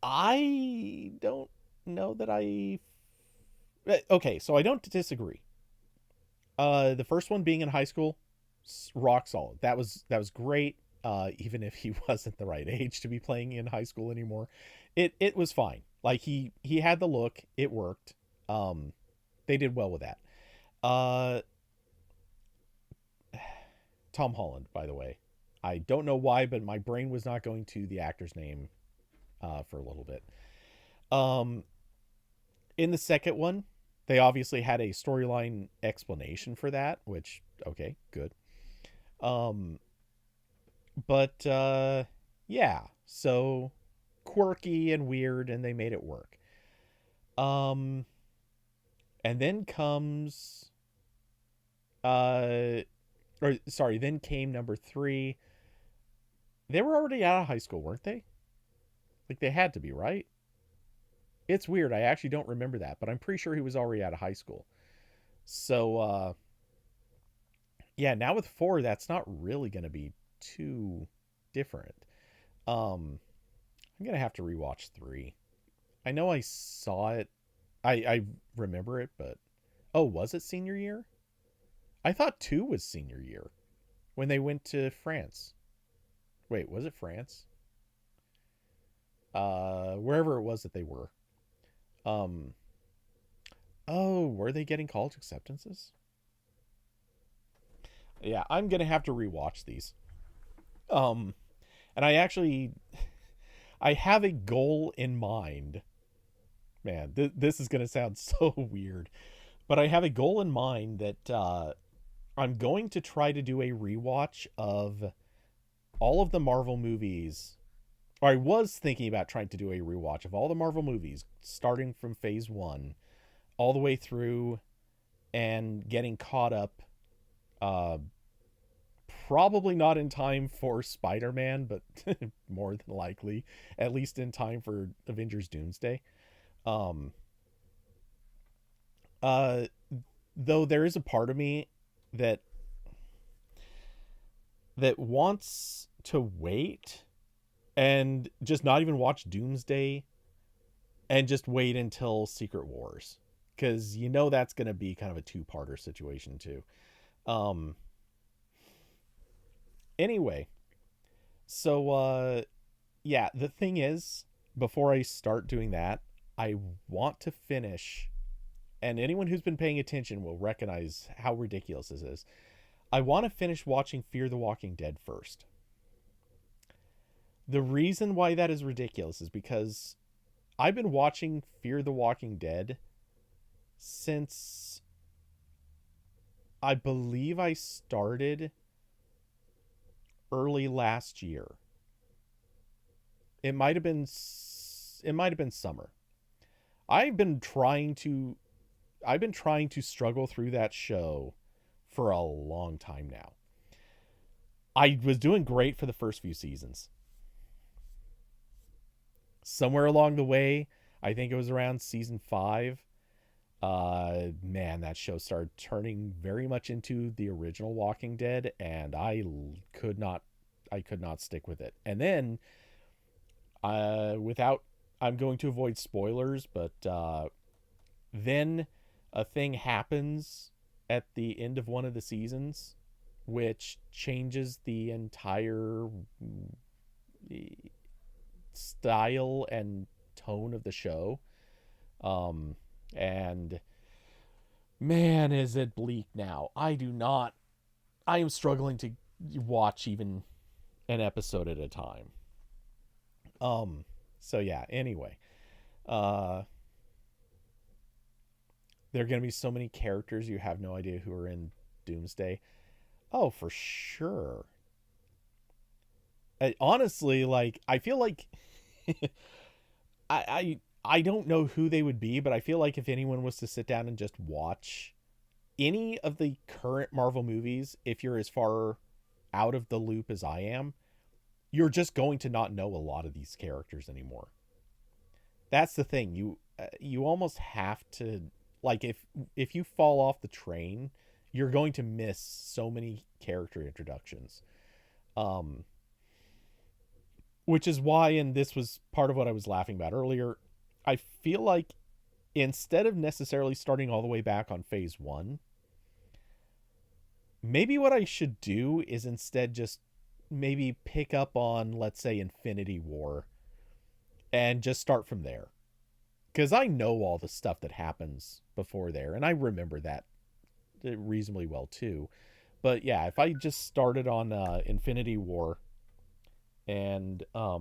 I don't know that I okay, so I don't disagree. The first one being in high school, rock solid. That was great. Even if he wasn't the right age to be playing in high school anymore, it was fine. Like he had the look. It worked. Um, they did well with that. Uh, Tom Holland, by the way. I don't know why, but my brain was not going to the actor's name for a little bit. Um, in the second one, they obviously had a storyline explanation for that, which okay, good. Um, but yeah, so quirky and weird, and they made it work. Um, and then comes or sorry, then came number three. They were already out of high school, weren't they? Like they had to be, right? It's weird. I actually don't remember that, but I'm pretty sure he was already out of high school. So yeah, now with four, that's not really going to be too different. Um, I'm gonna have to rewatch three. I know I saw it. I remember it, but oh, was it senior year? I thought two was senior year when they went to France. Wait, was it France? Wherever it was that they were. Um, oh, were they getting college acceptances? Yeah, I'm gonna have to rewatch these. Um, and I actually I have a goal in mind. Man, this is gonna sound so weird, but I have a goal in mind that I'm going to try to do a rewatch of all of the Marvel movies. Or I was thinking about trying to do a rewatch of all the Marvel movies, starting from phase one all the way through and getting caught up. Uh, Probably not in time for Spider Man, but more than likely, at least in time for Avengers Doomsday. Um, uh, though there is a part of me that wants to wait and just not even watch Doomsday and just wait until Secret Wars, because you know that's going to be kind of a two-parter situation too. Um, anyway, so yeah, the thing is, before I start doing that, I want to finish, and anyone who's been paying attention will recognize how ridiculous this is. I want to finish watching Fear the Walking Dead first. The reason why that is ridiculous is because I've been watching Fear the Walking Dead since I believe I started early last year. It might have been summer. I've been trying to struggle through that show for a long time now. I was doing great for the first few seasons. Somewhere along the way, I think it was around season 5, man, that show started turning very much into the original Walking Dead, and could not stick with it. And then without I'm going to avoid spoilers, but then a thing happens at the end of one of the seasons which changes the entire style and tone of the show. And man, is it bleak now. I am struggling to watch even an episode at a time. Um, so yeah, anyway, uh, there are going to be so many characters you have no idea who are in Doomsday. Oh, for sure. Honestly, like I feel like I don't know who they would be, but I feel like if anyone was to sit down and just watch any of the current Marvel movies, if you're as far out of the loop as I am, you're just going to not know a lot of these characters anymore. That's the thing. you almost have to, like, if you fall off the train, you're going to miss so many character introductions. Um, which is why, and this was part of what I was laughing about earlier, I feel like instead of necessarily starting all the way back on phase one, maybe what I should do is instead just maybe pick up on, let's say, Infinity War and just start from there. Because I know all the stuff that happens before there, and I remember that reasonably well too. But yeah, if I just started on Infinity War and uh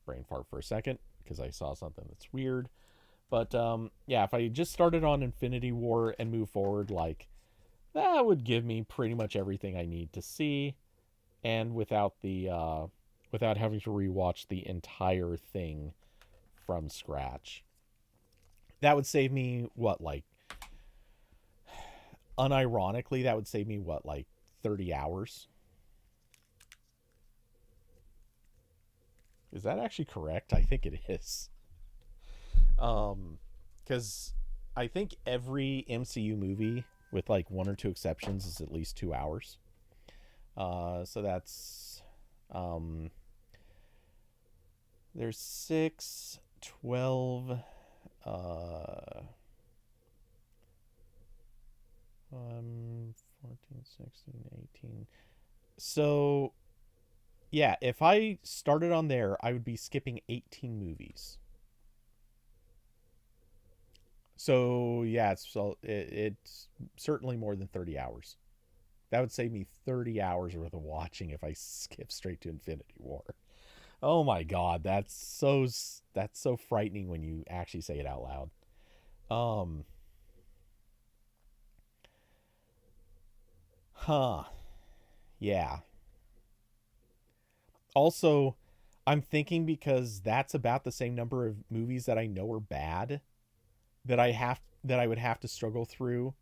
brain fart for a second because I saw something that's weird. But yeah, if I just started on Infinity War and move forward, like, that would give me pretty much everything I need to see, and without having to rewatch the entire thing from scratch. That would save me what, like, unironically, that would save me what, like, 30 hours. Is that actually correct? I think it is. Because I think every MCU movie, with like one or two exceptions, is at least 2 hours. So that's there's 6, 12, 14, 16, 18. So yeah, if I started on there, I would be skipping 18 movies. So yeah, it's certainly more than 30 hours. That would save me 30 hours worth of watching if I skip straight to Infinity War. Oh my god, that's so frightening when you actually say it out loud. Um, huh. Yeah. Also, I'm thinking because that's about the same number of movies that I know are bad that I would have to struggle through.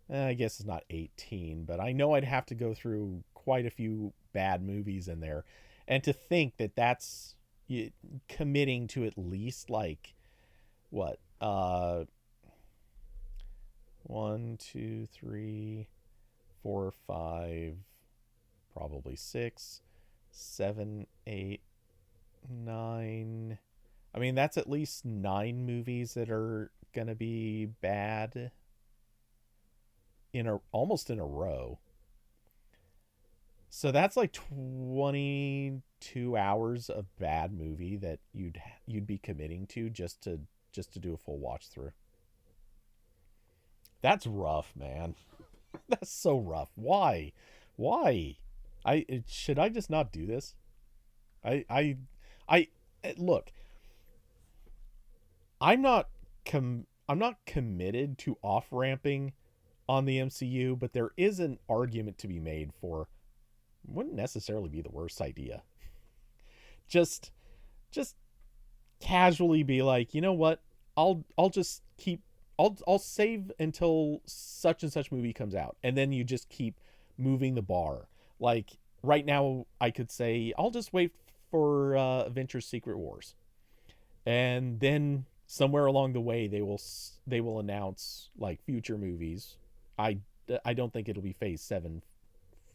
I guess it's not 18, but I know I'd have to go through quite a few bad movies in there. And to think that that's committing to at least like what? 1, 2, 3, 4, 5, probably 6, 7, 8, 9. I mean, that's at least 9 movies that are gonna be bad in a almost in a row. So that's like 22 hours of bad movie that you'd be committing to just to do a full watch through. That's rough, man. That's so rough. Why? Why? Should I just not do this? I I I look, I'm not committed to off ramping on the MCU, but there is an argument to be made for wouldn't necessarily be the worst idea. Just just casually be like, you know what? I'll just keep I'll save until such and such movie comes out, and then you just keep moving the bar. Like right now, I could say I'll just wait for Avengers: Secret Wars, and then somewhere along the way they will announce like future movies. I I don't think it'll be Phase 7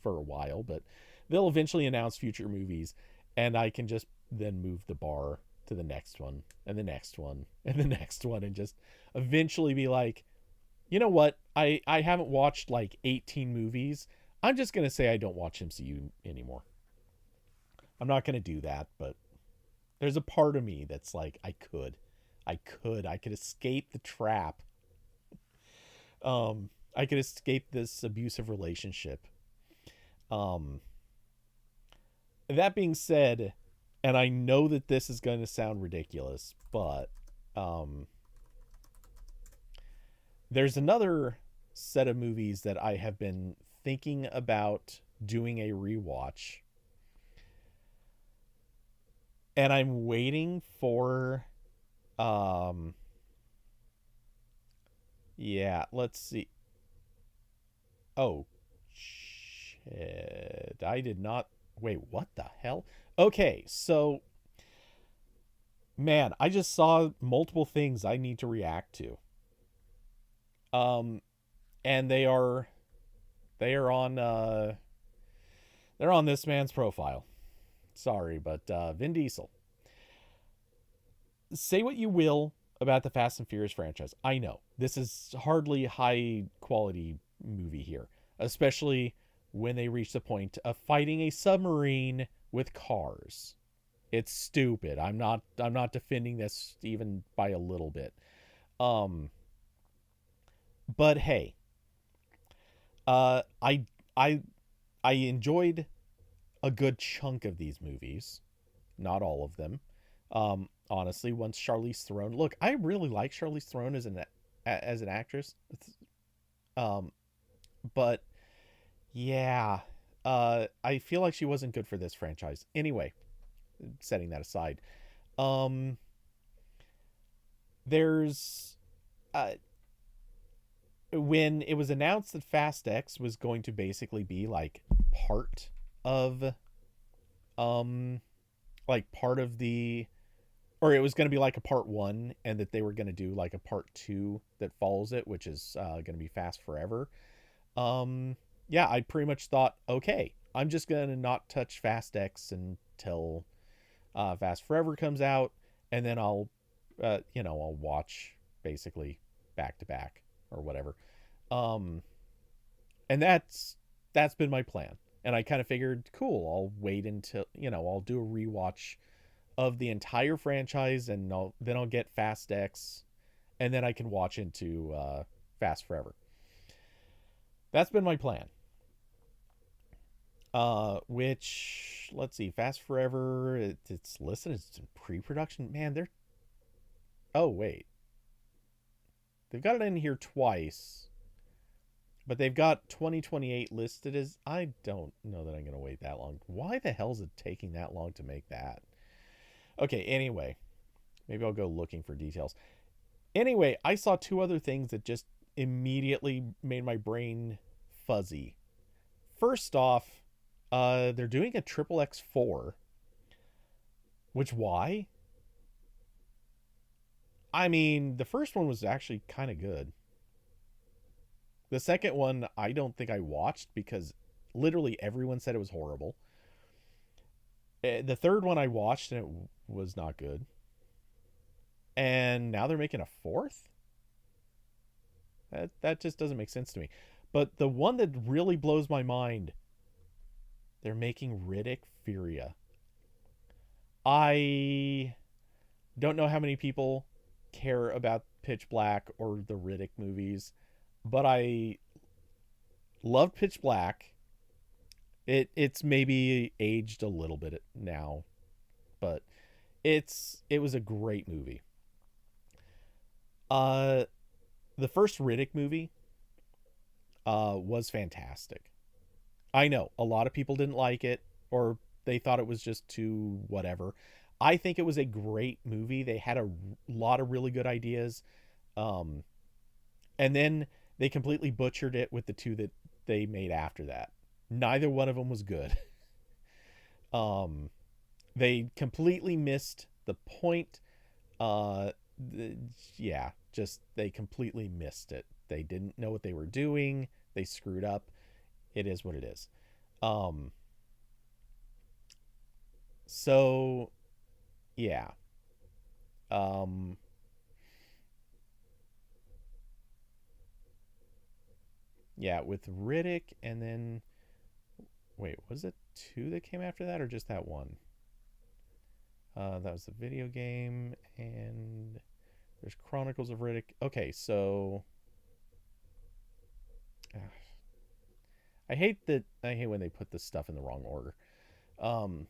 for a while, but they'll eventually announce future movies, and I can just then move the bar to the next one and the next one and the next one, and just eventually be like, you know what? I haven't watched like 18 movies. I'm just gonna say I don't watch MCU anymore. I'm not gonna do that, but there's a part of me that's like I could escape the trap. I could escape this abusive relationship. Um, that being said, and I know that this is going to sound ridiculous, but um, there's another set of movies that I have been thinking about doing a rewatch, and I'm waiting for. Um, yeah, let's see. Oh, shit! I did not Wait, what the hell? Okay, so man, I just saw multiple things I need to react to. Um, and they are on they're on this man's profile. Sorry, but Vin Diesel. Say what you will about the Fast and Furious franchise. I know this is hardly high quality movie here, especially when they reach the point of fighting a submarine with cars. It's stupid. I'm not defending this even by a little bit. Um but hey, uh I I I enjoyed a good chunk of these movies, not all of them. Honestly, once Charlize Theron, look, I really like Charlize Theron as an actress. Um, but yeah, I feel like she wasn't good for this franchise. Anyway, setting that aside, um, there's uh, when it was announced that Fast X was going to basically be like part of um part of the, or it was going to be like a part one, and that they were going to do like a part two that follows it, which is going to be Fast Forever. Um, yeah, I pretty much thought, okay, I'm just going to not touch Fast X until Fast Forever comes out, and then I'll watch basically back to back or whatever. Um, and that's been my plan. And I kind of figured, cool, I'll wait until, I'll do a rewatch of the entire franchise, and then I'll get Fast X, and then I can watch into Fast Forever. That's been my plan. Which, let's see, Fast Forever, it's listed as pre-production. Man, they're, oh wait, they've got it in here twice, but they've got 2028 listed as. I don't know that I'm gonna wait that long. Why the hell is it taking that long to make that? Okay, anyway, maybe I'll go looking for details. Anyway, I saw two other things that just immediately made my brain fuzzy. First off, they're doing a triple X4, which why? I mean, the first one was actually kind of good. The second one, I don't think I watched because literally everyone said it was horrible. The third one I watched and it was not good. And now they're making a fourth? That just doesn't make sense to me. But the one that really blows my mind, they're making Riddick Furia. I don't know how many people care about Pitch Black or the Riddick movies, but I love Pitch Black. It's maybe aged a little bit now, but it was a great movie. Uh the first Riddick movie was fantastic. I know a lot of people didn't like it, or they thought it was just too whatever. I think it was a great movie. They had a lot of really good ideas. Um, and then they completely butchered it with the two that they made after that. Neither one of them was good. Um, they completely missed the point. Uh, the, yeah, just they completely missed it. They didn't know what they were doing. They screwed up. It is what it is. Um, so yeah. Um, yeah, with Riddick, and then wait, was it two that came after that, or just that one? That was the video game, and there's Chronicles of Riddick. Okay, so uh, I hate when they put this stuff in the wrong order. Um,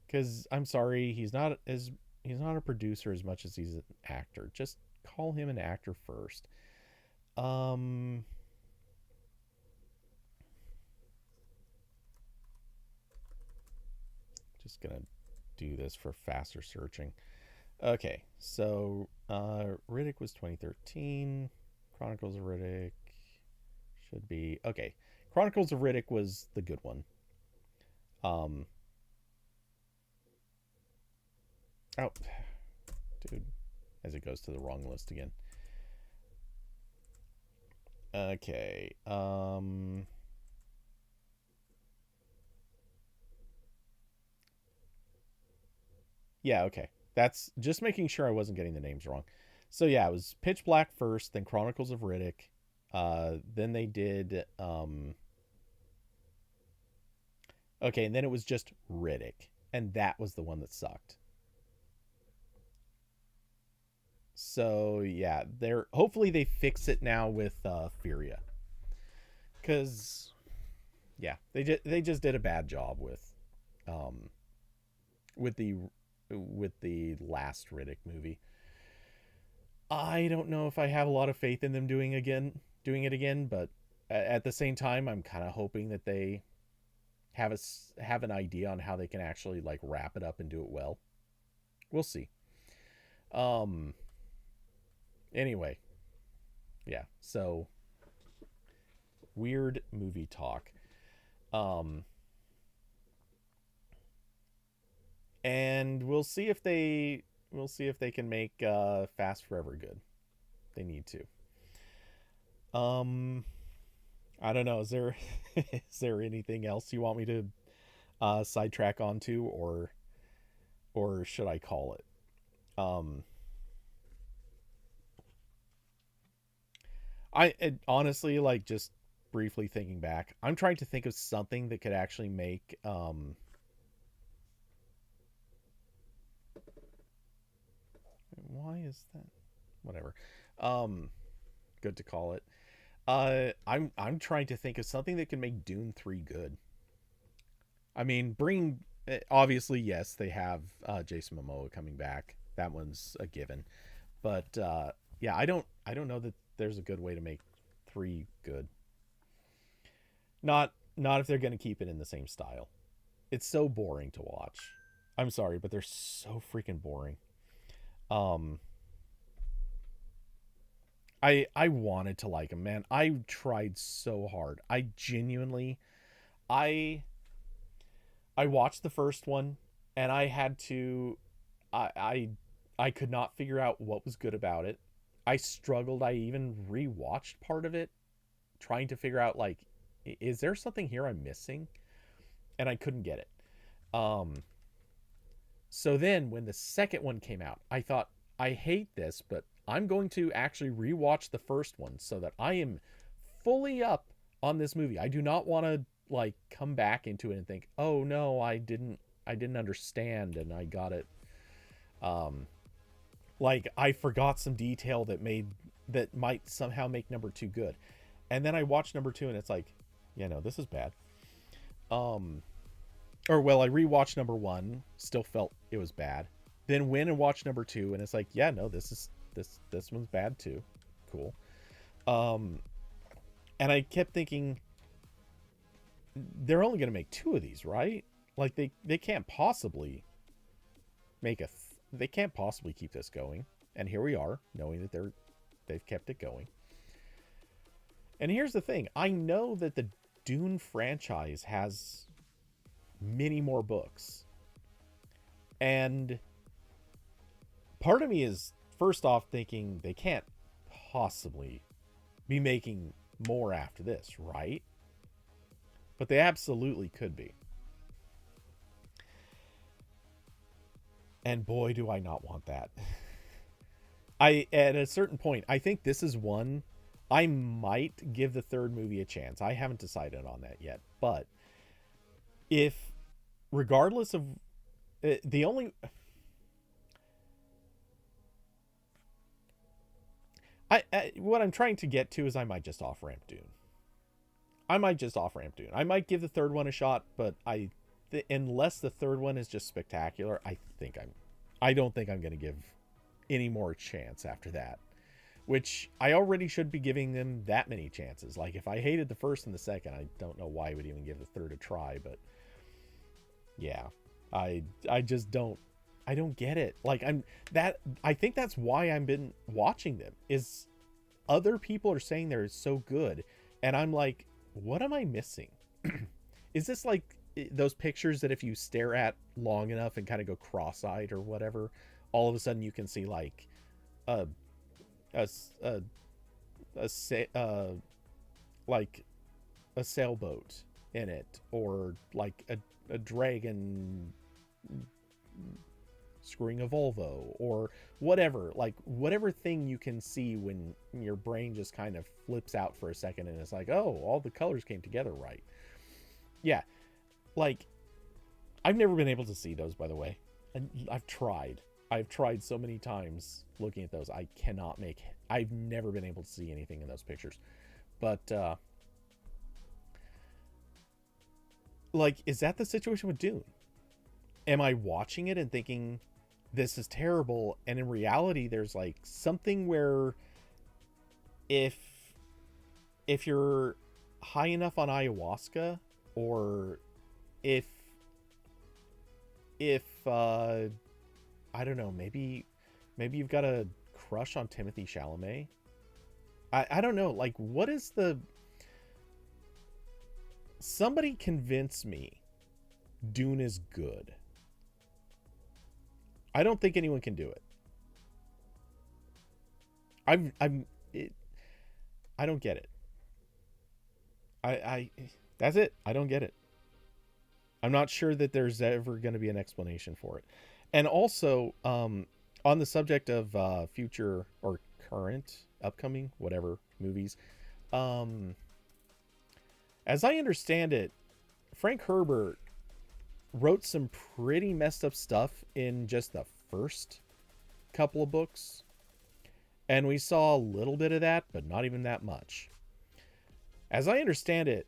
because I'm sorry, he's not a producer as much as he's an actor. Just call him an actor first. Um, just gonna do this for faster searching. Okay, so Riddick was 2013. Chronicles of Riddick should be okay. Chronicles of Riddick was the good one. Um, oh, dude, as it goes to the wrong list again. Okay. Yeah, okay. That's just making sure I wasn't getting the names wrong. So yeah, it was Pitch Black first, then Chronicles of Riddick. Then they did okay, and then it was just Riddick. And that was the one that sucked. So yeah, they're hopefully they fix it now with Furia. Cause yeah, they just did a bad job um with the with the last Riddick movie. I don't know if I have a lot of faith in them doing it again, but at the same time, I'm kind of hoping that they have an idea on how they can actually like wrap it up and do it well. We'll see. Um. Anyway, yeah. So weird movie talk. Um. And we'll see if they can make Fast Forever good. They need to. I don't know. Is there is there anything else you want me to sidetrack onto, or should I call it? Um, honestly like just briefly thinking back, I'm trying to think of something that could actually make why is that? Whatever. Um, good to call it. I'm trying to think of something that can make Dune 3 good. I mean, bring obviously yes, they have Jason Momoa coming back. That one's a given. But yeah, I don't know that there's a good way to make 3 good. Not if they're going to keep it in the same style. It's so boring to watch. I'm sorry, but they're so freaking boring. Um I wanted to like them, man. I tried so hard. I I watched the first one and I had to I I I could not figure out what was good about it. I struggled. I even rewatched part of it trying to figure out like is there something here I'm missing? And I couldn't get it. Um so then when the second one came out, I thought I hate this, but I'm going to actually rewatch the first one so that I am fully up on this movie. I do not want to like come back into it and think, "Oh no, I didn't understand and I got it um like I forgot some detail that might somehow make number 2 good." And then I watched number 2 and it's like, "Yeah, no, this is bad." Um or well, I rewatched number 1, still felt it was bad. Then went and watched number 2 and it's like, "Yeah, no, this one's bad too." Cool. Um and I kept thinking they're only going to make 2 of these, right? Like they can't possibly they can't possibly keep this going. And here we are, knowing that they've kept it going. And here's the thing, I know that the Dune franchise has many more books. And part of me is first off thinking they can't possibly be making more after this, right? But they absolutely could be. And boy, do I not want that. I at a certain point, I think this is one I might give the third movie a chance. I haven't decided on that yet, but if regardless of the only what I'm trying to get to is I might just off ramp Dune. I might just off ramp Dune. I might give the third one a shot, but unless the third one is just spectacular, I don't think I'm going to give any more chance after that. Which I already should be giving them that many chances. Like if I hated the first and the second, I don't know why I would even give the third a try, but yeah. I just don't get it. Like I think that's why I've been watching them is other people are saying they're so good and I'm like, what am I missing? Is this like those pictures that if you stare at long enough and kind of go cross-eyed or whatever, all of a sudden you can see like a a a, like a sailboat in it, or like a dragon screwing a Volvo, or whatever, like whatever thing you can see when your brain just kind of flips out for a second and it's like, oh, all the colors came together right. Yeah, like I've never been able to see those, by the way. And I've tried so many times looking at those. I've never been able to see anything in those pictures. But like, is that the situation with Dune? Am I watching it and thinking this is terrible, and in reality there's like something where if you're high enough on ayahuasca, or if I don't know, maybe you've got a crush on Timothy Chalamet. I don't know, like, what is the... Somebody convince me Dune is good. I don't think anyone can do it. I don't get it. I that's it. I don't get it. I'm not sure that there's ever going to be an explanation for it. And also, on the subject of future or current, upcoming, whatever, movies, as I understand it, Frank Herbert wrote some pretty messed up stuff in just the first couple of books. And we saw a little bit of that, but not even that much. As I understand it,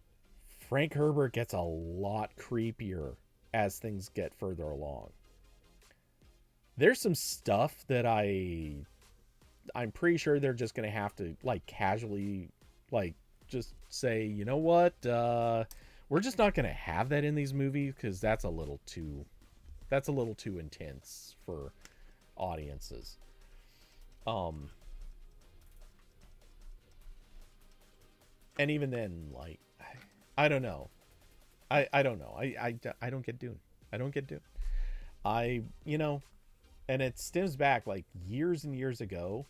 Frank Herbert gets a lot creepier as things get further along. There's some stuff that I'm pretty sure they're just going to have to like casually like just say, you know what, we're just not going to have that in these movies because that's a little too intense for audiences. And even then, like, I don't know. I don't know. I don't get Dune. I don't get Dune. You know, and it stems back like years and years ago.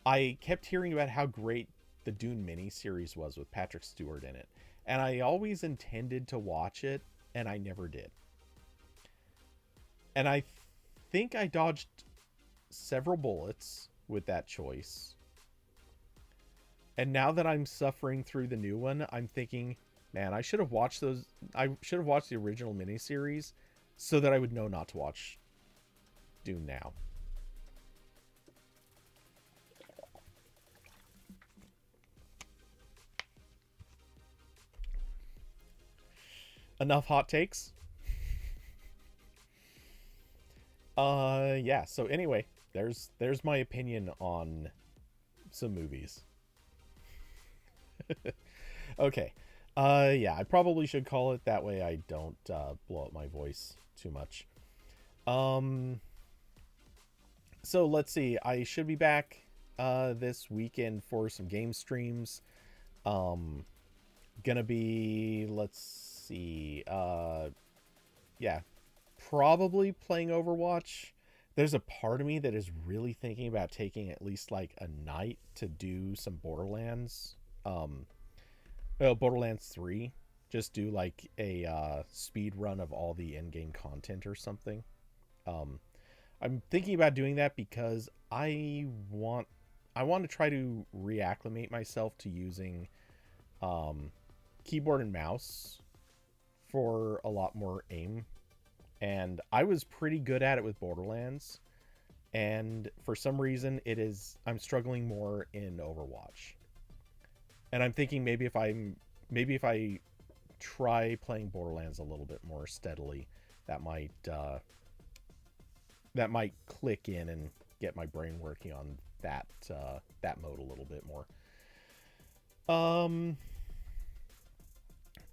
I kept hearing about how great the Dune miniseries was with Patrick Stewart in it. And I always intended to watch it, and I never did. And I think I dodged several bullets with that choice. And now that I'm suffering through the new one, I'm thinking, man, I should have watched those. I should have watched the original miniseries so that I would know not to watch Dune now. Enough hot takes. Yeah, so anyway, there's my opinion on some movies. Okay. Yeah, I probably should call it that way I don't blow up my voice too much. So let's see. I should be back this weekend for some game streams. Gonna be, let's see, yeah, probably playing Overwatch. There's a part of me that is really thinking about taking at least like a night to do some Borderlands. Borderlands 3. Just do like a speed run of all the in-game content or something. I'm thinking about doing that because I want to try to reacclimate myself to using keyboard and mouse for a lot more aim. And I was pretty good at it with Borderlands, and for some reason I'm struggling more in Overwatch. And I'm thinking maybe if I try playing Borderlands a little bit more steadily, that might click in and get my brain working on that mode a little bit more.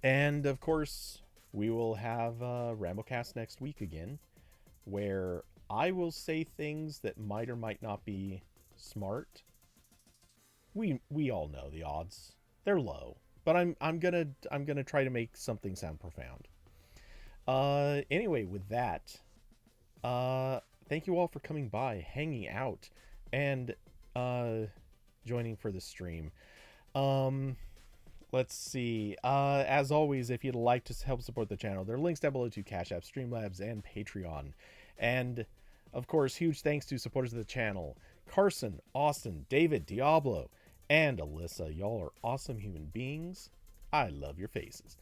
And of course, we will have RambleCast next week again, where I will say things that might or might not be smart. We all know the odds; they're low, but I'm gonna try to make something sound profound. Anyway, with that, thank you all for coming by, hanging out, and joining for the stream. Let's see. As always, if you'd like to help support the channel, there are links down below to Cash App, Streamlabs, and Patreon. And of course, huge thanks to supporters of the channel: Carson, Austin, David, Diablo, and Alyssa. Y'all are awesome human beings. I love your faces.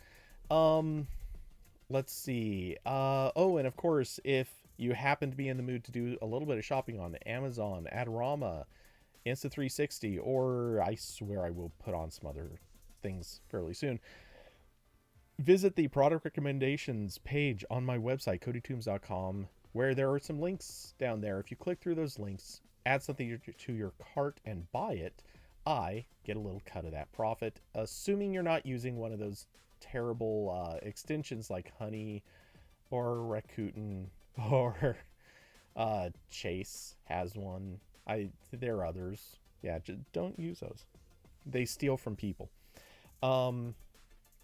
Let's see. Oh, and of course, if you happen to be in the mood to do a little bit of shopping on Amazon, Adorama, Insta360, or I swear I will put on some other things fairly soon, visit the product recommendations page on my website, codytoombs.com, where there are some links down there. If you click through those links, add something to your cart and buy it, I get a little cut of that profit, assuming you're not using one of those terrible extensions like Honey or Rakuten or Chase has one. There are others. Yeah, just don't use those. They steal from people.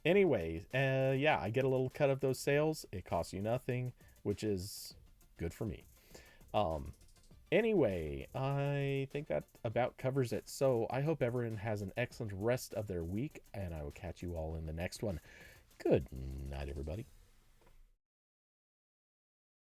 Anyway, yeah, I get a little cut of those sales. It costs you nothing, which is good for me. Anyway, I think that about covers it. So I hope everyone has an excellent rest of their week, and I will catch you all in the next one. Good night, everybody.